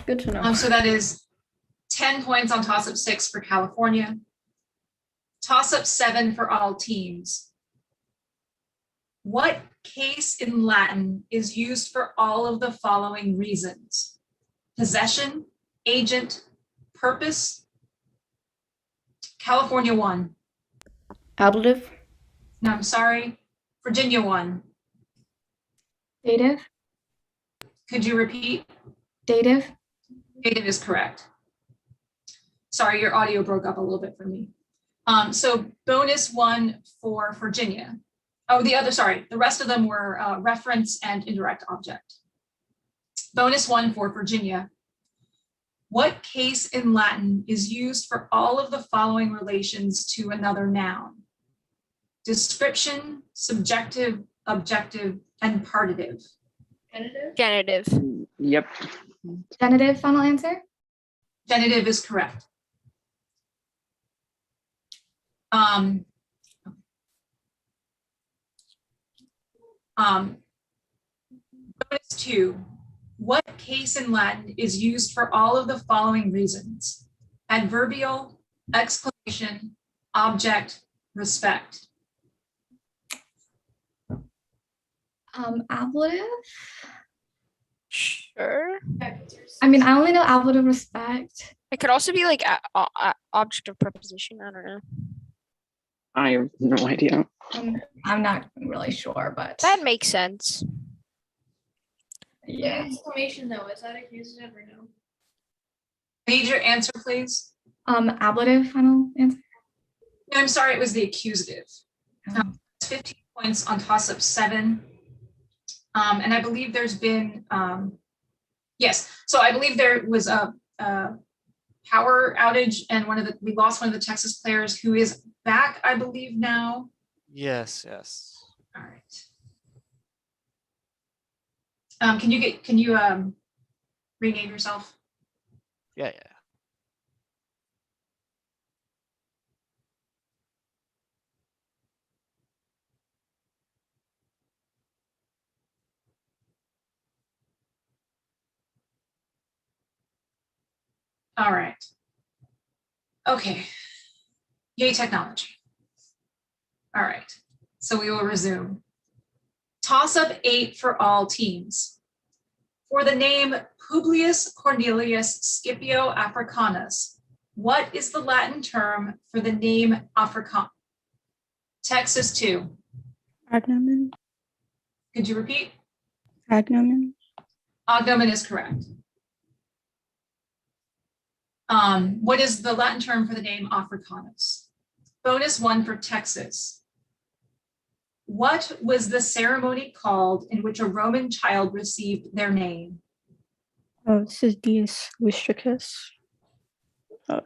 Good to know. So that is 10 points on toss-up 6 for California. Toss-up 7 for all teams. What case in Latin is used for all of the following reasons? Possession, agent, purpose. California 1. Ablative. No, I'm sorry. Virginia 1. Dative. Could you repeat? Dative. Dative is correct. Sorry, your audio broke up a little bit for me. So bonus 1 for Virginia. Oh, the rest of them were reference and indirect object. Bonus 1 for Virginia. What case in Latin is used for all of the following relations to another noun? Description, subjective, objective, and partitive. Genitive. Yep. Genitive, final answer? Genitive is correct. Bonus 2. What case in Latin is used for all of the following reasons? Adverbial, exclamation, object, respect. Ablative? Sure. I mean, I only know ablative respect. It could also be like object of preposition. I don't know. I have no idea. I'm not really sure, but That makes sense. Yeah. Exclamation though, is that accusative or no? I need your answer, please. Ablative final answer. No, I'm sorry, it was the accusative. It's 15 points on toss-up 7. And I believe there's been, yes, so I believe there was a power outage and we lost one of the Texas players who is back, I believe now. Yes, yes. All right. Can you rename yourself? Yeah. All right. Okay. Yay, technology. All right. So we will resume. Toss up 8 for all teams. For the name Publius Cornelius Scipio Africanus, what is the Latin term for the name Africanus? Texas 2. Agnomen. Could you repeat? Agnomen. Ognomen is correct. What is the Latin term for the name Africanus? Bonus 1 for Texas. What was the ceremony called in which a Roman child received their name? Oh, this is Dies Lustricus. I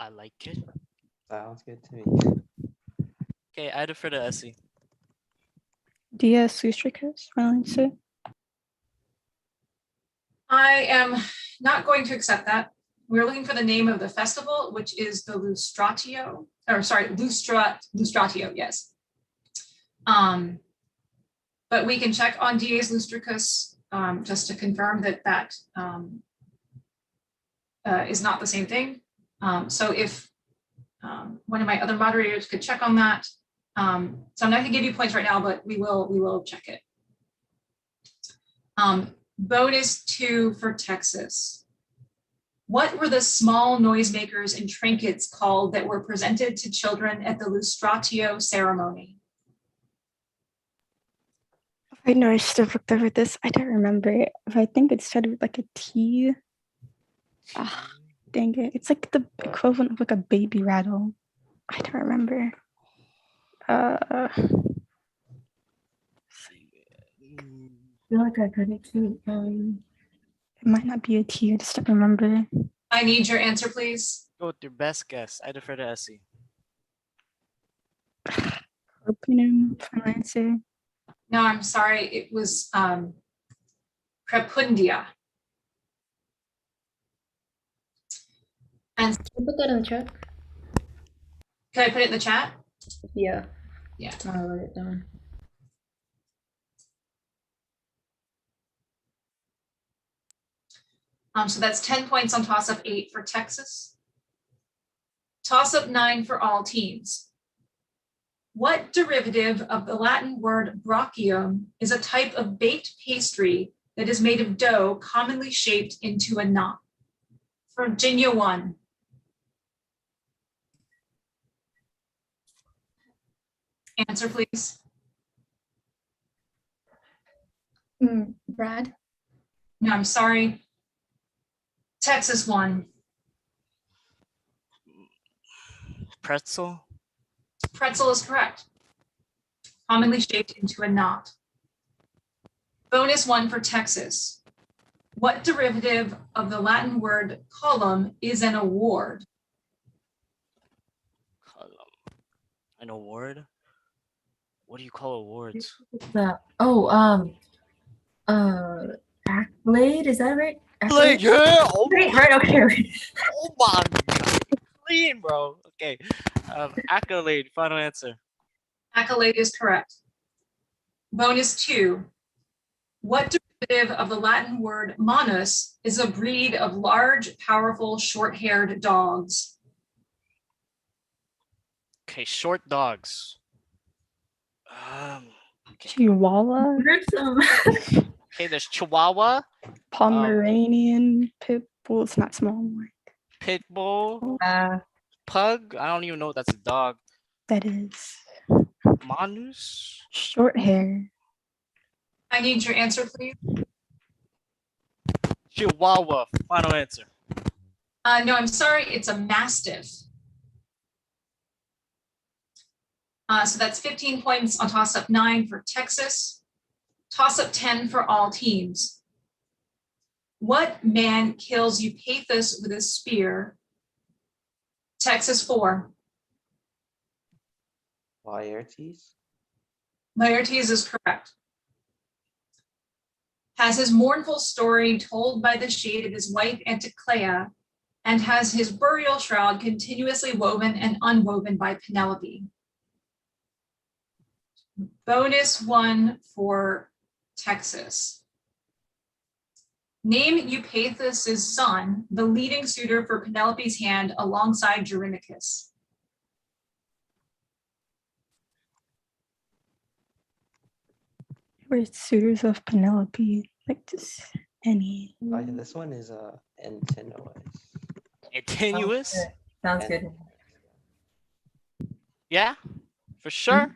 like it. Sounds good to me. Okay, I defer to Essie. Dies Lustricus, final answer. I am not going to accept that. We're looking for the name of the festival, which is the Lustratio, or sorry, Lustratio, yes. But we can check on Dies Lustricus just to confirm that is not the same thing. So if one of my other moderators could check on that. So I'm not gonna give you points right now, but we will check it. Bonus 2 for Texas. What were the small noisemakers and trinkets called that were presented to children at the Lustratio ceremony? I know I should have looked over this. I don't remember it. I think it started with like a T. Ah, dang it. It's like the equivalent of like a baby rattle. I don't remember. I feel like I heard it too. It might not be a T. I just don't remember. I need your answer, please. Go with your best guess. I defer to Essie. Opening, final answer. No, I'm sorry. It was Prepundia. And Can you put that in the chat? can I put it in the chat? Yeah. Yeah. I'll write it down. So that's 10 points on toss-up 8 for Texas. Toss-up 9 for all teams. What derivative of the Latin word brachium is a type of baked pastry that is made of dough commonly shaped into a knot? Virginia 1. Answer, please. Brad? No, I'm sorry. Texas 1. Pretzel? Pretzel is correct. Commonly shaped into a knot. Bonus 1 for Texas. What derivative of the Latin word column is an award? An award? What do you call awards? Accolade, is that right? Accolade, yeah. Oh right, okay. Oh my god. Clean, bro. Okay. Accolade, final answer. Accolade is correct. Bonus 2. What derivative of the Latin word manus is a breed of large, powerful, short-haired dogs? Okay, short dogs. Chihuahua. Okay, there's Chihuahua. Pomeranian. Pit bull. It's not small anymore. Pit bull. Pug. I don't even know if that's a dog. That is. Manus. Short hair. I need your answer, please. Chihuahua. Final answer. No, I'm sorry, it's a Mastiff. So that's 15 points on toss-up 9 for Texas. Toss-up 10 for all teams. What man kills Eupathus with a spear? Texas 4. Laertes. Laertes is correct. Has his mournful story told by the shade of his wife Anticlea, and has his burial shroud continuously woven and unwoven by Penelope. Bonus 1 for Texas. Name Eupathus' son, the leading suitor for Penelope's hand alongside Germanicus. We're suitors of Penelope. Like just any. This one is Antinous. Continuous. Sounds good. Yeah, for sure.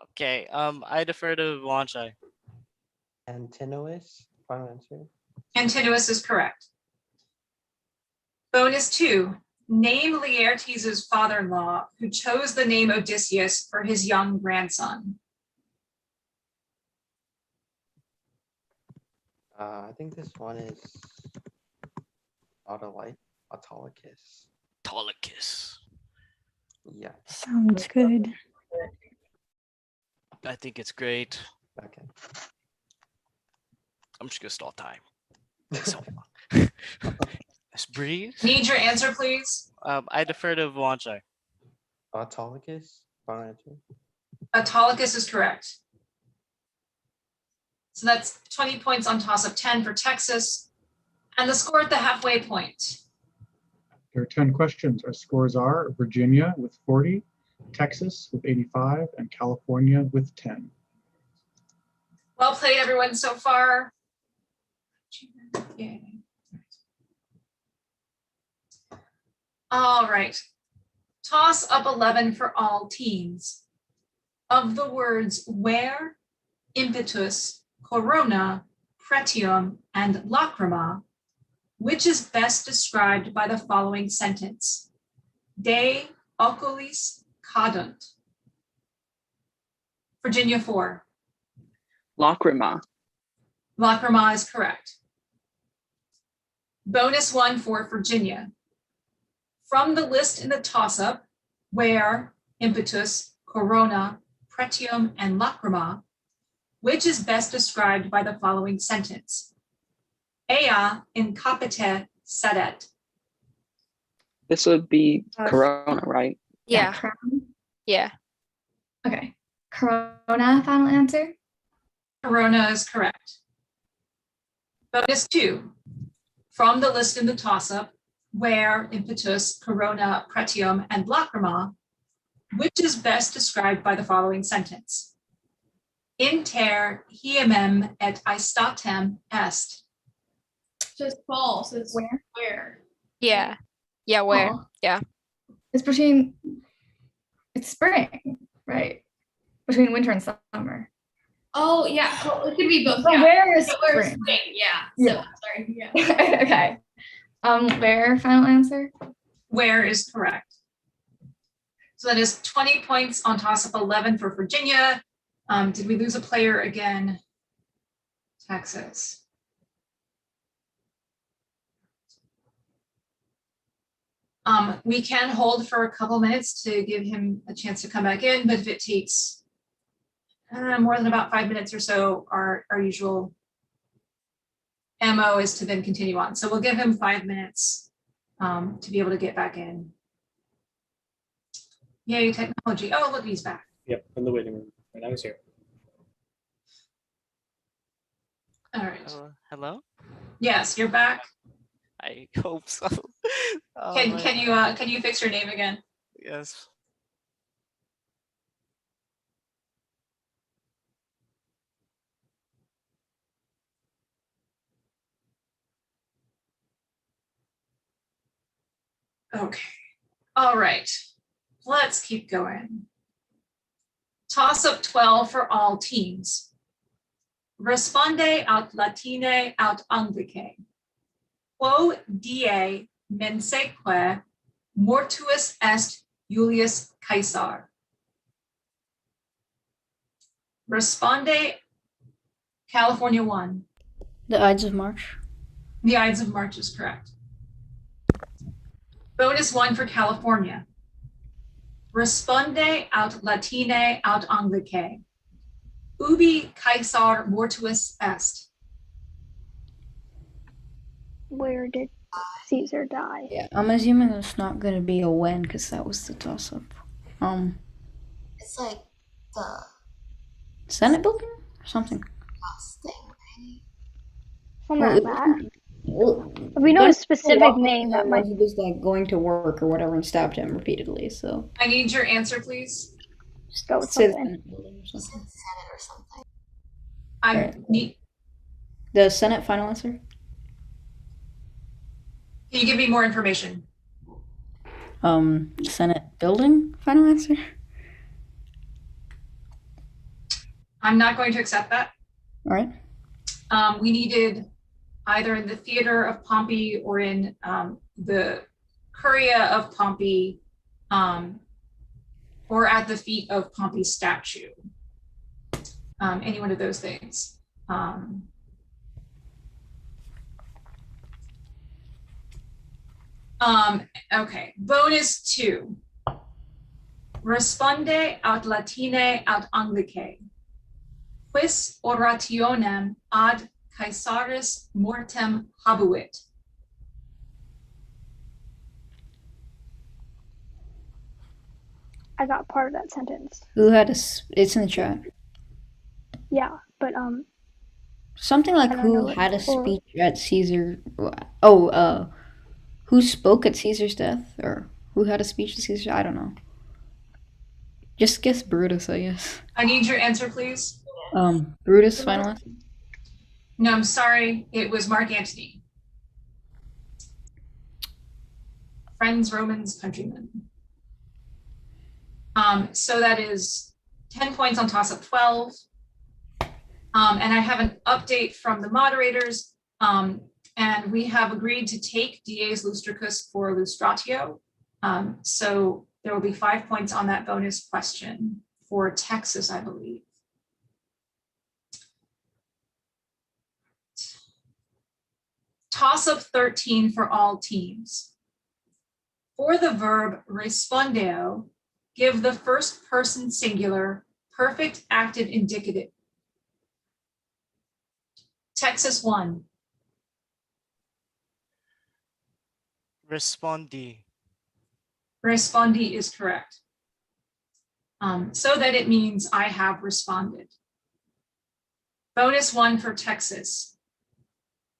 Okay. I defer to Wanchai. Antinous. Final answer. Antinous is correct. Bonus 2. Name Laertes' father-in-law who chose the name Odysseus for his young grandson. I think this one is Autolycus. Autolycus. Yeah. Sounds good. I think it's great. Okay. I'm just gonna stall time. So let's breathe. Need your answer, please. I defer to Wanchai. Autolycus. Final answer. Autolycus is correct. So that's 20 points on toss-up 10 for Texas. And the score at the halfway point. There are 10 questions. Our scores are Virginia with 40, Texas with 85, and California with 10. Well played, everyone, so far. Yay. All right. Toss up 11 for all teams. Of the words where, impetus, corona, pretium, and lacrima, which is best described by the following sentence? De oculis cadunt. Virginia 4. Lacrima. Lacrima is correct. Bonus 1 for Virginia. From the list in the toss-up, where, impetus, corona, pretium, and lacrima, which is best described by the following sentence? Ea incapite sedet. This would be Corona, right? Yeah. Yeah. Okay. Corona, final answer? Corona is correct. Bonus 2. From the list in the toss-up, where, impetus, corona, pretium, and lacrima, which is best described by the following sentence? Inter hiemem et aestatem est. Just false. It's where. Yeah. Yeah, where? Oh. Yeah. It's spring, right? Between winter and summer. Oh yeah, well, it could be both. So yeah. where is Where is spring? spring? Yeah. Yeah. So, sorry. Yeah. Okay. Where, final answer? Where is correct. So that is 20 points on toss-up 11 for Virginia. Did we lose a player again? Texas. We can hold for a couple minutes to give him a chance to come back in, but if it takes more than about 5 minutes or so, our usual MO is to then continue on. So we'll give him 5 minutes to be able to get back in. Yay, technology. Oh, look, he's back. Yep, in the waiting room. Right now he's here. All right. Hello? Yes, you're back. I hope so. Oh, Can you fix your name again? Yes. Okay. All right. Let's keep going. Toss up 12 for all teams. Responde aut latine aut anglice. Quo die menseque mortuus est Julius Caesar. Responde California 1. The Ides of March. The Ides of March is correct. Bonus 1 for California. Responde aut latine aut anglice. Ubi Caesar mortuus est. Where did Caesar die? Yeah, I'm assuming it's not gonna be a when because that was the toss-up. It's like the Senate building or something. last thing, right? Something like that. Well, We know a specific name that when might. he was like going to work or whatever and stabbed him repeatedly. So I need your answer, please. Just go with say the something. Senate building or something. Senate or something. I need. The Senate final answer. Can you give me more information? Senate building final answer. I'm not going to accept that. All right. We needed either in the theater of Pompey or in the Curia of Pompey, or at the feet of Pompey's statue. Any one of those things. Okay, bonus 2. Responde aut latine aut anglice. Quis orationem ad Caesaris mortem habuit. I got part of that sentence. Who had it's in the chat. Yeah, but Something like I don't who know had a it, or- speech at Caesar. Oh, who spoke at Caesar's death, or who had a speech at Caesar? I don't know. Just guess Brutus, I guess. I need your answer, please. Brutus final answer. No, I'm sorry. It was Mark Antony. Friends, Romans, countrymen. So that is 10 points on toss-up 12. And I have an update from the moderators. And we have agreed to take Dies Lustricus for Lustratio. So there will be 5 points on that bonus question for Texas, I believe. Toss-up 13 for all teams. For the verb respondeo, give the first person singular perfect active indicative. Texas 1. Respondi. Respondi is correct. So that it means I have responded. Bonus 1 for Texas.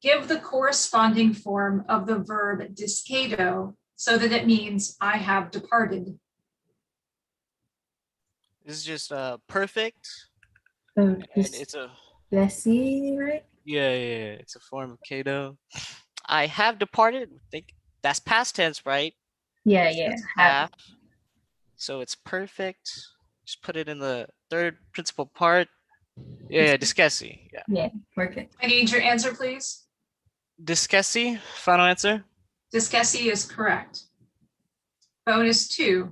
Give the corresponding form of the verb discado so that it means I have departed. This is just perfect. Oh, And it's a let's see, right? yeah. It's a form of Cato. I have departed. I think that's past tense, right? Yeah, It's have. So it's perfect. Just put it in the third principal part. Yeah, discessi. Yeah. Yeah, perfect. I need your answer, please. Discessi, final answer. Discessi is correct. Bonus 2.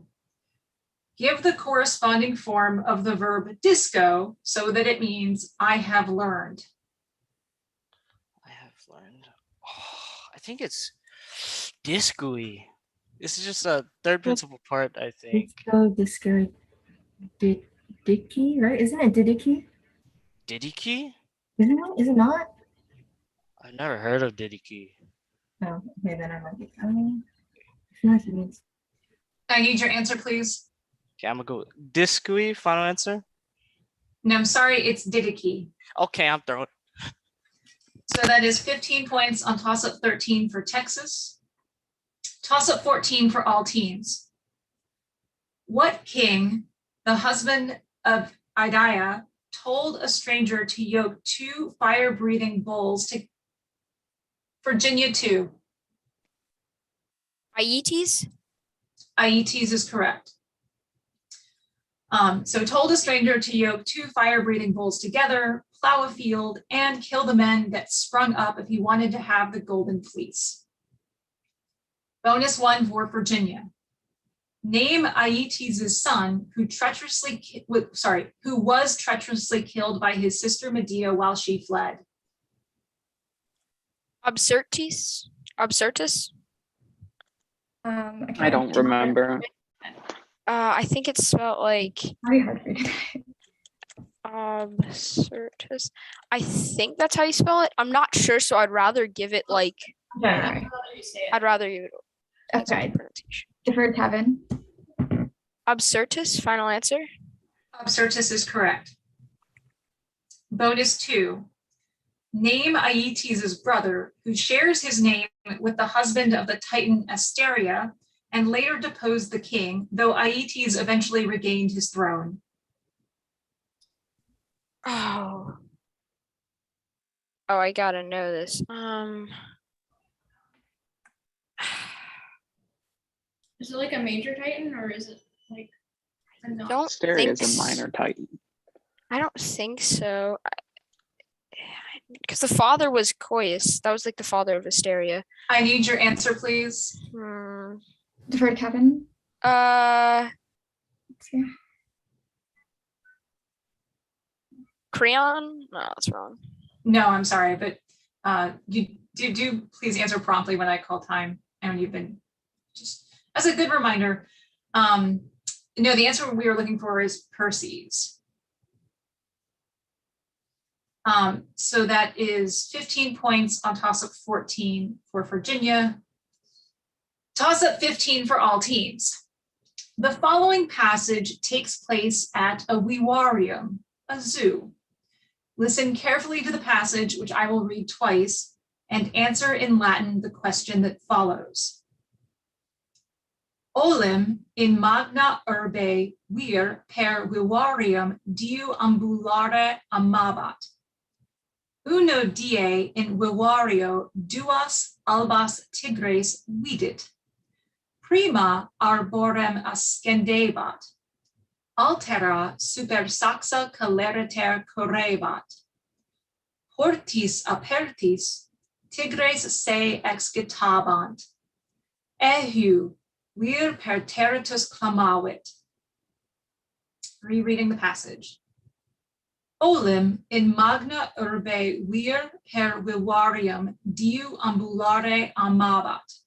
Give the corresponding form of the verb disco so that it means I have learned. I have learned. Oh, I think it's discui. This is just a third principal part, I think. Disco, Dicky, right? Isn't it Didiki? Didiki? Isn't it? Is it not? I've never heard of Didiki. Oh, okay, then I might be. I feel like it means. I need your answer, please. Okay, I'm gonna go with discui, final answer. No, I'm sorry, it's Didiki. Okay, I'm throwing. So that is 15 points on toss-up 13 for Texas. Toss-up 14 for all teams. What king, the husband of Idaea, told a stranger to yoke 2 fire-breathing bulls to Virginia 2? Aeetes? Aeetes is correct. So told a stranger to yoke 2 fire-breathing bulls together, plow a field, and kill the men that sprung up if he wanted to have the golden fleece. Bonus 1 for Virginia. Name Aeetes' son who was treacherously killed by his sister Medea while she fled. Absyrtus? I don't remember. I think it's spelled like Very hard for you. Absyrtus. I think that's how you spell it. I'm not sure, so I'd rather give it like Okay. I'd rather give it Okay. Deferred Kevin. Absyrtus, final answer. Absyrtus is correct. Bonus 2. Name Aeetes' brother who shares his name with the husband of the Titan Asteria and later deposed the king, though Aeetes eventually regained his throne. Oh, I gotta know this. Is it like a major titan or is it like a non? Don't Asteria think is a minor titan. I don't think so. Because the father was Coeus. That was like the father of Asteria. I need your answer, please. Deferred Kevin. Creon? No, that's wrong. No, I'm sorry, but you do please answer promptly when I call time. And you've been just as a good reminder. No, the answer we were looking for is Perses. So that is 15 points on toss-up 14 for Virginia. Toss-up 15 for all teams. The following passage takes place at a vivarium, a zoo. Listen carefully to the passage, which I will read twice, and answer in Latin the question that follows. Olim in magna urbe vir per vivarium diu ambulare amabat. Uno die in vivario duas albas tigres vidit. Prima arborem ascendebat. Altera super saxa celeriter correbat. Portis apertis, tigres se excitabant. Ehu, vir per territus clamavit. Rereading the passage. Olim in magna urbe vir per vivarium diu ambulare amabat.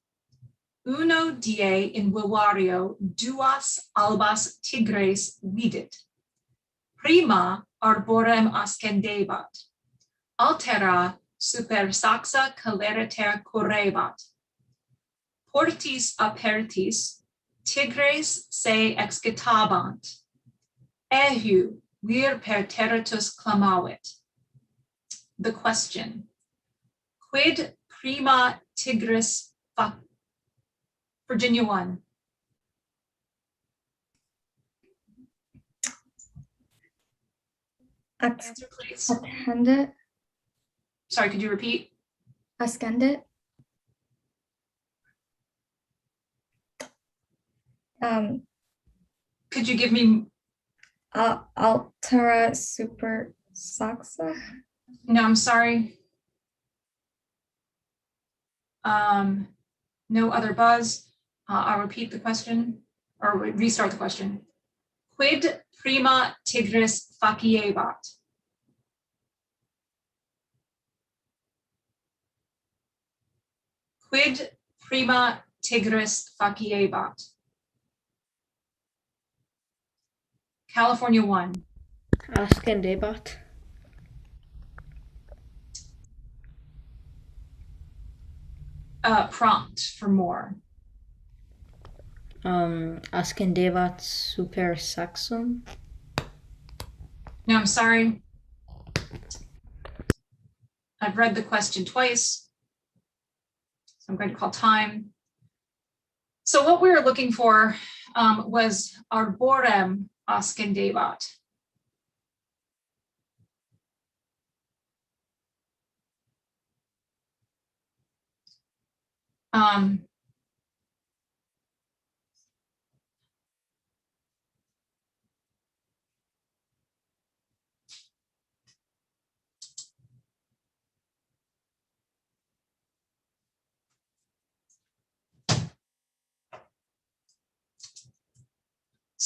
Uno die in vivario duas albas tigres vidit. Prima arborem ascendebat. Altera super saxa celeriter correbat. Portis apertis, tigres se excitabant. Ehu, vir per territus clamavit. The question. Quid prima tigris fac? Virginia 1. Answer, please. Ascendant. Sorry, could you repeat? Ascendant. Could you give me Altera super saxa? No, I'm sorry. No other buzz. I'll repeat the question or restart the question. Quid prima tigris faciebat? Quid prima tigris faciebat? California 1. Ascendebat. Prompt for more. Ascendebat super saxum. No, I'm sorry. I've read the question twice. So I'm going to call time. So what we were looking for was arborem ascendebat.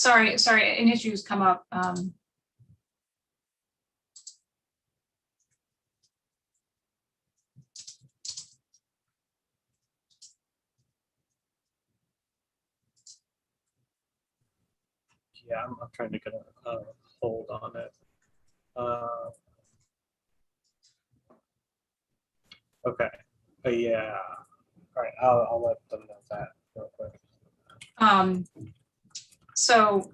Sorry, an issue's come up. Yeah, I'm trying to get a hold on it. Okay. Yeah. All right. I'll let them know that real quick. So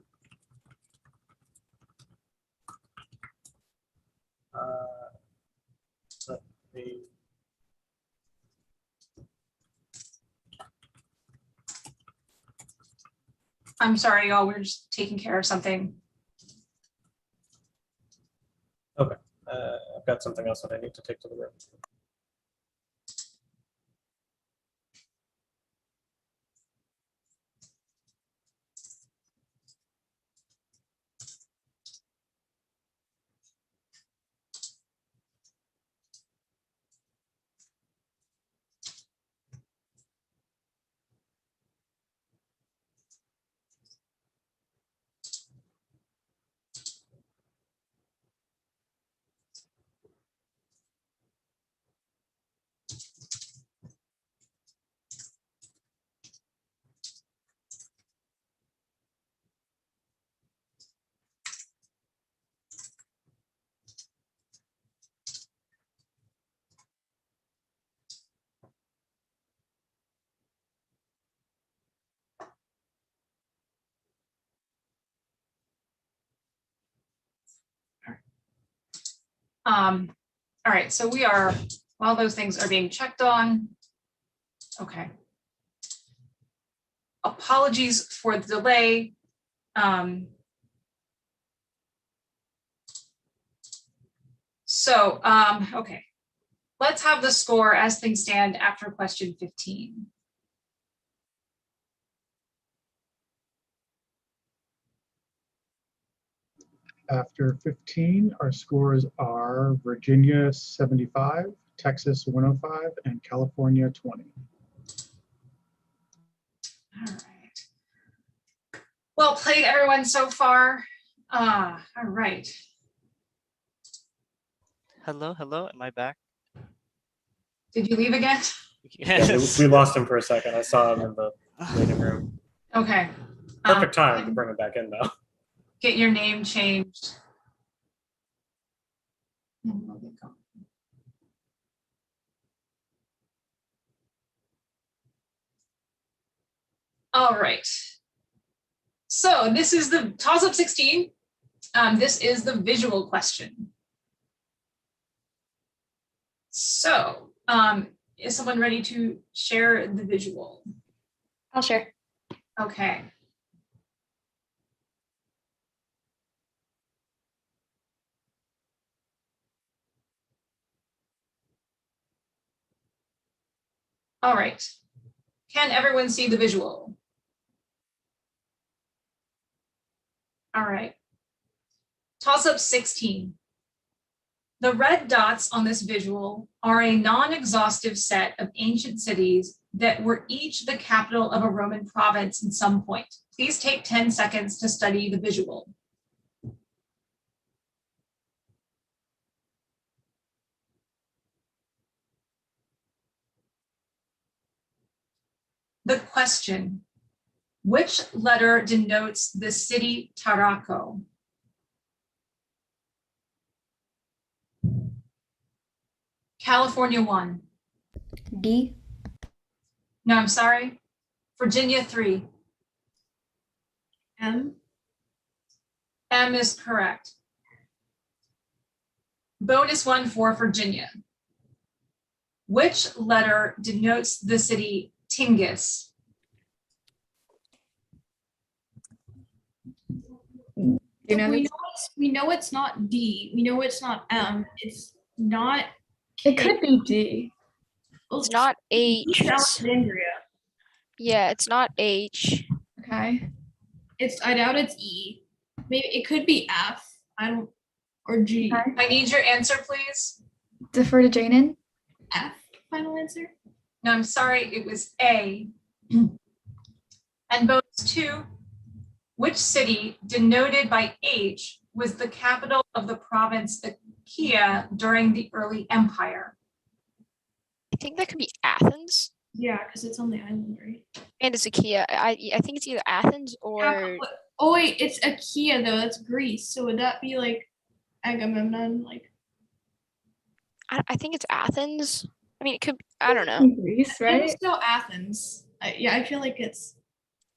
Let me. I'm sorry, y'all. We're just taking care of something. Okay. I've got something else that I need to take to the room. All right, so we are, while those things are being checked on. Okay. Apologies for the delay. Okay. Let's have the score as things stand after question 15. After 15, our scores are Virginia 75, Texas 105, and California 20. All right. Well played, everyone, so far. All right. Hello, am I back? Did you leave again? Yes. Yeah, we lost him for a second. I saw him in the waiting room. Okay. Perfect time to bring him back in, though. Get your name changed. All right. So this is the toss-up 16. This is the visual question. So is someone ready to share the visual? I'll share. Okay. All right. Can everyone see the visual? All right. Toss-up 16. The red dots on this visual are a non-exhaustive set of ancient cities that were each the capital of a Roman province in some point. Please take 10 seconds to study the visual. The question, which letter denotes the city Tarraco? California 1. D. No, I'm sorry. Virginia 3. M. M is correct. Bonus 1 for Virginia. Which letter denotes the city Tingis? We know it's not D. We know it's not M. It's not. It could be D. It's not H. East Alexandria. Yeah, it's not H. Okay. I doubt it's E. Maybe it could be F. Or G. Okay. I need your answer, please. Defer to Janan. F. Final answer. No, I'm sorry, it was A. And bonus 2. Which city, denoted by H, was the capital of the province Achaia during the early empire? I think that could be Athens. Yeah, because it's on the island, right? And it's Achaia. I think it's either Athens or Oh wait, it's Achaia though. That's Greece. So would that be like Agamemnon? Like I think it's Athens. I mean, it could. I don't know. Greece, right? right? It's still Athens. Yeah, I feel like it's.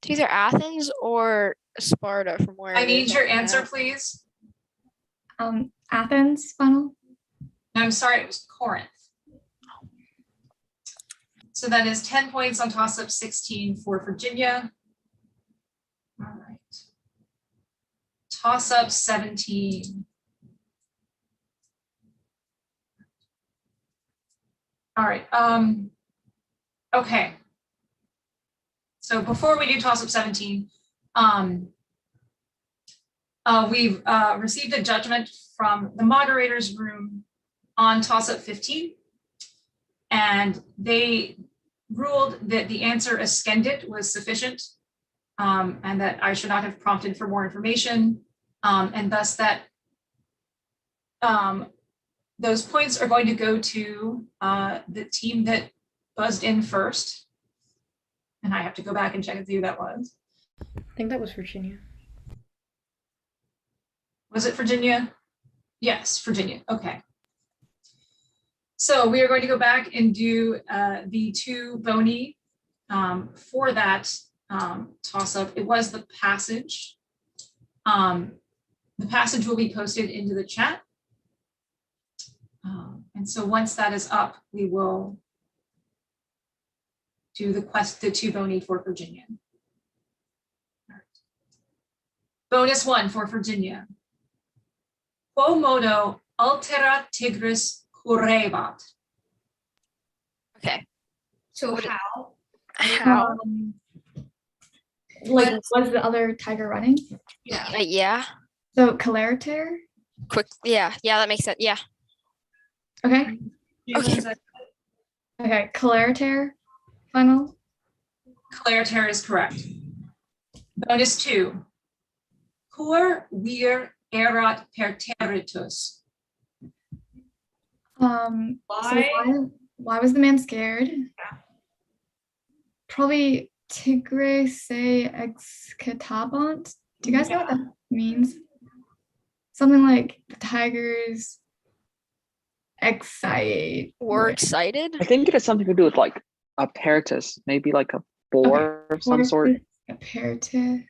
It's either Athens or Sparta, from where I it need is your on the answer, map. please. Athens final. No, I'm sorry, it was Corinth. So that is 10 points on toss-up, 16 for Virginia. All right. Toss-up 17. All right. Okay. So before we do toss-up 17, we've received a judgment from the moderator's room on toss-up 15, and they ruled that the answer ascendant was sufficient, and that I should not have prompted for more information, and thus that those points are going to go to the team that buzzed in first. And I have to go back and check and see who that was. I think that was Virginia. Was it Virginia? Yes, Virginia. Okay. So we are going to go back and do the 2 boni for that toss-up. It was the passage. The passage will be posted into the chat. And so once that is up, we will do the 2 boni for Virginia. All right. Bonus 1 for Virginia. Quo modo altera tigris curebat? Okay. So how? How? Like, was the other tiger running? Yeah. Yeah. So Calerter. Quick. Yeah. Yeah. That makes sense. Yeah. Okay. Okay. Okay. Calerter final. Calerter is correct. Bonus 2. Cur vir erat perterritus? So why was the man scared? Probably Tigre se excitabant. Do you guys know what that means? Something like the tigers excite. We're excited. I think it has something to do with like apparatus, maybe like a boar of some sort. Apparatus.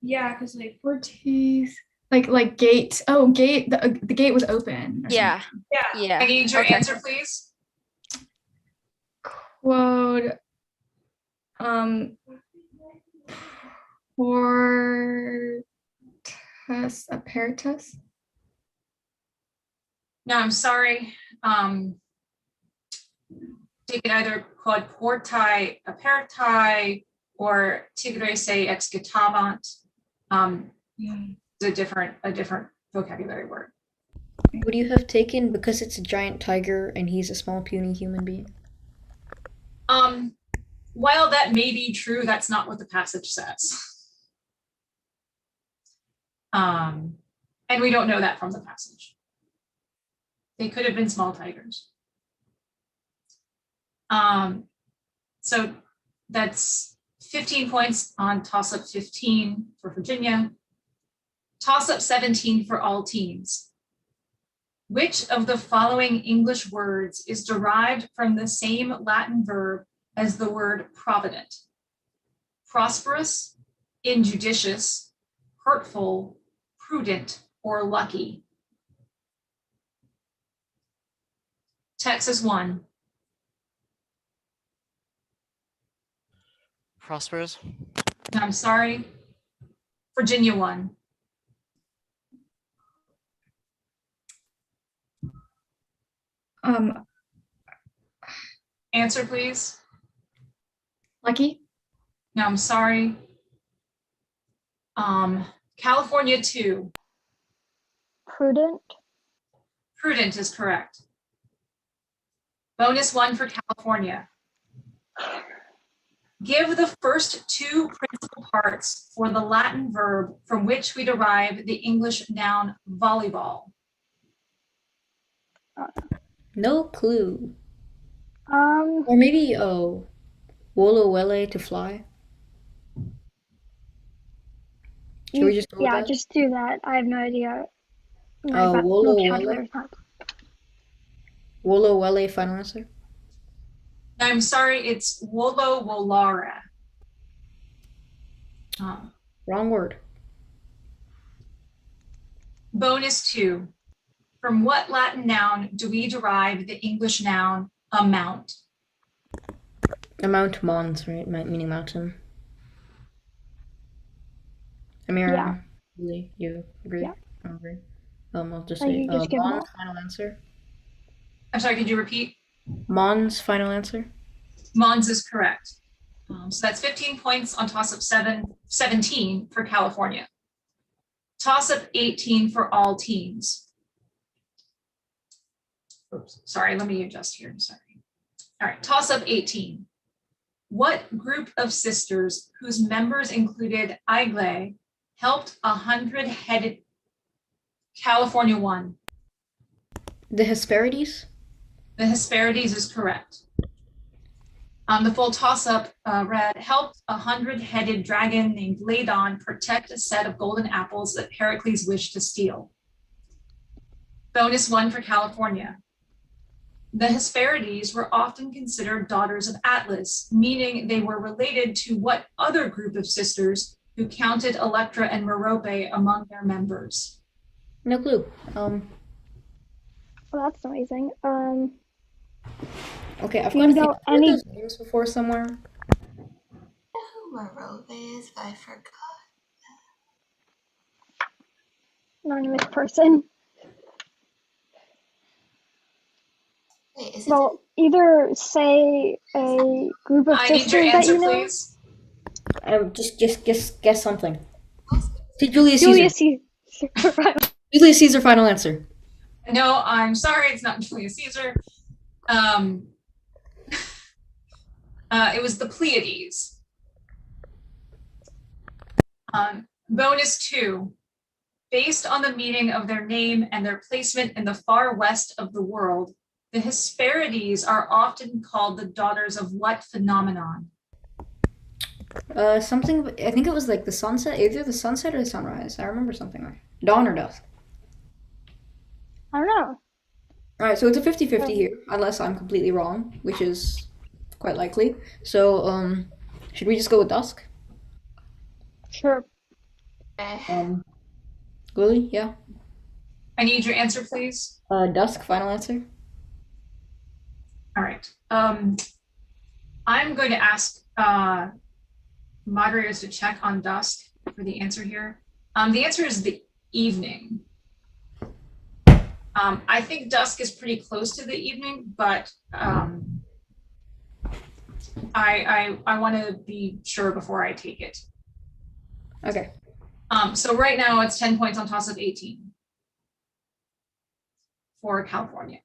Yeah, because like Ortiz. Like gate. Oh, gate. The gate was open. Yeah. Yeah. Yeah. I need your answer, please. Quote. Portus apparatus. No, I'm sorry. Take it either quod portae apparati or tigre se excitavant. It's a different vocabulary word. Would you have taken because it's a giant tiger and he's a small puny human being? While that may be true, that's not what the passage says. And we don't know that from the passage. They could have been small tigers. So that's 15 points on toss-up 15 for Virginia. Toss-up 17 for all teams. Which of the following English words is derived from the same Latin verb as the word provident? Prosperous, injudicious, hurtful, prudent, or lucky? Texas 1. Prosperous. I'm sorry. Virginia 1. Answer, please. Lucky. No, I'm sorry. California 2. Prudent. Prudent is correct. Bonus 1 for California. Give the first two principal parts for the Latin verb from which we derive the English noun volleyball. No clue. Or maybe wolo wele to fly. Should we just go with Yeah, that? just do that. I have no idea. My Wolo vocabulary wele. is not. Wolo wele. Final answer. I'm sorry, it's wolo wolare. Wrong word. Bonus 2. From what Latin noun do we derive the English noun amount? Amount mons, right? Meaning mountain. Amira, really, you agree? Yeah. I agree. I'll just Oh, say you just give Mons, them final answer. I'm sorry, could you repeat? Mons, final answer. Mons is correct. So that's 15 points on toss-up 17 for California. Toss-up 18 for all teams. Oops, sorry, let me adjust here, sorry. All right, toss-up 18. What group of sisters whose members included Aigle helped 100-headed California won? The Hesperides? The Hesperides is correct. The full toss-up read, helped 100-headed dragon named Ladon protect a set of golden apples that Pericles wished to steal. Bonus 1 for California. The Hesperides were often considered daughters of Atlas, meaning they were related to what other group of sisters who counted Electra and Merope among their members? No clue. Well, that's amazing. Okay, I've Do you got to know think. I've heard any- those names before somewhere. Who Merope is, but I forgot. Anonymous person. Wait, is it? Well, either say a group of I need sisters your that answer, you know. please. Just guess something. Julius Julius Caesar. Caesar. Julius Caesar, final answer. No, I'm sorry, it's not Julius Caesar. It was the Pleiades. Bonus 2. Based on the meaning of their name and their placement in the far west of the world, the Hesperides are often called the daughters of what phenomenon? Something. I think it was like the sunset, either the sunset or the sunrise. I remember something like dawn or dusk. I don't know. All right, so it's a 50-50 here, unless I'm completely wrong, which is quite likely. So, should we just go with dusk? Sure. Lily, yeah. I need your answer, please. Dusk, final answer. All right. I'm going to ask moderators to check on dusk for the answer here. The answer is the evening. I think dusk is pretty close to the evening, but I want to be sure before I take it. Okay. So right now it's 10 points on toss-up 18 for California.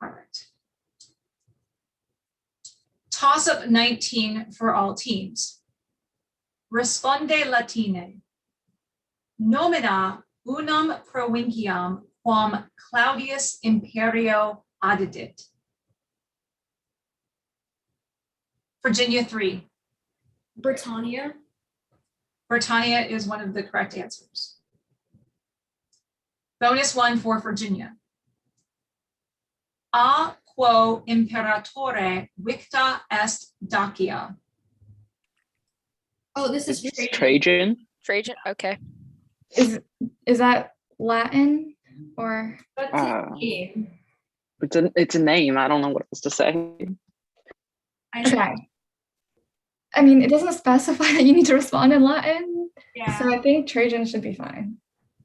All right. Toss-up 19 for all teams. Responde Latine. Nomina unam provinciam quam Claudius Imperio addidit. Virginia 3. Britannia. Britannia is one of the correct answers. Bonus 1 for Virginia. A quo imperatore victa est Dacia. Oh, this is It's Trajan. Trajan. Okay. Is that Latin or? It's a name. I don't know what else to say. Okay. I mean, it doesn't specify that you need to respond in Latin. Yeah. So I think Trajan should be fine.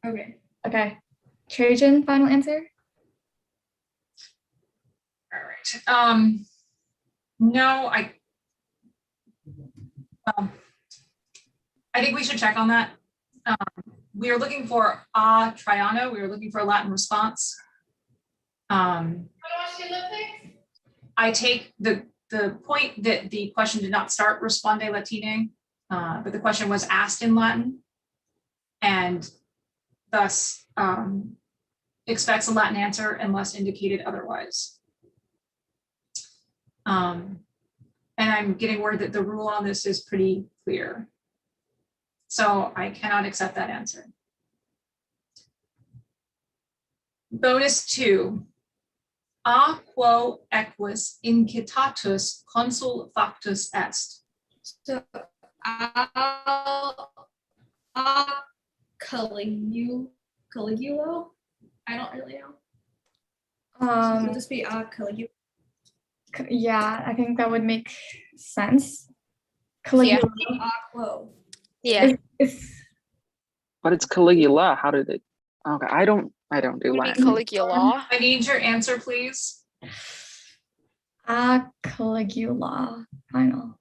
Okay. Okay. Trajan, final answer? All right. No, I think we should check on that. We are looking for a triano. We are looking for a Latin response. I take the the point that the question did not start Responde Latine, but the question was asked in Latin, and thus expects a Latin answer unless indicated otherwise. And I'm getting word that the rule on this is pretty clear. So I cannot accept that answer. Bonus 2. A quo equus incitatus consul factus est. So Caligulo? I don't really know. Would this be Caligulo? Yeah, I think that would make sense. Yeah. Caligula. Aquo. Yeah. But it's Caligula. How did it? Okay, I don't do Would be Latin. Caligula. I need your answer, please. Caligula. Final.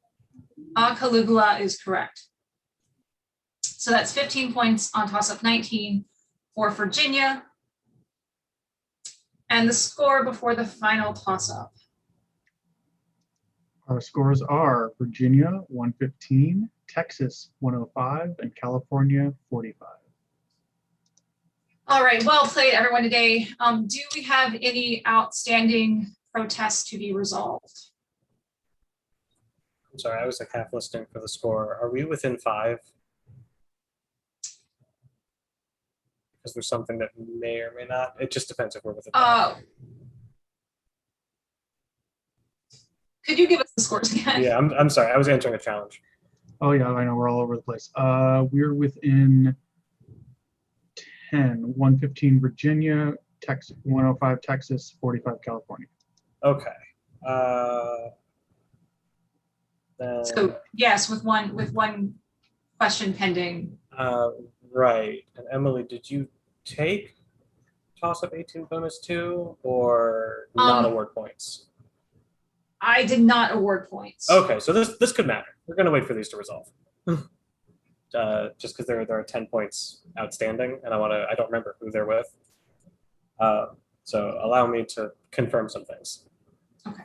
Caligula is correct. So that's 15 points on toss-up 19 for Virginia. And the score before the final toss-up. Our scores are Virginia 115, Texas 105, and California 45. All right, well played everyone today. Do we have any outstanding protests to be resolved? I'm sorry, I was like half listening for the score. Are we within 5? Because there's something that may or may not. It just depends if we're within 5. Could you give us the scores again? Yeah, I'm sorry. I was answering a challenge. Oh yeah, I know, we're all over the place. We're within 10, 115 Virginia, Texas, 105 Texas, 45 California. Okay. So yes, with one question pending. Right. And Emily, did you take toss-up 18 bonus 2 or not award points? I did not award points. Okay, so this could matter. We're going to wait for these to resolve. Just because there are 10 points outstanding, and I don't remember who they're with. So allow me to confirm some things. Okay.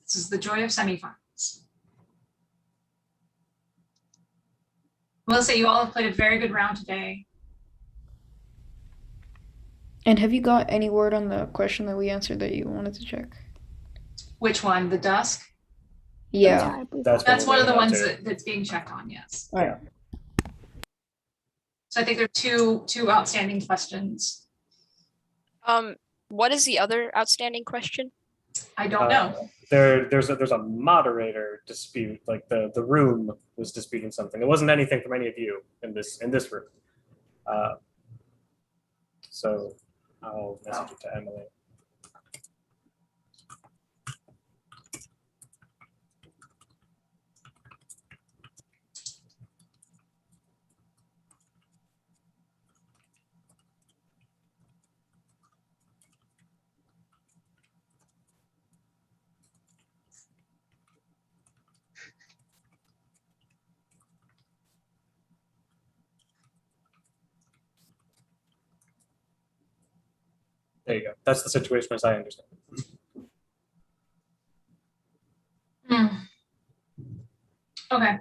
This is the joy of semifinals. Melissa, you all have played a very good round today. And have you got any word on the question that we answered that you wanted to check? Which one? The dusk? Yeah. That's one of the ones that's being checked on, yes. All right. So I think there are two outstanding questions. What is the other outstanding question? I don't know. There's a moderator dispute. Like the room was disputing something. It wasn't anything from any of you in this room. So I'll message it to Emily. There you go. That's the situation as I understand it. Okay.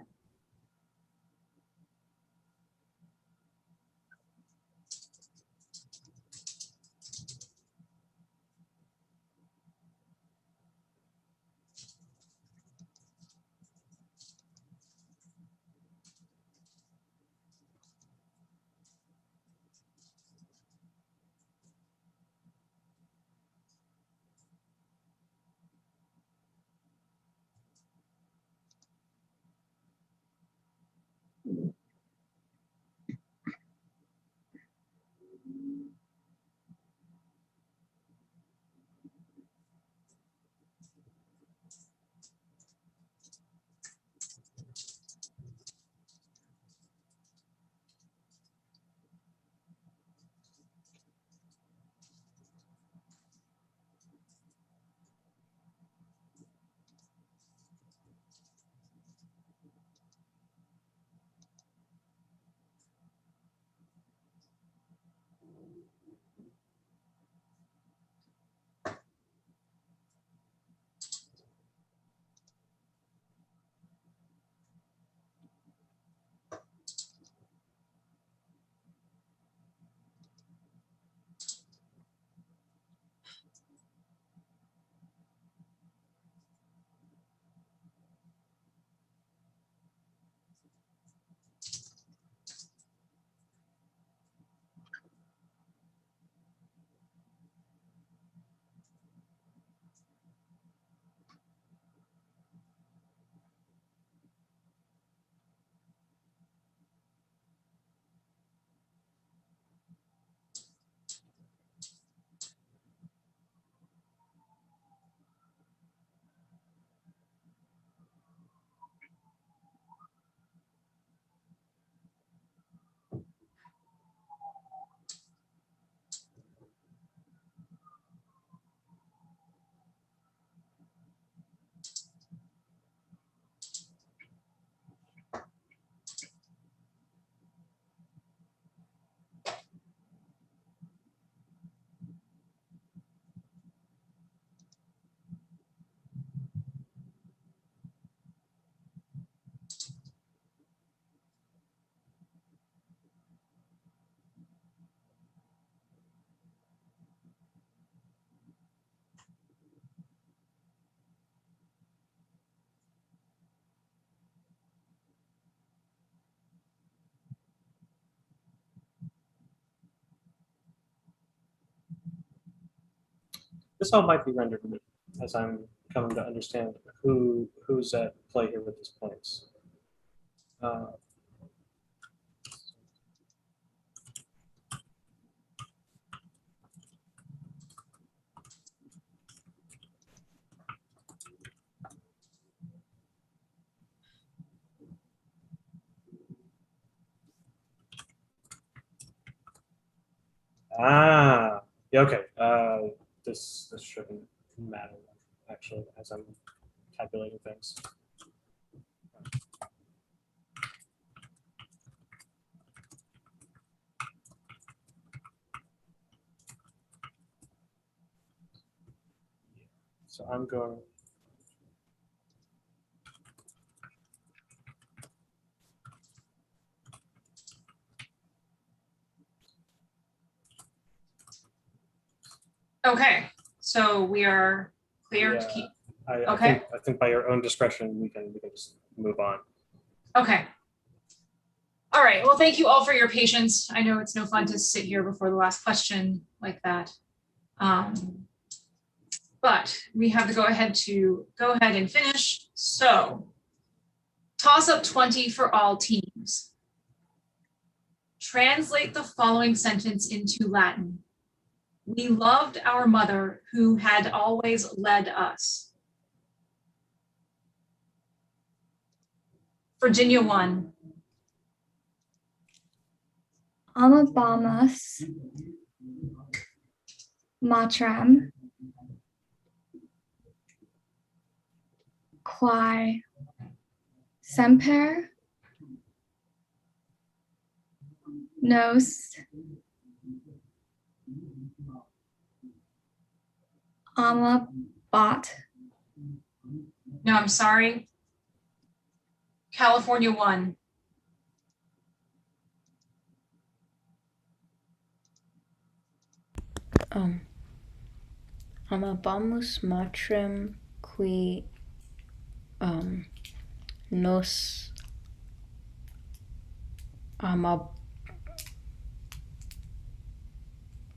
This all might be rendered moot as I'm coming to understand who's at play here with these points. Yeah, okay. This shouldn't matter actually as I'm calculating things. So I'm going. Okay, so we are clear to Yeah, keep. I Okay. think by your own discretion we can just move on. Okay. All right. Well, thank you all for your patience. I know it's no fun to sit here before the last question like that. But we have to go ahead and finish. So toss up 20 for all teams. Translate the following sentence into Latin. We loved our mother who had always led us. Virginia 1. Amabamas Matram Quae Semper Nos Amabat. No, I'm sorry. California 1. Amabamus matrem qui nos amabat.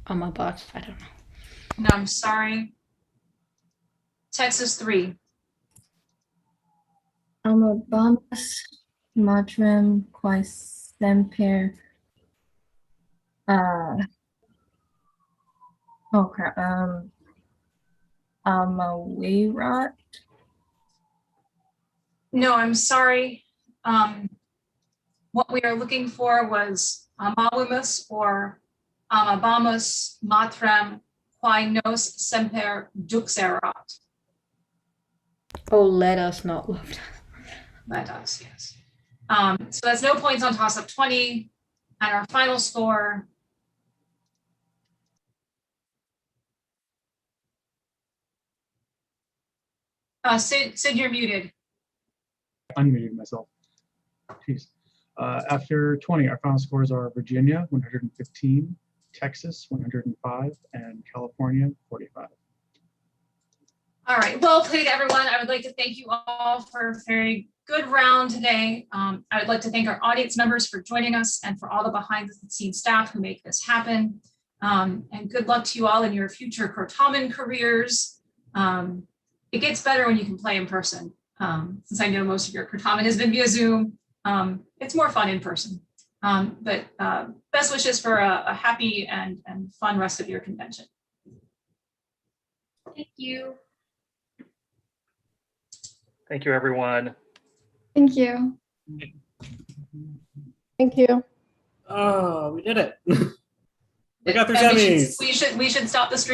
I don't know. No, I'm sorry. Texas 3. Amabamas matrem quae semper. Oh crap. Amawirat. No, I'm sorry. What we are looking for was amawimus or amabamus matrem quae nos semper duxerat. Oh, let us not love us. Let us, yes. So that's no points on toss up 20. And our final score. Sid, you're muted. Unmuted myself. Jeez. After 20, our final scores are Virginia 115, Texas 105, and California 45. All right, well played, everyone. I would like to thank you all for a very good round today. I would like to thank our audience members for joining us and for all the behind the scenes staff who make this happen. And good luck to you all in your future Certamen careers. It gets better when you can play in person. Since I know most of your Certamen has been via Zoom, it's more fun in person. But best wishes for a happy and fun rest of your convention. Thank you. Thank you, everyone. Thank you. Thank you. Oh, we did it. We got through And semis. we should stop the stream.